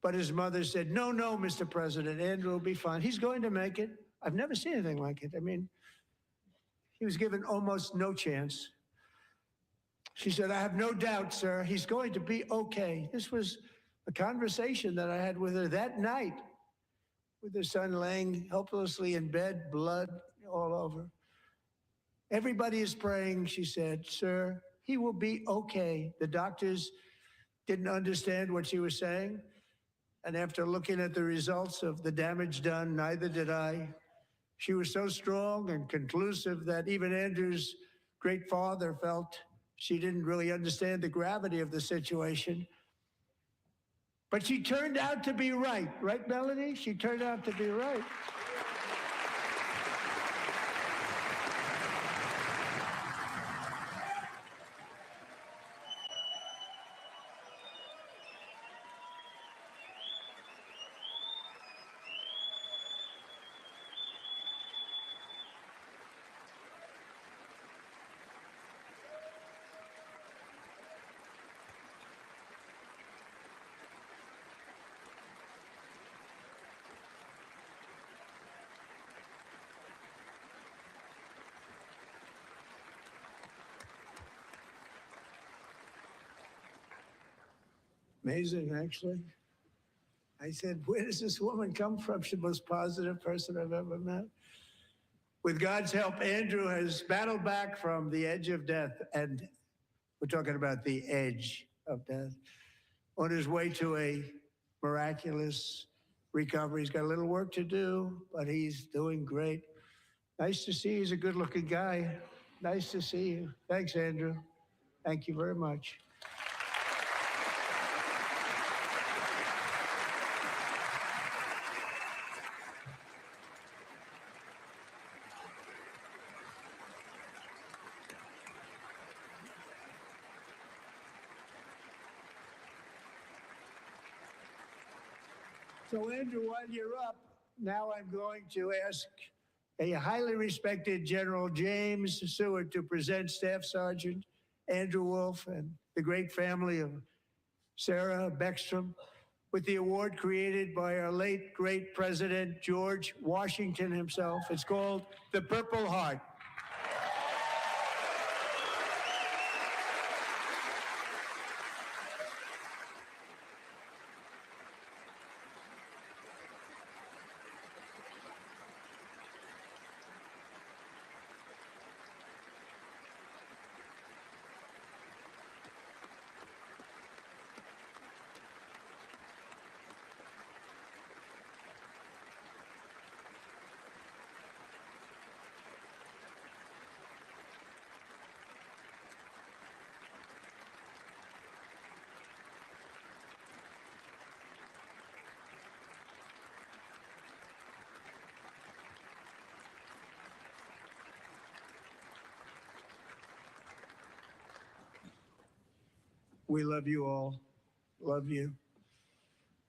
But his mother said, no, Mr. President, Andrew will be fine. He's going to make it. I've never seen anything like it. I mean, he was given almost no chance. She said, I have no doubt, sir, he's going to be okay. This was a conversation that I had with her that night, with her son laying helplessly in bed, blood all over. Everybody is praying, she said, sir, he will be okay. The doctors didn't understand what she was saying. And after looking at the results of the damage done, neither did I. She was so strong and conclusive that even Andrew's great father felt she didn't really understand the gravity of the situation. But she turned out to be right. Right, Melanie? She turned out to be right. Amazing, actually. I said, where does this woman come from? She's the most positive person I've ever met. With God's help, Andrew has battled back from the edge of death, and we're talking about the edge of death, on his way to a miraculous recovery. He's got a little work to do, but he's doing great. Nice to see you. He's a good-looking guy. Nice to see you. Thanks, Andrew. Thank you very much. So, Andrew, while you're up, now I'm going to ask a highly respected General James Seward to present Staff Sergeant Andrew Wolf and the great family of Sarah Beckstrom with the award created by our late, great President George Washington himself. It's called the Purple Heart. We love you all. Love you.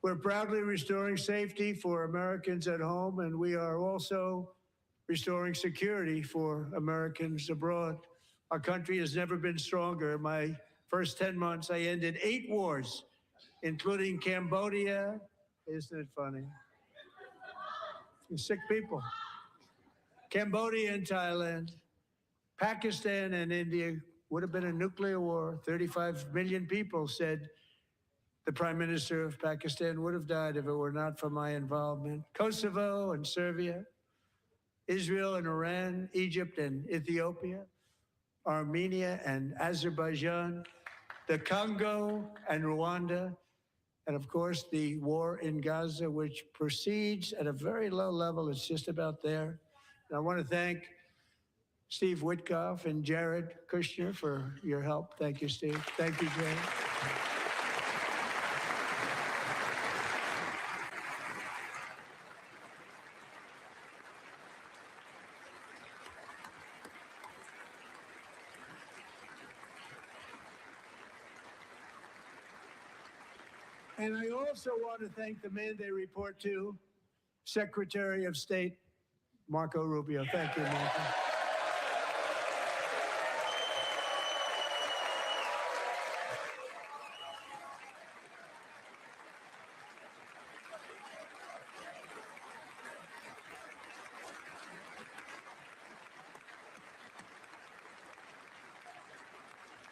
We're proudly restoring safety for Americans at home, and we are also restoring security for Americans abroad. Our country has never been stronger. My first 10 months, I ended 8 wars, including Cambodia. Isn't it funny? Sick people. Cambodia and Thailand, Pakistan and India. Would have been a nuclear war. 35 million people, said the Prime Minister of Pakistan, would have died if it were not for my involvement. Kosovo and Serbia, Israel and Iran, Egypt and Ethiopia, Armenia and Azerbaijan, the Congo and Rwanda, and of course the war in Gaza, which proceeds at a very low level. It's just about there. And I want to thank Steve Witkoff and Jared Kushner for your help. Thank you, Steve. Thank you, Jared. And I also want to thank the man they report to, Secretary of State Marco Rubio. Thank you, Marco.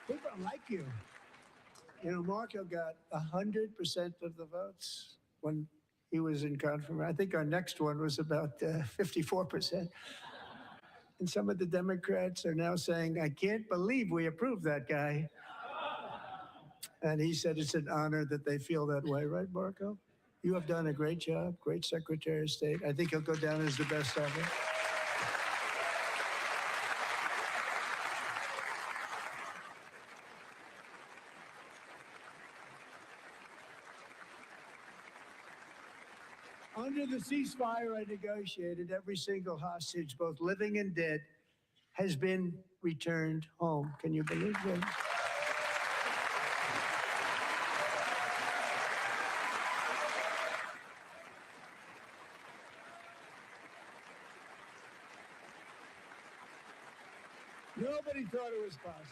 People like you. You know, Marco got 100% of the votes when he was in confirmation. I think our next one was about 54%. And some of the Democrats are now saying, I can't believe we approved that guy. And he said it's an honor that they feel that way, right, Marco? You have done a great job, great Secretary of State. I think he'll go down as the best ever. Under the ceasefire I negotiated, every single hostage, both living and dead, has been returned home. Can you believe that? Nobody thought it was possible.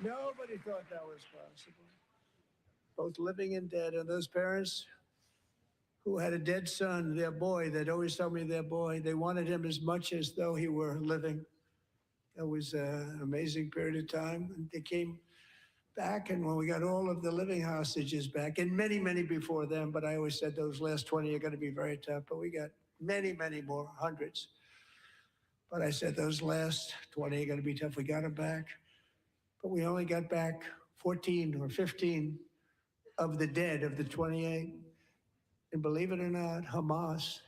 Nobody thought that was possible. Both living and dead, and those parents who had a dead son, their boy, they'd always tell me their boy, they wanted him as much as though he were living. That was an amazing period of time. And they came back, and when we got all of the living hostages back, and many, many before them, but I always said those last 20 are going to be very tough, but we got many, many more, hundreds. But I said those last 20 are going to be tough. We got them back, but we only got back 14 or 15 of the dead of the 28. And believe it or not, Hamas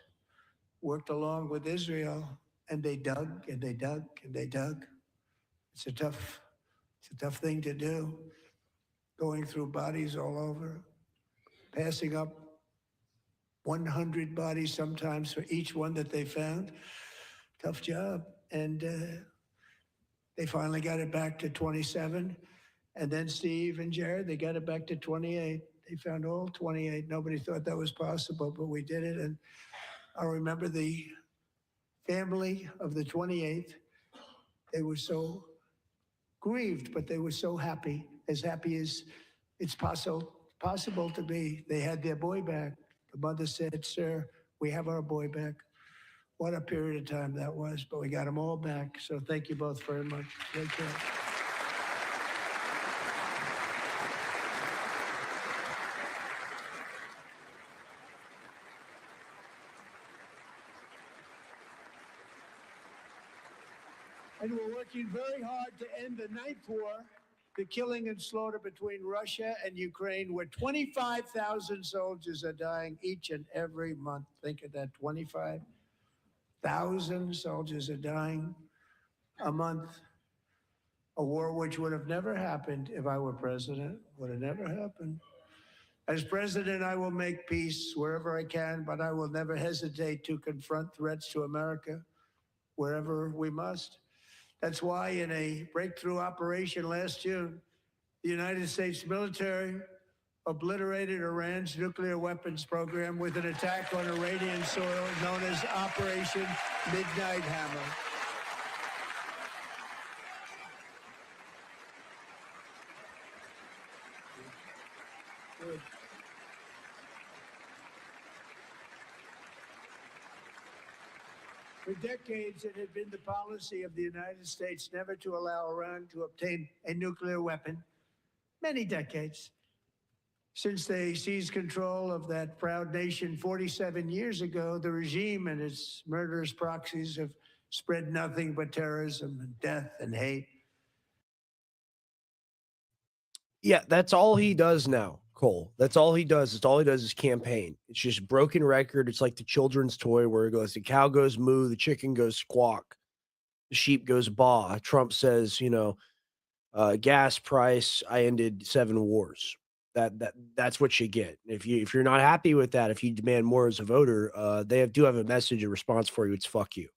worked along with Israel, and they dug and they dug and they dug. It's a tough thing to do, going through bodies all over, passing up 100 bodies sometimes for each one that they found. Tough job. And they finally got it back to 27. And then Steve and Jared, they got it back to 28. They found all 28. Nobody thought that was possible, but we did it. And I remember the family of the 28th. They were so grieved, but they were so happy as it's possible to be. They had their boy back. The mother said, sir, we have our boy back. What a period of time that was, but we got them all back. So thank you both very much. Take care. And we're working very hard to end the ninth war, the killing and slaughter between Russia and Ukraine, where 25,000 soldiers are dying each and every month. Think of that, 25,000 soldiers are dying a month. A war which would have never happened if I were president, would have never happened. As president, I will make peace wherever I can, but I will never hesitate to confront threats to America wherever we must. That's why in a breakthrough operation last June, the United States military obliterated Iran's nuclear weapons program with an attack on Iranian soil known as Operation Midnight Hammer. Good. For decades, it had been the policy of the United States never to allow Iran to obtain a nuclear weapon. Many decades. Since they seized control of that proud nation 47 years ago, the regime and its murderous proxies have spread nothing but terrorism and death and hate. Yeah, that's all he does now, Cole. That's all he does. It's all he does is campaign. It's just broken record. It's like the children's toy where it goes, the cow goes moo, the chicken goes squawk, the sheep goes baa. Trump says, gas price, I ended 7 wars. That's what you get. If you're not happy with that, if you demand more as a voter, they do have a message, a response for you. It's fuck you.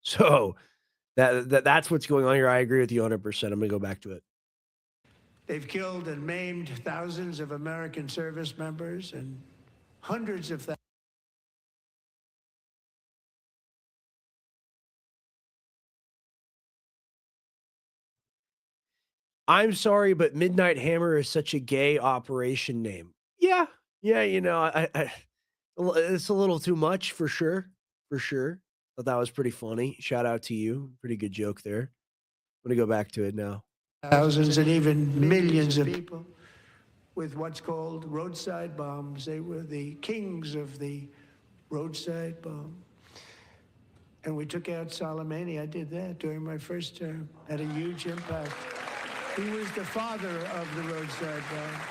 So that's what's going on here. I agree with you 100%. I'm gonna go back to it. They've killed and maimed thousands of American service members and hundreds of thousands. I'm sorry, but Midnight Hammer is such a gay operation name. Yeah, I it's a little too much for sure. But that was pretty funny. Shout out to you. Pretty good joke there. I'm gonna go back to it now. thousands and even millions of people with what's called roadside bombs. They were the kings of the roadside bomb. And we took out Soleimani. I did that during my first term. Had a huge impact. He was the father of the roadside bomb.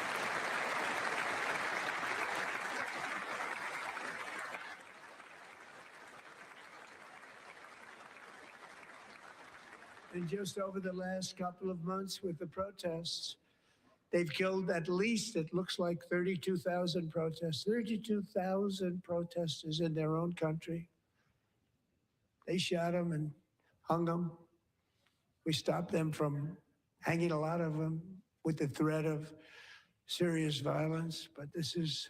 And just over the last couple of months with the protests, they've killed at least, it looks like 32,000 protesters, 32,000 protesters in their own country. They shot them and hung them. We stopped them from hanging a lot of them with the threat of serious violence. But this is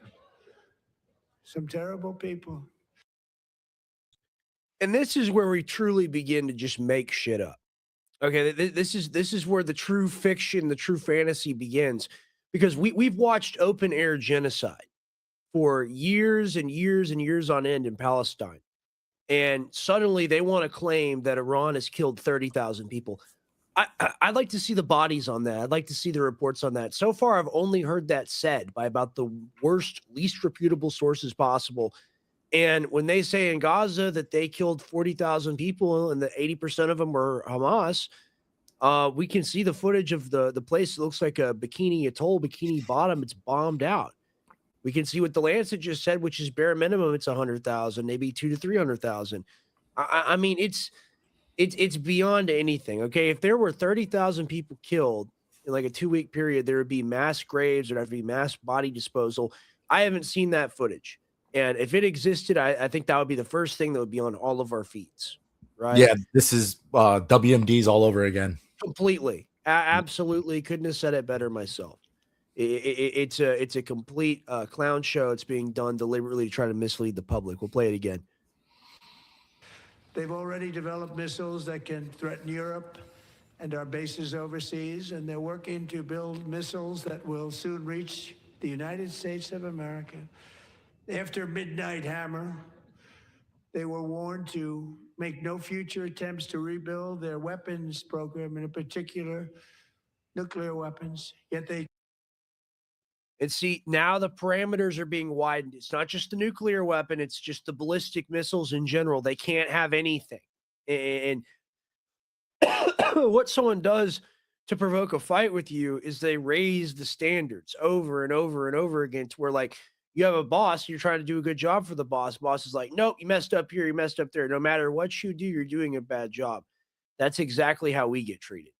some terrible people. And this is where we truly begin to just make shit up. Okay, this is where the true fiction, the true fantasy begins, because we've watched open air genocide for years and years and years on end in Palestine. And suddenly they want to claim that Iran has killed 30,000 people. I'd like to see the bodies on that. I'd like to see the reports on that. So far, I've only heard that said by about the worst, least reputable sources possible. And when they say in Gaza that they killed 40,000 people and that 80% of them were Hamas, we can see the footage of the place that looks like a Bikini Atoll, Bikini Bottom. It's bombed out. We can see what the Lancet just said, which is bare minimum. It's 100,000, maybe 200,000 to 300,000. I mean, it's beyond anything. Okay, if there were 30,000 people killed in like a 2-week period, there would be mass graves. There'd have to be mass body disposal. I haven't seen that footage. And if it existed, I think that would be the first thing that would be on all of our feeds, right? Yeah, this is WMDs all over again. Completely. Absolutely. Couldn't have said it better myself. It's a complete clown show. It's being done deliberately to try to mislead the public. We'll play it again. They've already developed missiles that can threaten Europe and our bases overseas, and they're working to build missiles that will soon reach the United States of America. After Midnight Hammer, they were warned to make no future attempts to rebuild their weapons program, and in particular, nuclear weapons. Yet they... And see, now the parameters are being widened. It's not just the nuclear weapon. It's just the ballistic missiles in general. They can't have anything. And what someone does to provoke a fight with you is they raise the standards over and over and over again to where, like, you have a boss, you're trying to do a good job for the boss. Boss is like, nope, you messed up here, you messed up there. No matter what you do, you're doing a bad job. That's exactly how we get treated.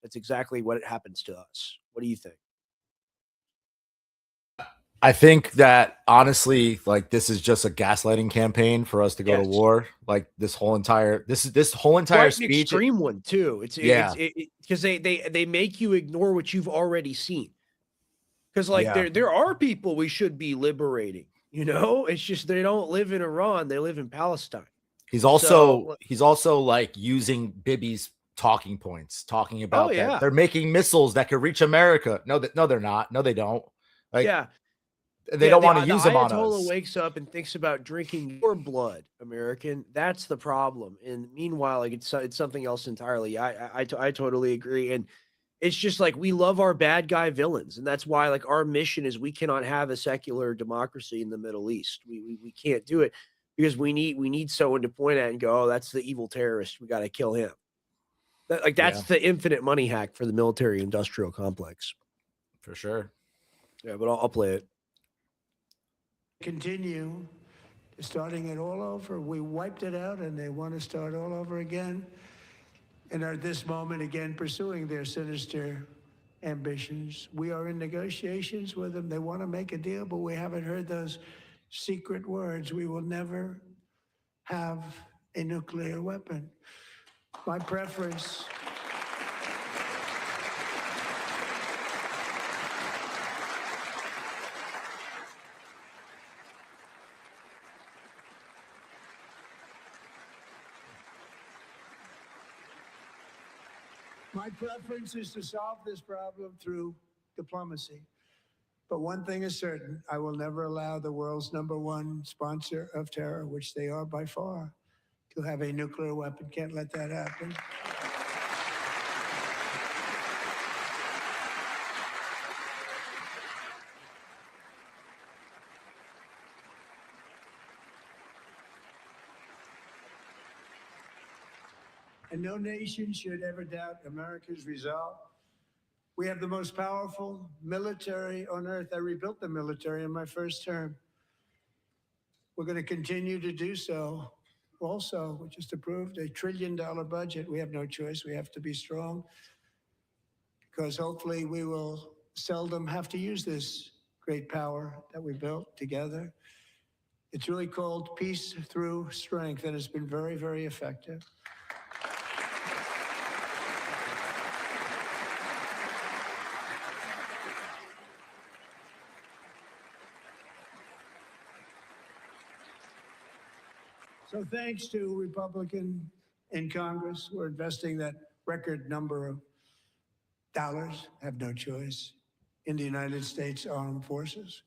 That's exactly what happens to us. What do you think? I think that honestly, like, this is just a gaslighting campaign for us to go to war. Like this whole entire Quite speech, an extreme one too. It's because they make you ignore what you've already seen. Because there are people we should be liberating. You know, it's just they don't live in Iran; they live in Palestine. He's also like using Bibi's talking points, talking about that they're making missiles that could reach America. No, they're not. No, they don't. Like, they don't want to use them on us. Ayatollah wakes up and thinks about drinking your blood, American. That's the problem. And meanwhile, like it's something else entirely. I totally agree. And it's just like we love our bad guy villains, and that's why like our mission is we cannot have a secular democracy in the Middle East. We can't do it because we need someone to point at and go, oh, that's the evil terrorist. We got to kill him. That's the infinite money hack for the military-industrial complex. For sure. Yeah, but I'll play it. Continue starting it all over. We wiped it out, and they want to start all over again. And are at this moment again pursuing their sinister ambitions. We are in negotiations with them. They want to make a deal, but we haven't heard those secret words. We will never have a nuclear weapon. My preference... My preference is to solve this problem through diplomacy. But one thing is certain, I will never allow the world's #1 sponsor of terror, which they are by far, to have a nuclear weapon. Can't let that happen. and no nation should ever doubt America's resolve. We have the most powerful military on earth. I rebuilt the military in my first term. We're going to continue to do so. Also, we just approved a $1 trillion budget. We have no choice. We have to be strong because hopefully we will seldom have to use this great power that we built together. It's really called Peace Through Strength, and it's been very, very effective. So thanks to Republican in Congress, we're investing that record number of dollars, have no choice, in the United States Armed Forces.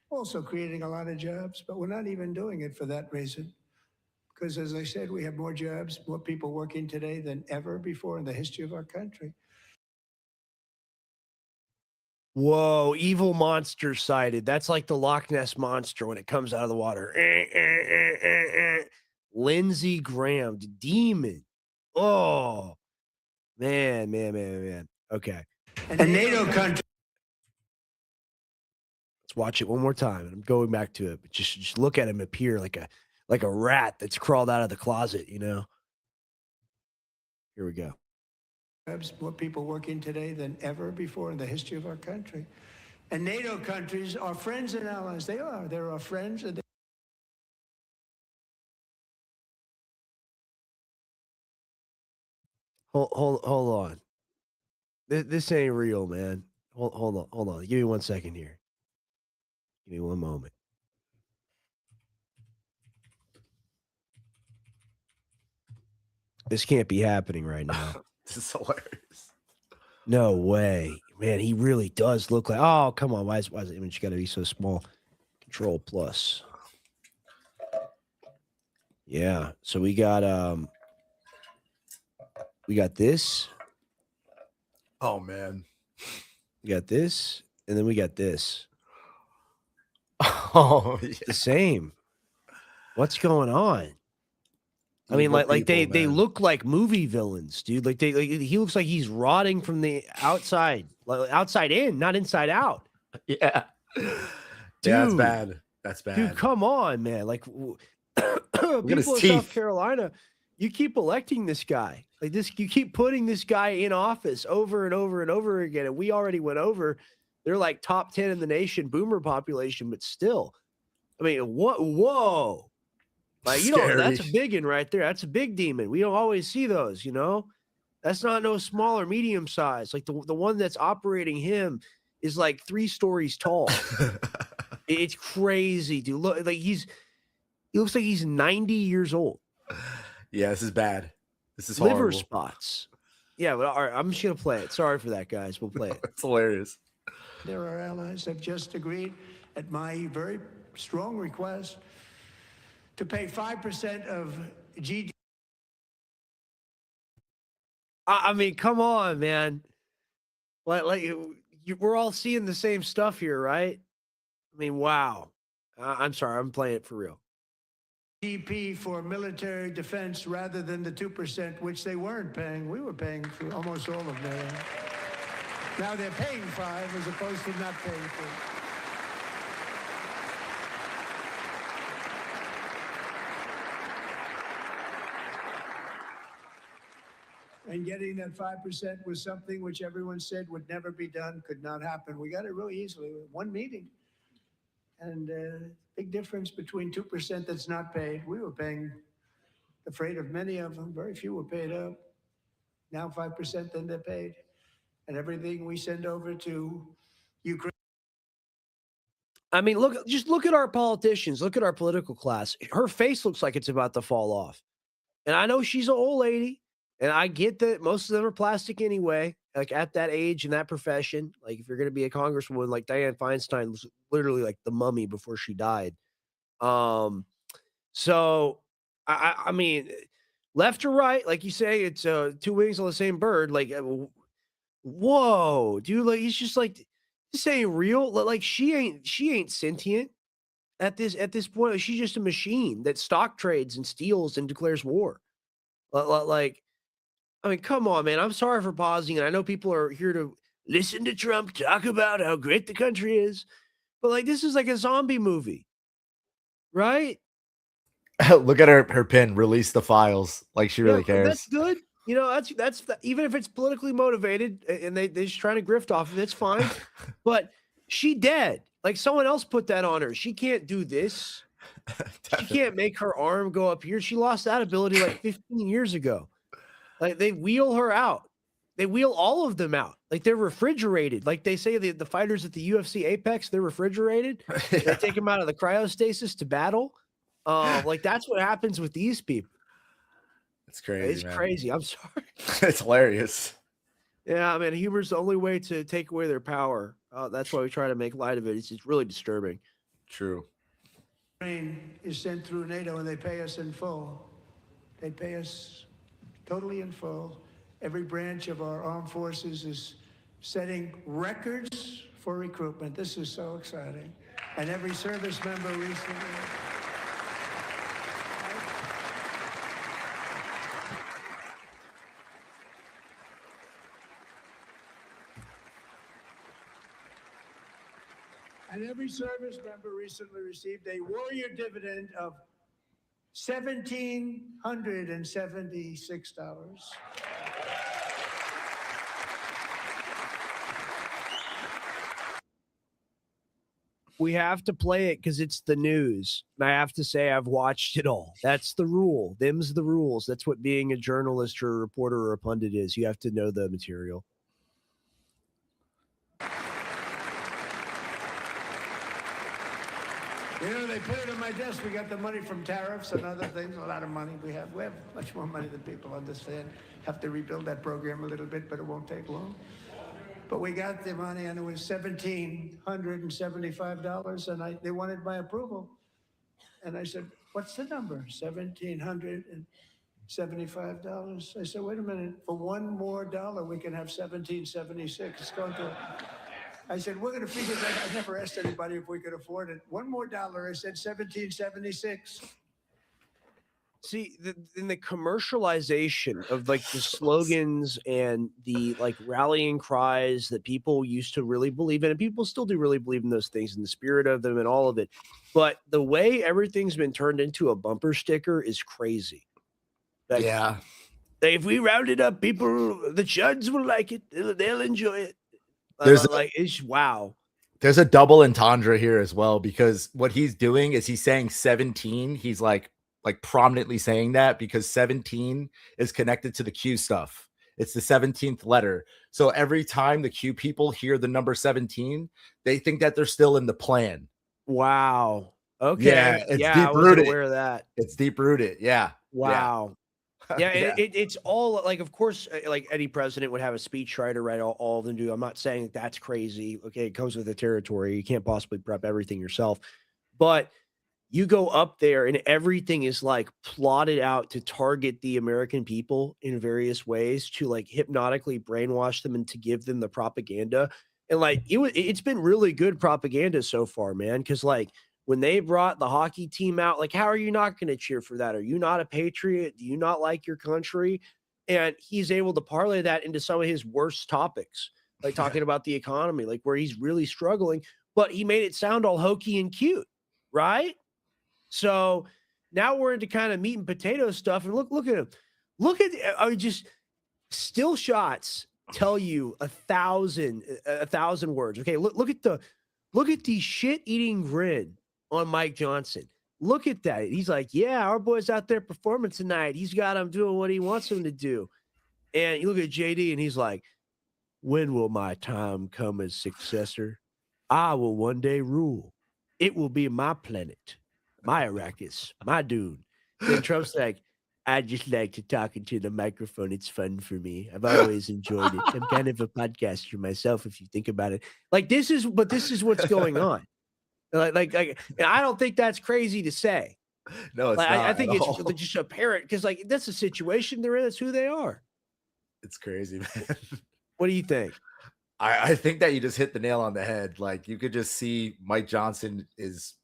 Also creating a lot of jobs, but we're not even doing it for that reason. Because as I said, we have more jobs, more people working today than ever before in the history of our country. Whoa, evil monster sighted. That's like the Loch Ness monster when it comes out of the water. Lindsey Graham, the demon. Oh, man. Okay. And NATO countries. Let's watch it one more time. And I'm going back to it, but just look at him appear like a rat that's crawled out of the closet, you know. Here we go. More people working today than ever before in the history of our country. And NATO countries are friends and allies. They are. They're our friends. And Hold on. This ain't real, man. Hold on. Give me 1 second here. Give me one moment. This can't be happening right now. This is hilarious. No way. Man, he really does look like, oh, come on. Why is the image got to be so small? Control plus. Yeah. So we got this. Oh man. We got this, and then we got this. Oh, yeah. The same. What's going on? I mean, Evil like they people, man. look like movie villains, dude. Like he looks like he's rotting from the outside, like outside in, not inside out. Yeah. Dude, Yeah, that's bad. That's bad. Dude, come on, man. Like at his people in teeth. South Carolina, you keep electing this guy. Like this, you keep putting this guy in office over and over and over again. And we already went over. They're like top 10 in the nation boomer population, but still, I mean, what? Whoa. Like, you know, that's a big one right there. That's a big demon. We don't always see those, you know? That's not no small or medium size. Like the one that's operating him is like 3 stories tall. It's crazy, dude. Look, like he looks like he's 90 years old. Yeah, this is bad. This is Liver horrible. spots. Yeah, but all right, I'm just gonna play it. Sorry for that, guys. We'll play it. It's hilarious. there are allies have just agreed at my very strong request to pay 5% of GDP. I mean, come on, man. We're all seeing the same stuff here, right? I mean, wow. I'm sorry, I'm playing it for real. GDP for military defense rather than the 2%, which they weren't paying. We were paying for almost all of them. Now they're paying 5 as opposed to not paying 3. And getting that 5% was something which everyone said would never be done, could not happen. We got it really easily with one meeting. And big difference between 2% that's not paid. We were paying the freight of many of them. Very few were paid up. Now 5%, then they're paid. And everything we send over to Ukraine. I mean, just look at our politicians. Look at our political class. Her face looks like it's about to fall off. And I know she's an old lady. And I get that most of them are plastic anyway, like at that age and that profession. Like if you're going to be a congresswoman, like Dianne Feinstein was literally like the mummy before she died. So I mean, left or right, like you say, it's 2 wings on the same bird. Like, whoa, dude, like he's just like, this ain't real. Like she ain't sentient at this point. She's just a machine that stock trades and steals and declares war. Like. I mean, come on, man. I'm sorry for pausing, and I know people are here to listen to Trump talk about how great the country is, but like this is like a zombie movie, right? Look at her pin. Release the files. Like she really Yeah, that's cares. good. You know, even if it's politically motivated and they're just trying to grift off of it, it's fine. But she dead. Like someone else put that on her. She can't do this. She can't make her arm go up here. She lost that ability like 15 years ago. Like they wheel her out. They wheel all of them out. Like they're refrigerated. Like they say the fighters at the UFC Apex, they're refrigerated. They take them out of the cryostasis to battle. Like that's what happens with these people. It's crazy. It's man. crazy. I'm sorry. It's hilarious. Yeah, I mean, humor's the only way to take away their power. That's why we try to make light of it. It's just really disturbing. True. Is sent through NATO and they pay us in full. They pay us totally in full. Every branch of our armed forces is setting records for recruitment. This is so exciting. And every service member recently. And every service member recently received a warrior dividend of $1,776. We have to play it because it's the news. And I have to say, I've watched it all. That's the rule. Them's the rules. That's what being a journalist or a reporter or a pundit is. You have to know the material. You know, they put it on my desk. We got the money from tariffs and other things, a lot of money. We have much more money than people understand. Have to rebuild that program a little bit, but it won't take long. But we got the money, and it was $1,775, and they wanted my approval. And I said, what's the number? $1,775. I said, wait a minute, for $1 more, we can have $1,776. It's going to... I said, we're going to figure that out. I never asked anybody if we could afford it. $1 more, I said $1,776. See, in the commercialization of like the slogans and the like rallying cries that people used to really believe in, and people still do really believe in those things and the spirit of them and all of it. But the way everything's been turned into a bumper sticker is crazy. Like, Yeah. if we round it up, people, the chuds will like it. They'll enjoy it. There's like, it's wow. There's a double entendre here as well, because what he's doing is he's saying 17. He's like prominently saying that because 17 is connected to the Q stuff. It's the 17th letter. So every time the Q people hear the number 17, they think that they're still in the plan. Wow. Okay. Yeah, it's I deep wasn't rooted. aware of that. It's deep rooted. Yeah. Wow. Yeah, Yeah. it's all like, of course, like any president would have a speechwriter write all of them do. I'm not saying that that's crazy. Okay, it comes with the territory. You can't possibly prep everything yourself. But you go up there and everything is like plotted out to target the American people in various ways to like hypnotically brainwash them and to give them the propaganda. And like it's been really good propaganda so far, man. Cause like when they brought the hockey team out, like, how are you not going to cheer for that? Are you not a patriot? Do you not like your country? And he's able to parlay that into some of his worst topics, like talking about the economy, like where he's really struggling, but he made it sound all hokey and cute, right? So now we're into kind of meat and potato stuff. And look at him. Look at just still shots tell you 1,000 words. Okay, look at the shit-eating grin on Mike Johnson. Look at that. He's like, yeah, our boy's out there performing tonight. He's got him doing what he wants him to do. And you look at JD and he's like, when will my time come as successor? I will one day rule. It will be my planet, my Arrakis, my dude. Then Trump's like, I just like to talk into the microphone. It's fun for me. I've always enjoyed it. I'm kind of a podcaster myself, if you think about it. Like this is what's going on. Like I don't think that's crazy to say. No, it's like, not. I think it's all. just apparent because like that's the situation they're in. That's who they are. It's crazy, man. What do you think? I think that you just hit the nail on the head. Like you could just see Mike Johnson is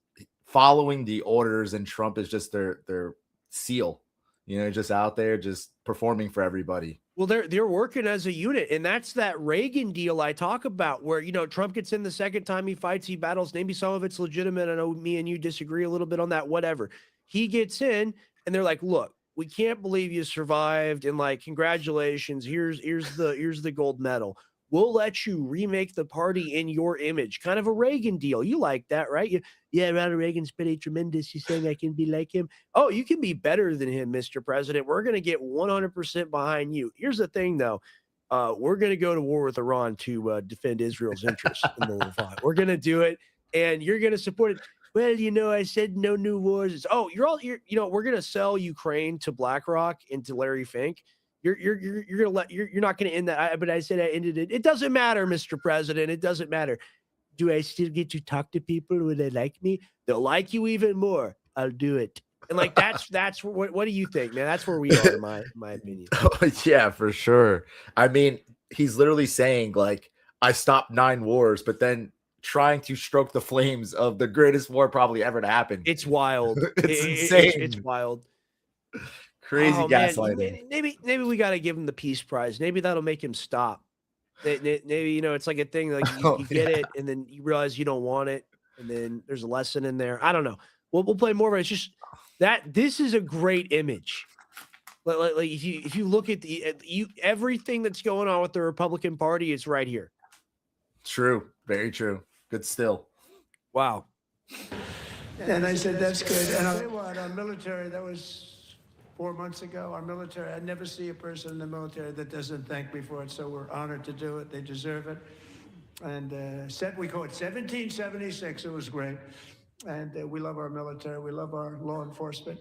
following the orders and Trump is just their seal. You know, just out there, just performing for everybody. Well, they're working as a unit, and that's that Reagan deal I talk about, where Trump gets in the second time he fights, he battles. Maybe some of it's legitimate. I know me and you disagree a little bit on that. Whatever. He gets in, and they're like, "Look, we can't believe you survived, and like, congratulations. Here's the gold medal. We'll let you remake the party in your image." Kind of a Reagan deal. You like that, right? Yeah, Ronald Reagan's pretty tremendous. He's saying I can be like him. Oh, you can be better than him, Mr. President. We're going to get 100% behind you. Here's the thing, though. We're going to go to war with Iran to defend Israel's interests in the Levant. We're going to do it, and you're going to support it. Well, I said no new wars. We're going to sell Ukraine to BlackRock and to Larry Fink. You're not going to end that. But I said I ended it. It doesn't matter, Mr. President. It doesn't matter. Do I still get to talk to people when they like me? They'll like you even more. I'll do it. And like that's what do you think, man? That's where we are, in my opinion. Oh, yeah, for sure. I mean, he's literally saying like, I stopped 9 wars, but then trying to stroke the flames of the greatest war probably ever to happen. It's wild. It's insane. It's wild. Crazy gaslighting. Man, maybe we got to give him the peace prize. Maybe that'll make him stop. Maybe it's like a thing like you get it, and then you realize you don't want it, and then there's a lesson in there. I don't know. We'll play more of it. It's just that this is a great image. Like if you look at everything that's going on with the Republican Party, it's right here. True, very true. Good still. Wow. And I said, that's good. And I'll tell you what, our military, that was 4 months ago, our military, I never see a person in the military that doesn't thank me for it, so we're honored to do it. They deserve it. And we call it 1776. It was great. And we love our military. We love our law enforcement.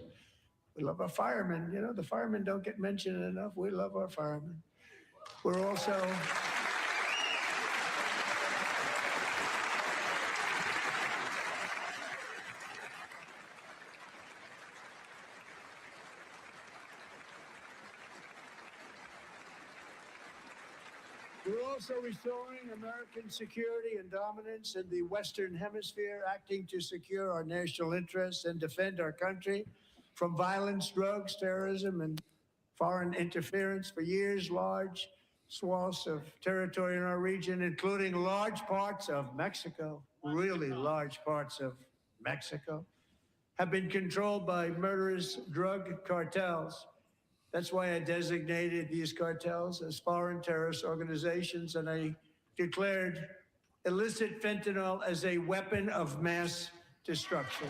We love our firemen. The firemen don't get mentioned enough. We love our firemen. We're also... We're also restoring American security and dominance in the Western Hemisphere, acting to secure our national interests and defend our country from violence, drugs, terrorism, and foreign interference. For years, large swaths of territory in our region, including large parts of Mexico, really large parts of Mexico, have been controlled by murderous drug cartels. That's why I designated these cartels as foreign terrorist organizations, and I declared illicit fentanyl as a weapon of mass destruction.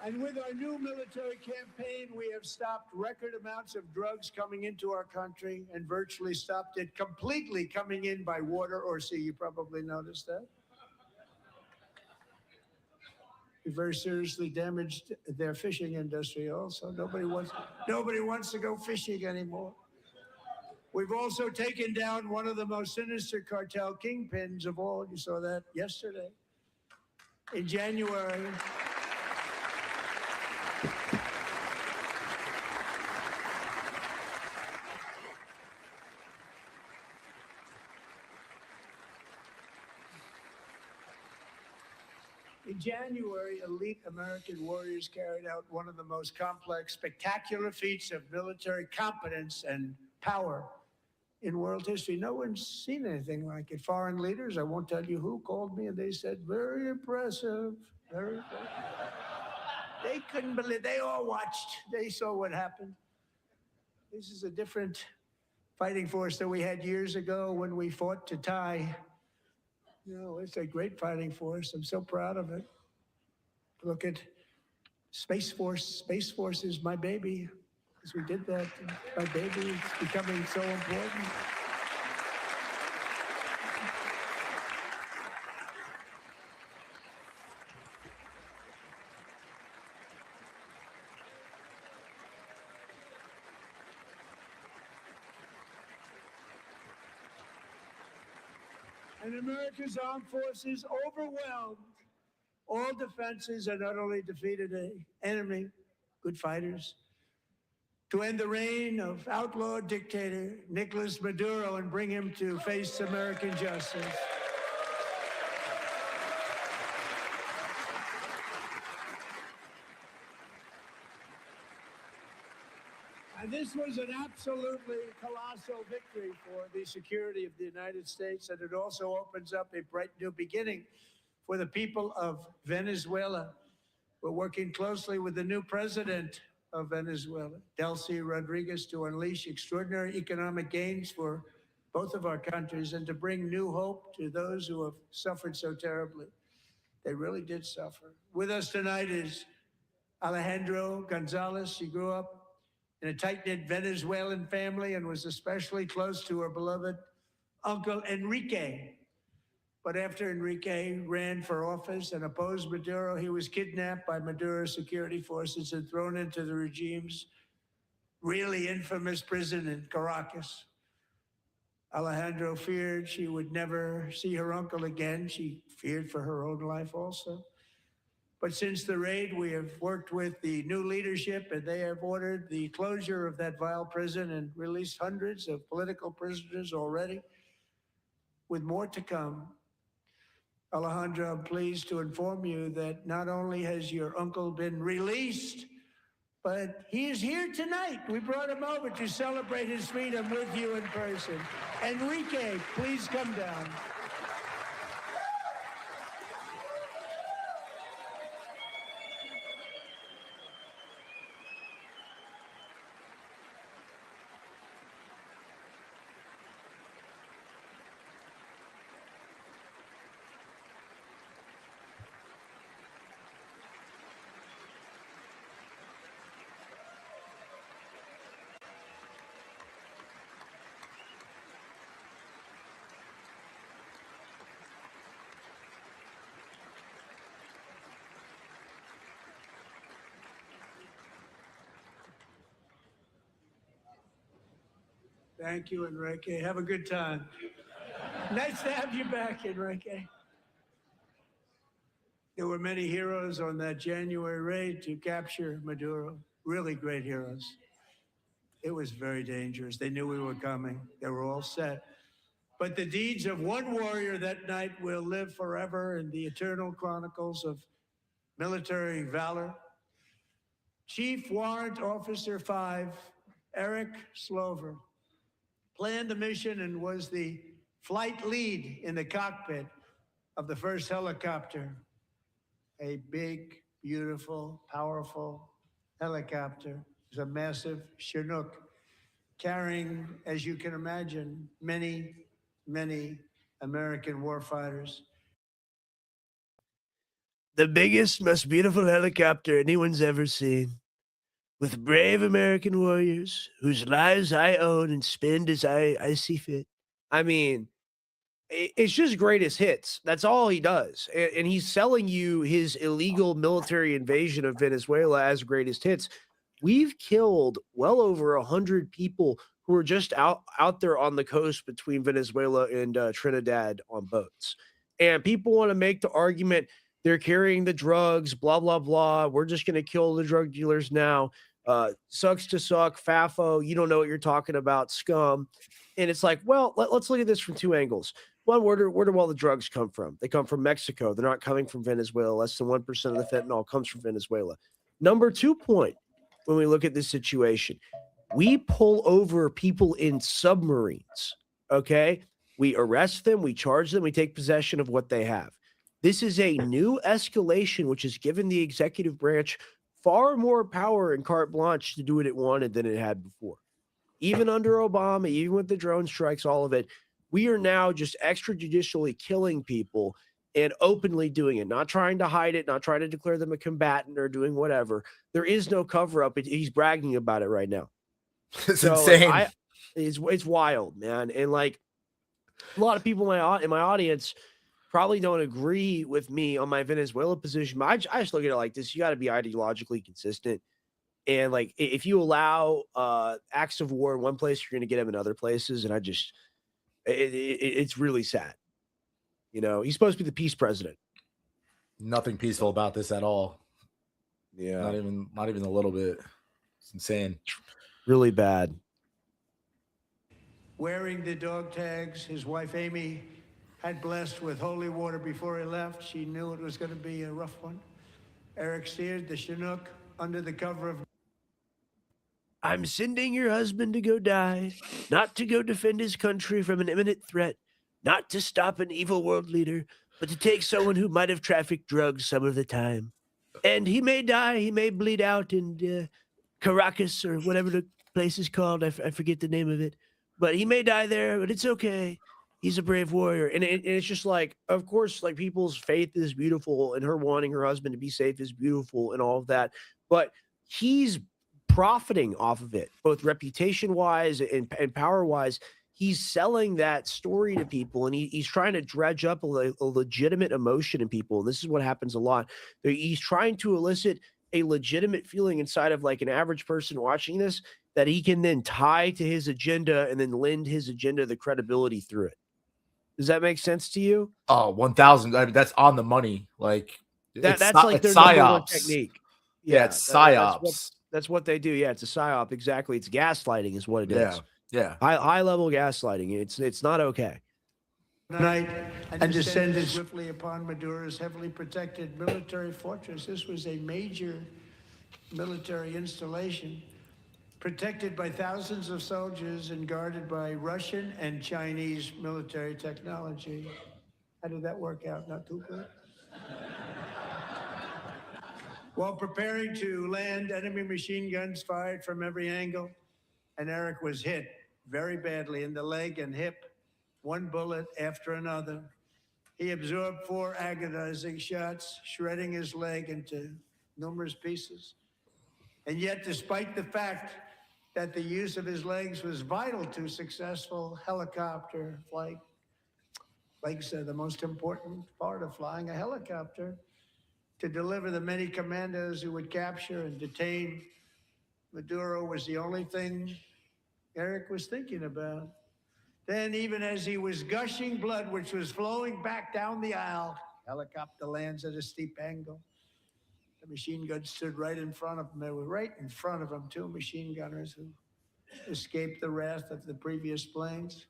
And with our new military campaign, we have stopped record amounts of drugs coming into our country and virtually stopped it completely coming in by water or sea. You probably noticed that. We very seriously damaged their fishing industry also. Nobody wants to go fishing anymore. We've also taken down one of the most sinister cartel kingpins of all. You saw that yesterday. In January, elite American warriors carried out one of the most complex, spectacular feats of military competence and power in world history. No one's seen anything like it. Foreign leaders, I won't tell you who, called me and they said, very impressive, very impressive. They couldn't believe, they all watched, they saw what happened. This is a different fighting force that we had years ago when we fought to tie. It's a great fighting force. I'm so proud of it. Look at Space Force. Space Force is my baby. Because we did that. My baby is becoming so important. And America's armed forces overwhelmed all defenses and utterly defeated an enemy, good fighters, to end the reign of outlaw dictator Nicolas Maduro and bring him to face American justice. And this was an absolutely colossal victory for the security of the United States, and it also opens up a bright new beginning for the people of Venezuela. We're working closely with the new president of Venezuela, Delcy Rodriguez, to unleash extraordinary economic gains for both of our countries and to bring new hope to those who have suffered so terribly. They really did suffer. With us tonight is Alejandro Gonzalez. She grew up in a tight-knit Venezuelan family and was especially close to her beloved uncle Enrique. But after Enrique ran for office and opposed Maduro, he was kidnapped by Maduro's security forces and thrown into the regime's really infamous prison in Caracas. Alejandro feared she would never see her uncle again. She feared for her own life also. But since the raid, we have worked with the new leadership, and they have ordered the closure of that vile prison and released hundreds of political prisoners already, with more to come. Alejandro, I'm pleased to inform you that not only has your uncle been released, but he is here tonight. We brought him over to celebrate his freedom with you in person. Enrique, please come down. Thank you, Enrique. Have a good time. Nice to have you back, Enrique. There were many heroes on that January raid to capture Maduro. Really great heroes. It was very dangerous. They knew we were coming. They were all set. But the deeds of one warrior that night will live forever in the eternal chronicles of military valor. Chief Warrant Officer 5, Eric Slover, planned the mission and was the flight lead in the cockpit of the first helicopter. A big, beautiful, powerful helicopter. It was a massive Chinook carrying, as you can imagine, many, many American warfighters. The biggest, most beautiful helicopter anyone's ever seen, with brave American warriors whose lives I own and spend as I see fit. I mean, it's just greatest hits. That's all he does. And he's selling you his illegal military invasion of Venezuela as greatest hits. We've killed well over 100 people who are just out there on the coast between Venezuela and Trinidad on boats. And people want to make the argument they're carrying the drugs, blah, blah, blah. We're just going to kill the drug dealers now. Sucks to suck, FAFO, you don't know what you're talking about, scum. And it's like, well, let's look at this from two angles. One, where do all the drugs come from? They come from Mexico. They're not coming from Venezuela. Less than 1% of the fentanyl comes from Venezuela. Number 2 point, when we look at this situation, we pull over people in submarines, okay? We arrest them, we charge them, we take possession of what they have. This is a new escalation, which has given the executive branch far more power and carte blanche to do what it wanted than it had before. Even under Obama, even with the drone strikes, all of it, we are now just extrajudicially killing people and openly doing it, not trying to hide it, not trying to declare them a combatant or doing whatever. There is no cover up. He's bragging about it right now. It's insane. It's wild, man. And like a lot of people in my audience probably don't agree with me on my Venezuela position, but I just look at it like this. You got to be ideologically consistent. And like, if you allow acts of war in one place, you're going to get them in other places. And it's really sad. You know, he's supposed to be the peace president. Nothing peaceful about this at all. Yeah. Not even a little bit. It's insane. Really bad. Wearing the dog tags, his wife Amy had blessed with holy water before he left. She knew it was going to be a rough one. Eric steered the Chinook under the cover of... I'm sending your husband to go die, not to go defend his country from an imminent threat, not to stop an evil world leader, but to take someone who might have trafficked drugs some of the time. And he may die, he may bleed out in Caracas or whatever the place is called. I forget the name of it. But he may die there, but it's okay. He's a brave warrior. And it's just like, of course, like people's faith is beautiful and her wanting her husband to be safe is beautiful and all of that. But he's profiting off of it, both reputation wise and power wise. He's selling that story to people, and he's trying to dredge up a legitimate emotion in people. And this is what happens a lot. He's trying to elicit a legitimate feeling inside of like an average person watching this that he can then tie to his agenda and then lend his agenda the credibility through it. Does that make sense to you? Oh, 1,000. I mean, that's on the money. Like that's like their number one technique. Yeah, it's psyops. That's what they do. Yeah, it's a psyop. Exactly. It's gaslighting is what it is. Yeah. High level gaslighting. It's not okay. Night and descended swiftly upon Maduro's heavily protected military fortress. This was a major military installation protected by thousands of soldiers and guarded by Russian and Chinese military technology. How did that work out? Not too good. While preparing to land, enemy machine guns fired from every angle, and Eric was hit very badly in the leg and hip, one bullet after another. He absorbed 4 agonizing shots, shredding his leg into numerous pieces. And yet, despite the fact that the use of his legs was vital to successful helicopter flight, legs are the most important part of flying a helicopter, to deliver the many commandos who would capture and detain Maduro was the only thing Eric was thinking about. Then, even as he was gushing blood, which was flowing back down the aisle, helicopter lands at a steep angle. The machine gun stood right in front of him. They were right in front of him, 2 machine gunners who escaped the wrath of the previous planes.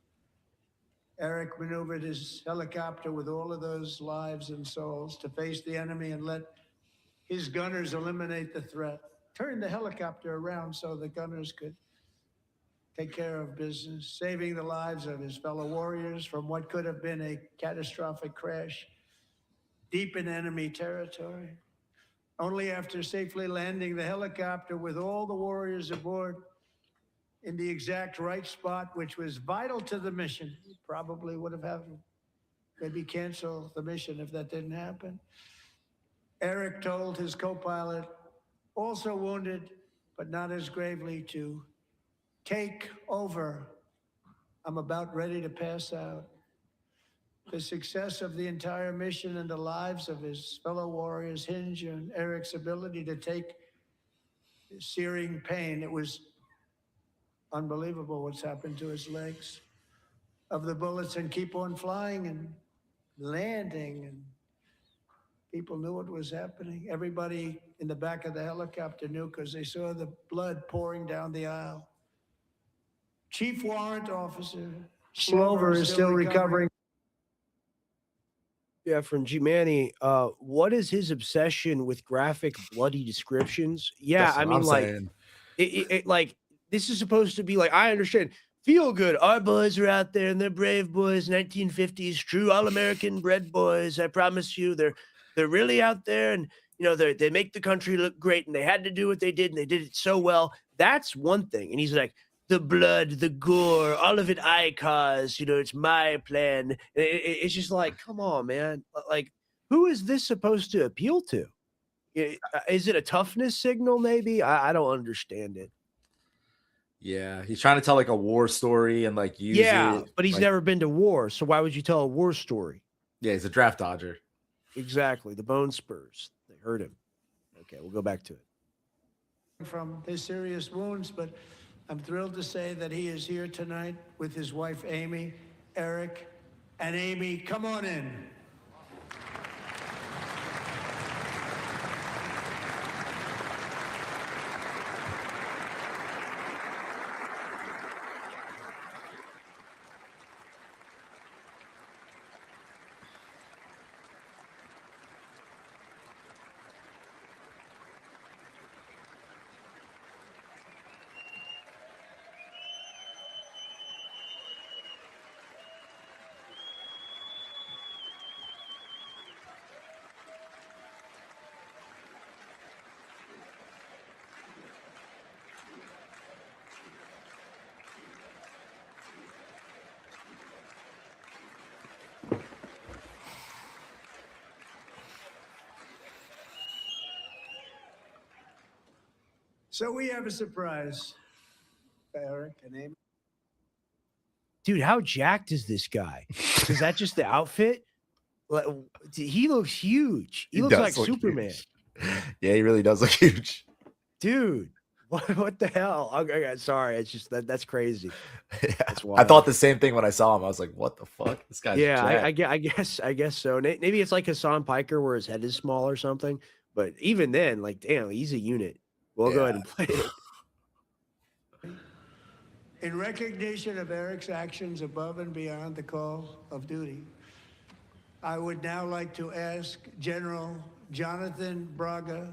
Eric maneuvered his helicopter with all of those lives and souls to face the enemy and let his gunners eliminate the threat. Turned the helicopter around so the gunners could take care of business, saving the lives of his fellow warriors from what could have been a catastrophic crash deep in enemy territory. Only after safely landing the helicopter with all the warriors aboard in the exact right spot, which was vital to the mission, probably would have had to maybe cancel the mission if that didn't happen. Eric told his co-pilot, also wounded, but not as gravely, to take over. I'm about ready to pass out. The success of the entire mission and the lives of his fellow warriors hinge on Eric's ability to take searing pain. It was unbelievable what's happened to his legs of the bullets and keep on flying and landing, and people knew what was happening. Everybody in the back of the helicopter knew because they saw the blood pouring down the aisle. Chief Warrant Officer Slover is still recovering. Yeah, from G Manny, what is his obsession with graphic, bloody descriptions? Yeah, I mean, like, like this is supposed to be like, I understand, feel good. Our boys are out there and they're brave boys, 1950s, true all-American bred boys. I promise you, they're really out there, and you know they make the country look great, and they had to do what they did, and they did it so well. That's one thing, and he's like, the blood, the gore, all of it I caused, you know, it's my plan. It's just like, come on, man. Like, who is this supposed to appeal to? Is it a toughness signal, maybe? I don't understand it. Yeah, he's trying to tell like a war story and like use it. But he's like, never been to war, so why would you tell a war story? Yeah, he's a draft dodger. Exactly. The bone spurs. They hurt him. Okay, we'll go back to it. From his serious wounds, but I'm thrilled to say that he is here tonight with his wife, Amy, Eric, and Amy. Come on in. So we have a surprise, Eric and Amy. Dude, how jacked is this guy? Is that just the outfit? Like, he looks huge. He looks does like look Superman. huge. Yeah, he really does look huge. Dude, what the hell? Okay, sorry, it's just that's crazy. Yeah. That's I wild. thought the same thing when I saw him. I was like, what the fuck? This guy's Yeah, jacked. I guess so. Maybe it's like Hassan Piker where his head is small or something. But even then, like, damn, he's a unit. We'll go ahead and play it. In recognition of Eric's actions above and beyond the call of duty, I would now like to ask General Jonathan Braga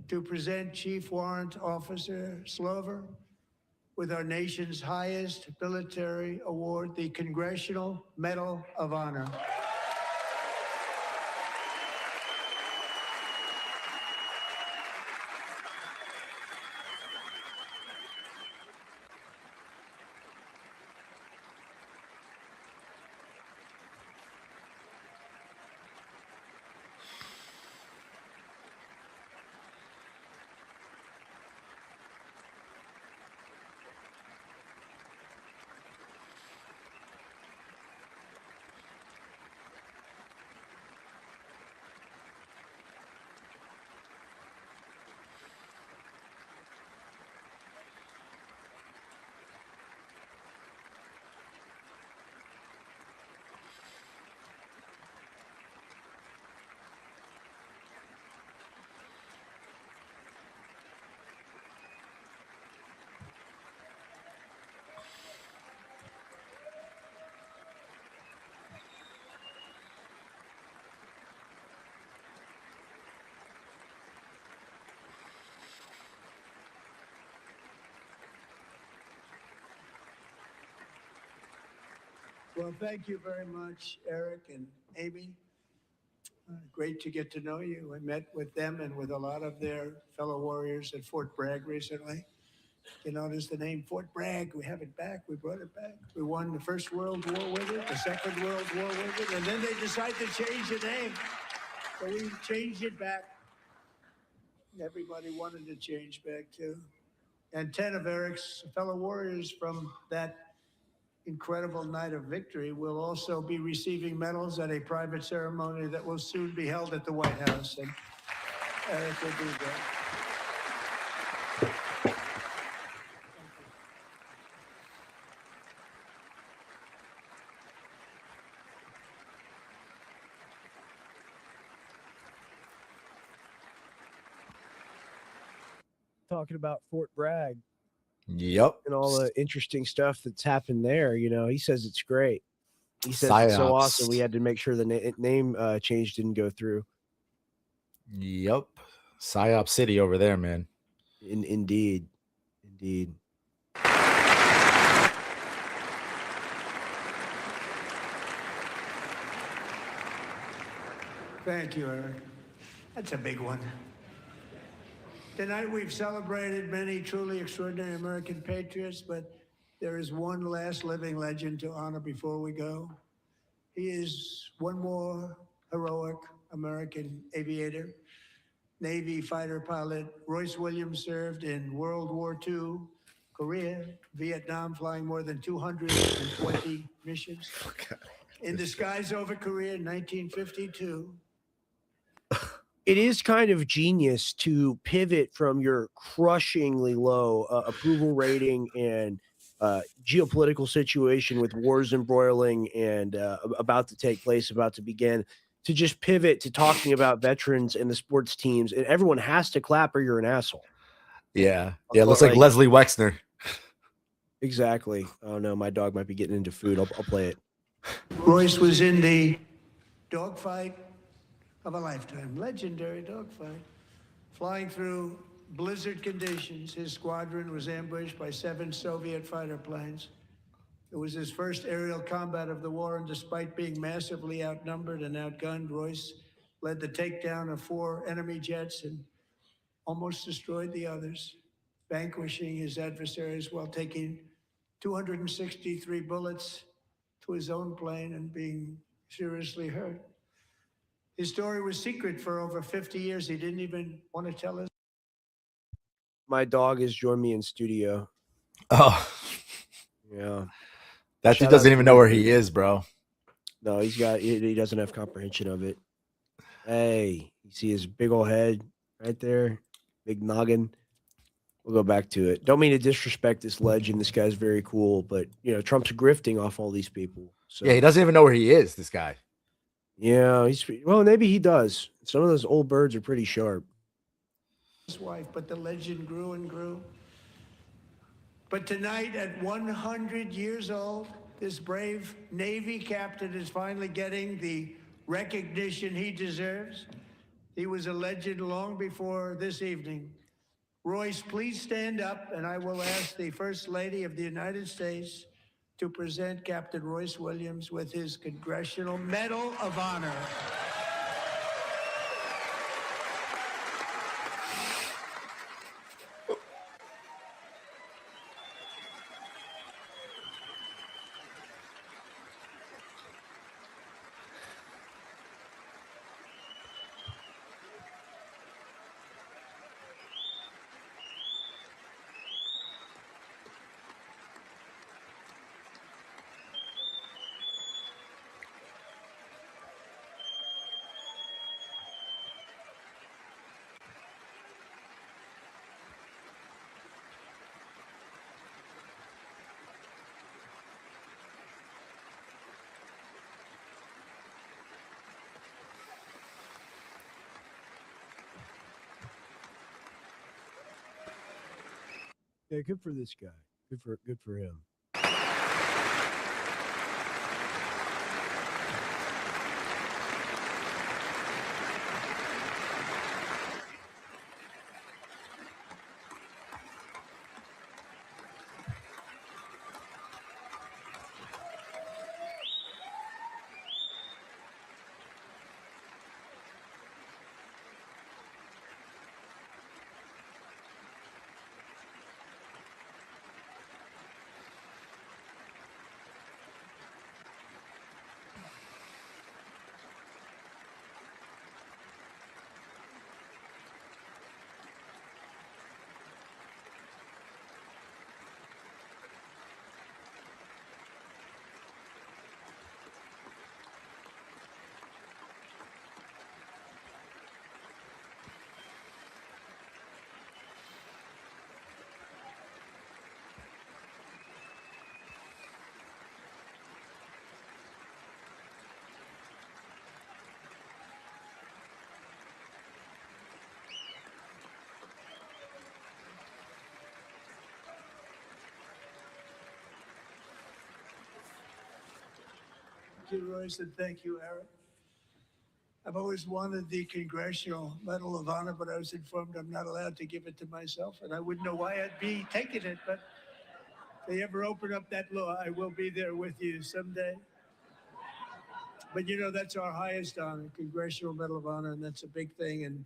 to present Chief Warrant Officer Slover with our nation's highest military award, the Congressional Medal of Honor. Well, thank you very much, Eric and Amy. Great to get to know you. I met with them and with a lot of their fellow warriors at Fort Bragg recently. You notice the name Fort Bragg. We have it back. We brought it back. We won the First World War with it, the Second World War with it, and then they decided to change the name. So we changed it back. Everybody wanted to change back too. And 10 of Eric's fellow warriors from that incredible night of victory will also be receiving medals at a private ceremony that will soon be held at the White House. And Eric will be there. Talking about Fort Bragg Yep. and all the interesting stuff that's happened there. You know, he says it's great. He says it's so awesome. We had to make sure the name change didn't go through. Yep. PSYOP City over there, man. Indeed. Indeed. Thank you, Eric. That's a big one. Tonight we've celebrated many truly extraordinary American patriots, but there is one last living legend to honor before we go. He is one more heroic American aviator, Navy fighter pilot. Royce Williams served in World War II, Korea, Vietnam, flying more than 220 missions. In the skies over Korea in 1952. It is kind of genius to pivot from your crushingly low approval rating and geopolitical situation with wars embroiling and about to take place, about to begin, to just pivot to talking about veterans and the sports teams. And everyone has to clap or you're an asshole. Yeah. Yeah. It looks like Leslie Wexner. Exactly. Oh, no, my dog might be getting into food. I'll play it. Royce was in the dogfight of a lifetime, legendary dogfight. Flying through blizzard conditions, his squadron was ambushed by 7 Soviet fighter planes. It was his first aerial combat of the war, and despite being massively outnumbered and outgunned, Royce led the takedown of 4 enemy jets and almost destroyed the others, vanquishing his adversaries while taking 263 bullets to his own plane and being seriously hurt. His story was secret for over 50 years. He didn't even want to tell us. my dog has joined me in studio. Oh, Yeah. that dude Shout out doesn't to even know where he Luffy. is, bro. No, he doesn't have comprehension of it. Hey, you see his big old head right there, big noggin. We'll go back to it. Don't mean to disrespect this legend. This guy's very cool, but Trump's grifting off all these people. So Yeah, he doesn't even know where he is, this guy. yeah, maybe he does. Some of those old birds are pretty sharp. His wife, but the legend grew and grew. But tonight, at 100 years old, this brave Navy captain is finally getting the recognition he deserves. He was a legend long before this evening. Royce, please stand up, and I will ask the First Lady of the United States to present Captain Royce Williams with his Congressional Medal of Honor. Yeah, good for this guy. Good for him. Thank you, Royce, and thank you, Eric. I've always wanted the Congressional Medal of Honor, but I was informed I'm not allowed to give it to myself, and I wouldn't know why I'd be taking it. But if they ever open up that law, I will be there with you someday. But that's our highest honor, Congressional Medal of Honor, and that's a big thing, and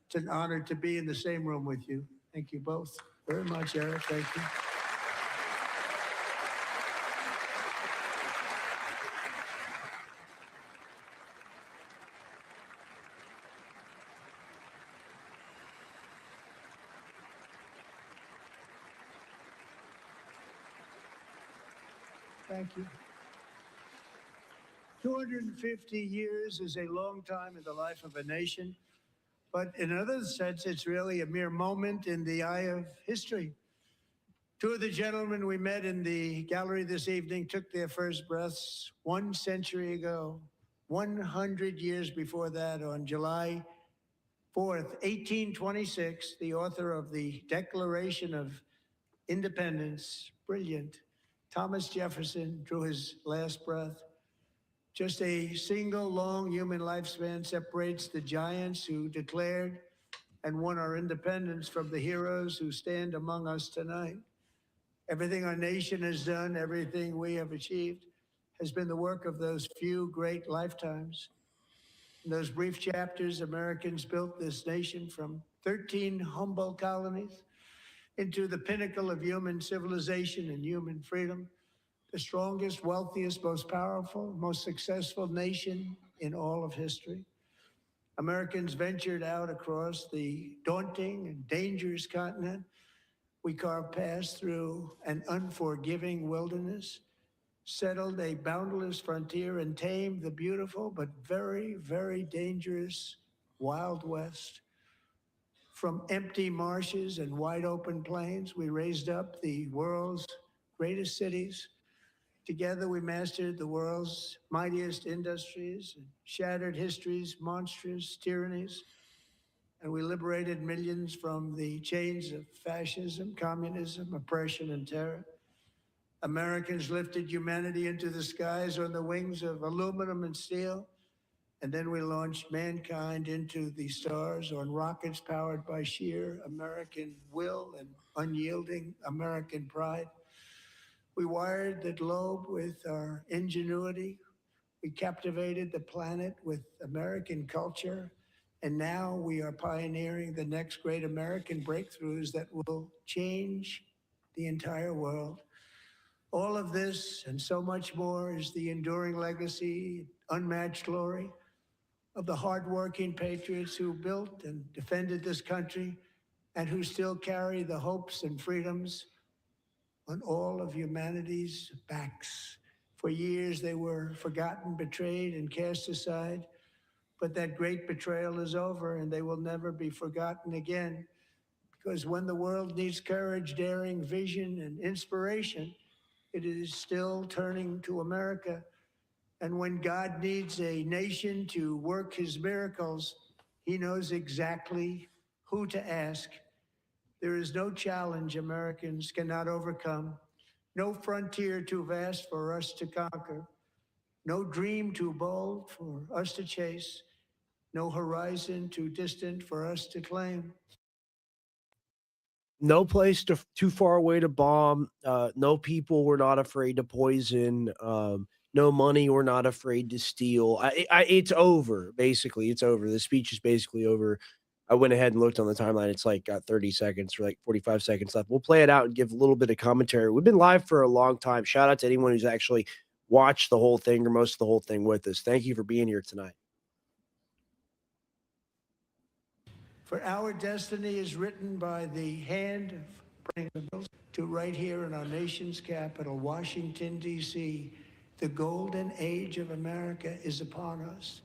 it's an honor to be in the same room with you. Thank you both very much, Eric. Thank you. Thank you. 250 years is a long time in the life of a nation, but in another sense, it's really a mere moment in the eye of history. Two of the gentlemen we met in the gallery this evening took their first breaths 1 century ago, 100 years before that, on July 4th, 1826, the author of the Declaration of Independence, brilliant, Thomas Jefferson, drew his last breath. Just a single long human lifespan separates the giants who declared and won our independence from the heroes who stand among us tonight. Everything our nation has done, everything we have achieved, has been the work of those few great lifetimes. In those brief chapters, Americans built this nation from 13 humble colonies into the pinnacle of human civilization and human freedom, the strongest, wealthiest, most powerful, most successful nation in all of history. Americans ventured out across the daunting and dangerous continent We carved paths through an unforgiving wilderness, settled a boundless frontier, and tamed the beautiful but very, very dangerous Wild West. From empty marshes and wide open plains, we raised up the world's greatest cities. Together, we mastered the world's mightiest industries, and shattered history's monstrous tyrannies, and we liberated millions from the chains of fascism, communism, oppression, and terror. Americans lifted humanity into the skies on the wings of aluminum and steel, and then we launched mankind into the stars on rockets powered by sheer American will and unyielding American pride. We wired the globe with our ingenuity. We captivated the planet with American culture. And now we are pioneering the next great American breakthroughs that will change the entire world. All of this and so much more is the enduring legacy, unmatched glory of the hardworking patriots who built and defended this country and who still carry the hopes and freedoms on all of humanity's backs. For years, they were forgotten, betrayed, and cast aside. But that great betrayal is over, and they will never be forgotten again. Because when the world needs courage, daring, vision, and inspiration, it is still turning to America. And when God needs a nation to work his miracles, he knows exactly who to ask. There is no challenge Americans cannot overcome, no frontier too vast for us to conquer, no dream too bold for us to chase, no horizon too distant for us to claim. No place too far away to bomb. No people we're not afraid to poison. No money we're not afraid to steal. It's over. Basically, it's over. The speech is basically over. I went ahead and looked on the timeline. It's like got 30 seconds or like 45 seconds left. We'll play it out and give a little bit of commentary. We've been live for a long time. Shout out to anyone who's actually watched the whole thing or most of the whole thing with us. Thank you for being here tonight. For our destiny is written by the hand of to right here in our nation's capital, Washington, D.C. The golden age of America is upon us.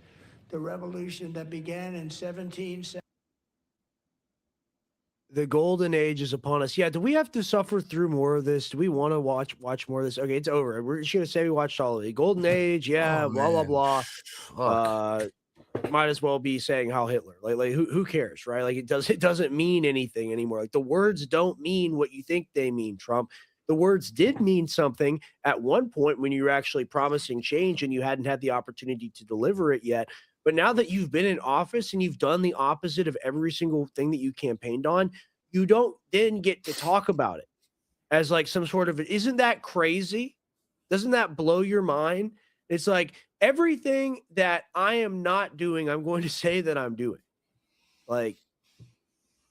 The revolution that began in 1770. The golden age is upon us. Yeah, do we have to suffer through more of this? Do we want to watch more of this? Okay, it's over. We're just gonna say we watched all of it. Golden age, yeah, Oh, blah blah man. blah. Might as well be saying Heil Hitler. Like who cares, right? Like it doesn't mean anything anymore. Like the words don't mean what you think they mean, Trump. The words did mean something at one point when you were actually promising change and you hadn't had the opportunity to deliver it yet. But now that you've been in office and you've done the opposite of every single thing that you campaigned on, you don't then get to talk about it as like some sort of, isn't that crazy? Doesn't that blow your mind? It's like everything that I am not doing, I'm going to say that I'm doing. Like,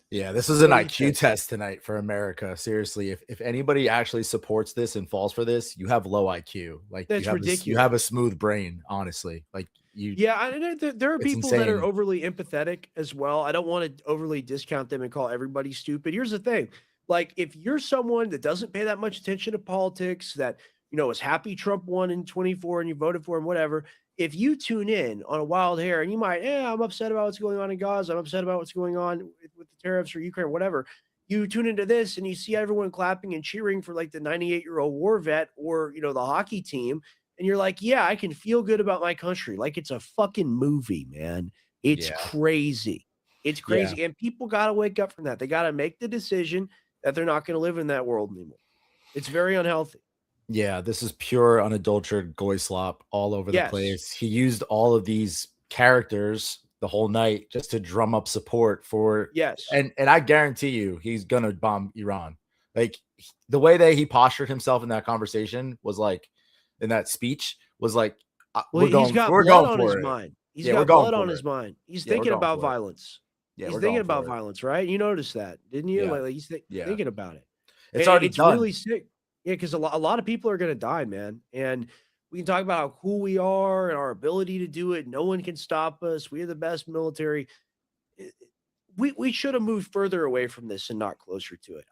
yeah, this is an what do you IQ think? test tonight for America. Seriously, if anybody actually supports this and falls for this, you have low IQ. Like That's you ridiculous. have a smooth brain, honestly. Like you, Yeah, there are it's people that are insane. overly empathetic as well. I don't want to overly discount them and call everybody stupid. Here's the thing. Like, if you're someone that doesn't pay that much attention to politics, that, is happy Trump won in 24 and you voted for him, whatever. If you tune in on a wild hair and you might, I'm upset about what's going on in Gaza. I'm upset about what's going on with the tariffs for Ukraine, whatever. You tune into this and you see everyone clapping and cheering for like the 98-year-old war vet or, the hockey team. And you're like, yeah, I can feel good about my country. Like it's a fucking movie, man. It's Yeah. crazy. It's crazy. And people got to wake up from that. They got to make the decision that they're not going to live in that world anymore. It's very unhealthy. Yeah, this is pure unadulterated goy slop all over the Yes. place. He used all of these characters the whole night just to drum up support for Yes. And I guarantee you he's gonna bomb Iran. Like the way that he postured himself in that conversation was like in that speech was like Well, he's got blood on his mind. He's got blood on his mind. He's thinking about violence. Yeah, he's we're thinking going about for it. violence, right? You noticed that, didn't you? Yeah. Like he's Yeah. thinking about it. It's already it's done. really sick. Yeah, because a lot of people are going to die, man. And we can talk about how cool we are and our ability to do it. No one can stop us. We are the best military. We should have moved further away from this and not closer to it.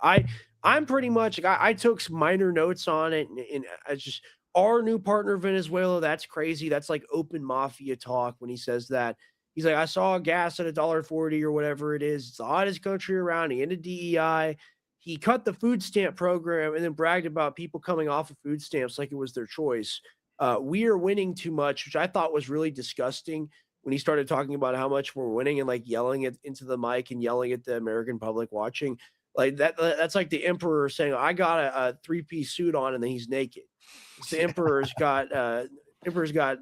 I'm pretty much like I took some minor notes on it, and I just our new partner Venezuela. That's crazy. That's like open mafia talk when he says that. He's like, I saw gas at $1.40 or whatever it is. It's the hottest country around. He ended DEI. He cut the food stamp program and then bragged about people coming off of food stamps like it was their choice. We are winning too much, which I thought was really disgusting when he started talking about how much we're winning and like yelling it into the mic and yelling at the American public watching. Like that's like the emperor saying, I got a three-piece suit on and then he's naked. It's the emperor's got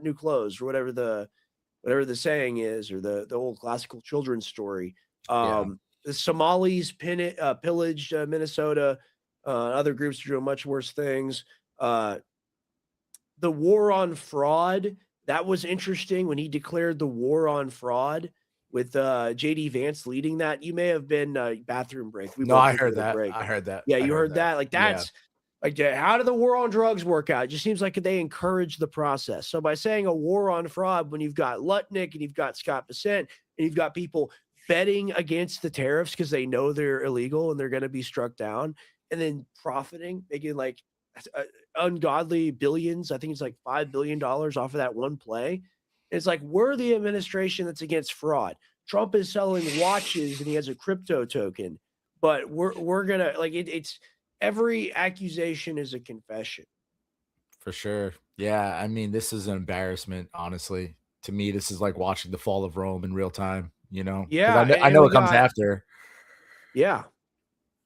new clothes or whatever the saying is, or the old classical children's story. The Somalis pillaged Minnesota. Other groups are doing much worse things. The war on fraud, that was interesting when he declared the war on fraud with JD Vance leading that. You may have been bathroom break. No, I heard that. I heard that. Yeah, I you heard that. Like that's like, how did the war on drugs work out? It just seems like they encourage the process. So by saying a war on fraud, when you've got Lutnick and you've got Scott Bessent and you've got people betting against the tariffs because they know they're illegal and they're going to be struck down, and then profiting, making like ungodly billions. I think it's like $5 billion off of that one play. It's like, we're the administration that's against fraud. Trump is selling watches and he has a crypto token, but we're gonna like it's every accusation is a confession. For sure. Yeah. I mean, this is an embarrassment, honestly. To me, this is like watching the fall of Rome in real time, you know? 'Cause Yeah, I know it comes after. Yeah.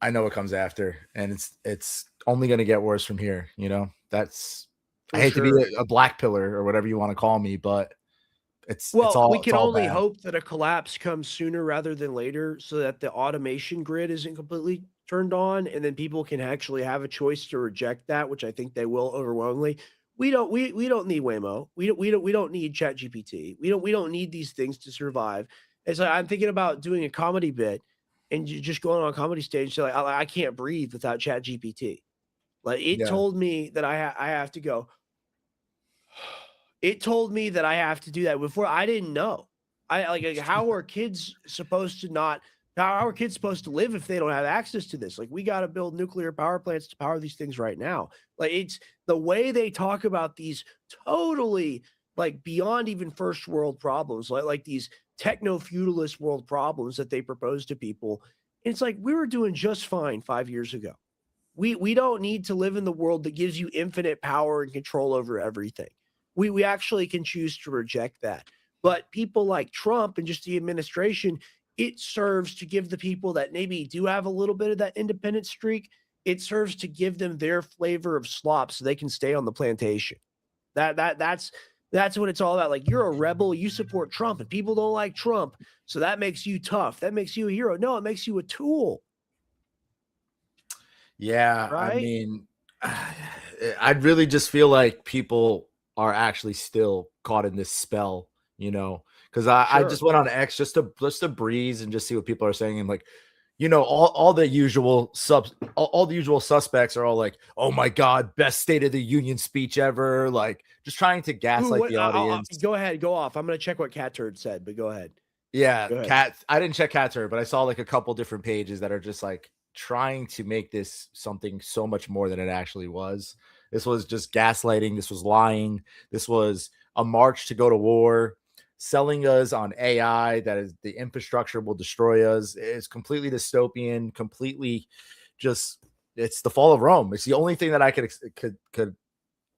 I know it comes after, and it's only going to get worse from here. You know, I hate to be a black pillar or whatever you want to call me, but we can only hope that a collapse comes sooner rather than later, so that the automation grid isn't completely turned on, and then people can actually have a choice to reject that, which I think they will overwhelmingly. We don't need Waymo. We don't need ChatGPT. We don't need these things to survive. It's like I'm thinking about doing a comedy bit and just going on a comedy stage. So like, I can't breathe without ChatGPT. Like it told me that I have to go. It told me that I have to do that before. I didn't know. How are kids supposed to how are kids supposed to live if they don't have access to this? Like, we got to build nuclear power plants to power these things right now. Like, it's the way they talk about these totally like beyond even first world problems, like these techno-feudalist world problems that they propose to people. It's like, we were doing just fine 5 years ago. We don't need to live in the world that gives you infinite power and control over everything. We actually can choose to reject that. But people like Trump and just the administration, it serves to give the people that maybe do have a little bit of that independent streak, it serves to give them their flavor of slop so they can stay on the plantation. That's what it's all about. Like, you're a rebel, you support Trump, and people don't like Trump, so that makes you tough. That makes you a hero. No, it makes you a tool. Yeah, right? I mean, I really just feel like people are actually still caught in this spell, you know, because I just went on X just to breeze and just see what people are saying, and like, you know, all the usual all the usual suspects are all like, oh my God, best State of the Union speech ever, like just trying to gaslight the audience. Go ahead, go off. I'm gonna check what Cat Turd said, but go ahead. Yeah, Go ahead. I didn't check Cat Turd, but I saw like a couple different pages that are just like trying to make this something so much more than it actually was. This was just gaslighting. This was lying. This was a march to go to war, selling us on AI that is the infrastructure will destroy us. It's completely dystopian, completely just, it's the fall of Rome. It's the only thing that I could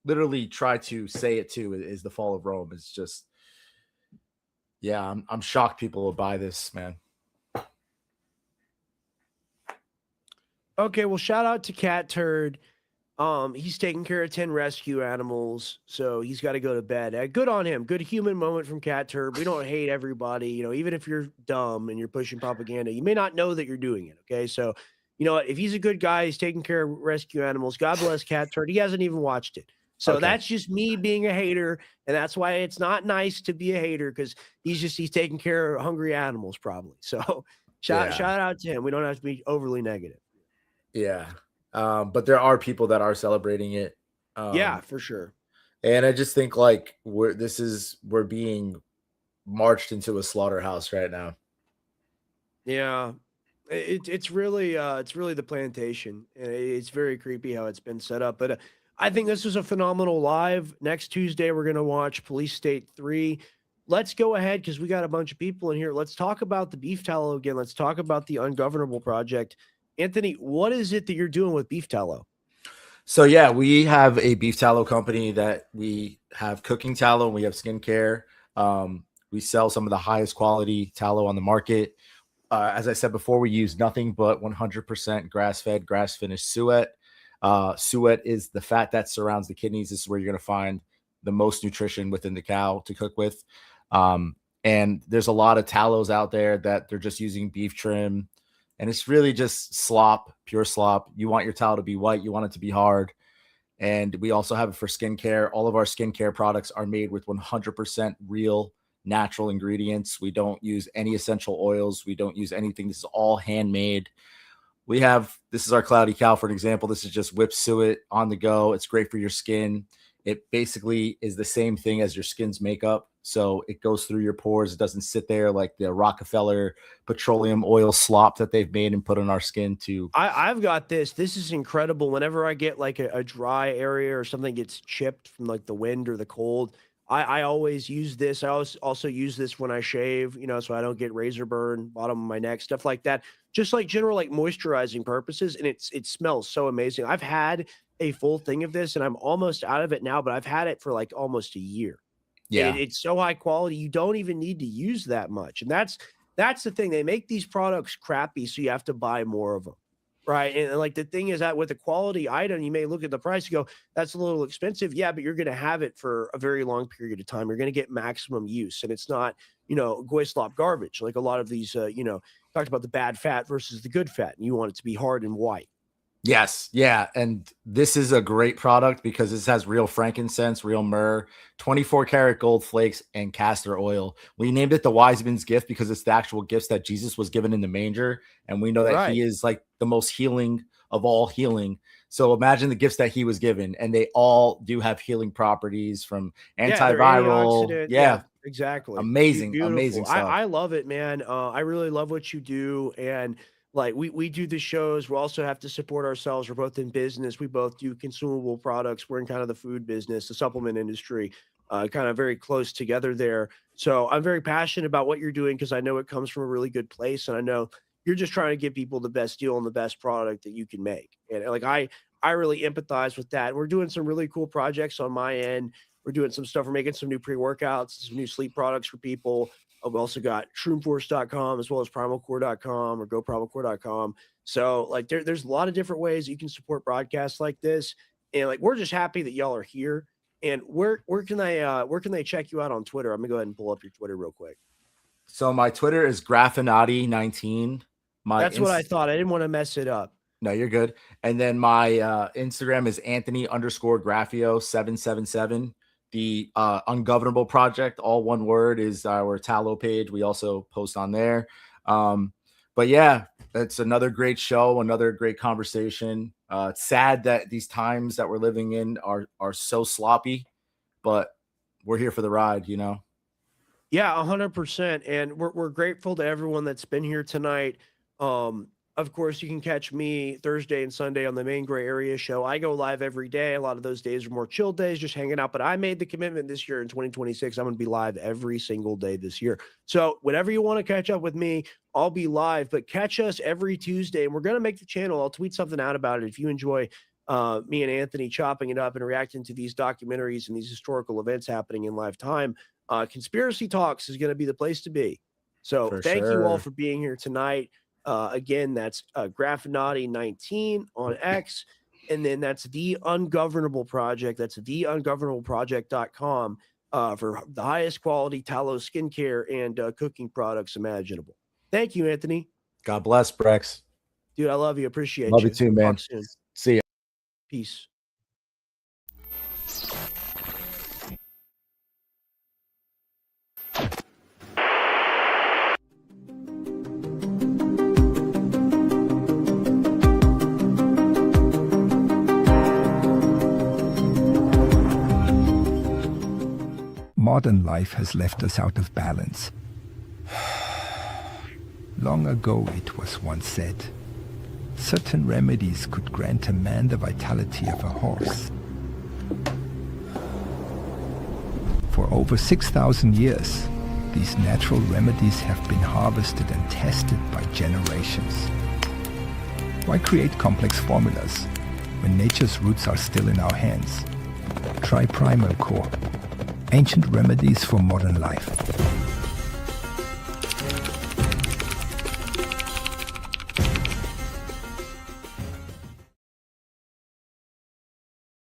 literally try to say it to is the fall of Rome. It's just, yeah, I'm shocked people will buy this, man. Okay, well, shout out to Cat Turd. He's taking care of 10 rescue animals, so he's got to go to bed. Good on him. Good human moment from Cat Turd. We don't hate everybody, you know, even if you're dumb and you're pushing propaganda, you may not know that you're doing it. Okay, so you know what? If he's a good guy, he's taking care of rescue animals. God bless Cat Turd. He hasn't even watched it. So that's just me being a hater, and that's why it's not nice to be a hater, because he's taking care of hungry animals probably. So shout out to him. We don't have to be overly negative. Yeah. But there are people that are celebrating it. Yeah, for sure. And I just think like we're being marched into a slaughterhouse right now. Yeah. It's really the plantation. It's very creepy how it's been set up. But I think this was a phenomenal live. Next Tuesday, we're gonna watch Police State 3. Let's go ahead because we got a bunch of people in here. Let's talk about the beef tallow again. Let's talk about the Ungovernable Project. Anthony, what is it that you're doing with beef tallow? So yeah, we have a beef tallow company that we have cooking tallow and we have skincare. We sell some of the highest quality tallow on the market. As I said before, we use nothing but 100% grass-fed, grass-finished suet. Suet is the fat that surrounds the kidneys. This is where you're going to find the most nutrition within the cow to cook with. And there's a lot of tallows out there that they're just using beef trim. And it's really just slop, pure slop. You want your tallow to be white. You want it to be hard. And we also have it for skincare. All of our skincare products are made with 100% real natural ingredients. We don't use any essential oils. We don't use anything. This is all handmade. This is our Cloudy Cow, for an example. This is just whipped suet on the go. It's great for your skin. It basically is the same thing as your skin's makeup. So it goes through your pores. It doesn't sit there like the Rockefeller petroleum oil slop that they've made and put on our skin to. I've got this. This is incredible. Whenever I get like a dry area or something gets chipped from like the wind or the cold, I always use this. I also use this when I shave, so I don't get razor burn, bottom of my neck, stuff like that. Just like general like moisturizing purposes. And it smells so amazing. I've had a full thing of this and I'm almost out of it now, but I've had it for like almost a year. Yeah. It's so high quality. You don't even need to use that much. And that's the thing. They make these products crappy, so you have to buy more of them. Right. And like the thing is that with a quality item, you may look at the price and go, that's a little expensive. Yeah, but you're going to have it for a very long period of time. You're going to get maximum use. And it's not, goy slop garbage. Like a lot of these, talked about the bad fat versus the good fat. And you want it to be hard and white. Yes. Yeah. And this is a great product because this has real frankincense, real myrrh, 24 karat gold flakes, and castor oil. We named it the wise man's gift because it's the actual gifts that Jesus was given in the manger. And we know that he is like the most healing of all healing. So imagine the gifts that he was given, and they all do have healing properties from antiviral. Yeah, exactly. Amazing, Beautiful. Amazing stuff. I love it, man. I really love what you do. And like we do the shows. We also have to support ourselves. We're both in business. We both do consumable products. We're in kind of the food business, the supplement industry, kind of very close together there. So I'm very passionate about what you're doing because I know it comes from a really good place. And I know you're just trying to give people the best deal and the best product that you can make. And like, I really empathize with that. We're doing some really cool projects on my end. We're doing some stuff. We're making some new pre-workouts, some new sleep products for people. We also got shroomforce.com as well as primalcore.com or goprimalcore.com. So like there's a lot of different ways you can support broadcasts like this. And like, we're just happy that y'all are here. And where can they check you out on Twitter? I'm gonna go ahead and pull up your Twitter real quick. So my Twitter is Graffinati19. That's what I thought. I didn't want to mess it up. No, you're good. And then my Instagram is Anthony_Graffio777. The Ungovernable Project, all one word, is our tallow page. We also post on there. But yeah, it's another great show, another great conversation. It's sad that these times that we're living in are so sloppy, but we're here for the ride, Yeah, 100%. And we're grateful to everyone that's been here tonight. Of course, you can catch me Thursday and Sunday on the Main Gray Area show. I go live every day. A lot of those days are more chill days, just hanging out. But I made the commitment this year in 2026. I'm going to be live every single day this year. So whenever you want to catch up with me, I'll be live. But catch us every Tuesday. And we're going to make the channel. I'll tweet something out about it. If you enjoy me and Anthony chopping it up and reacting to these documentaries and these historical events happening in live time, Conspiracy Talks is going to be the place to be. So thank you all for being here tonight. Again, that's Graffinati19 on X, and then that's The Ungovernable Project. That's theungovernableproject.com for the highest quality tallow skincare and cooking products imaginable. Thank you, Anthony. God bless, Brex. Dude, I love you. Appreciate Love you too, man. Talk soon. See ya. Peace. Modern life has left us out of balance. Long ago it was once said, certain remedies could grant a man the vitality of a horse. For over 6,000 years, these natural remedies have been harvested and tested by generations. Why create complex formulas when nature's roots are still in our hands? Try Primal Core, ancient remedies for modern life.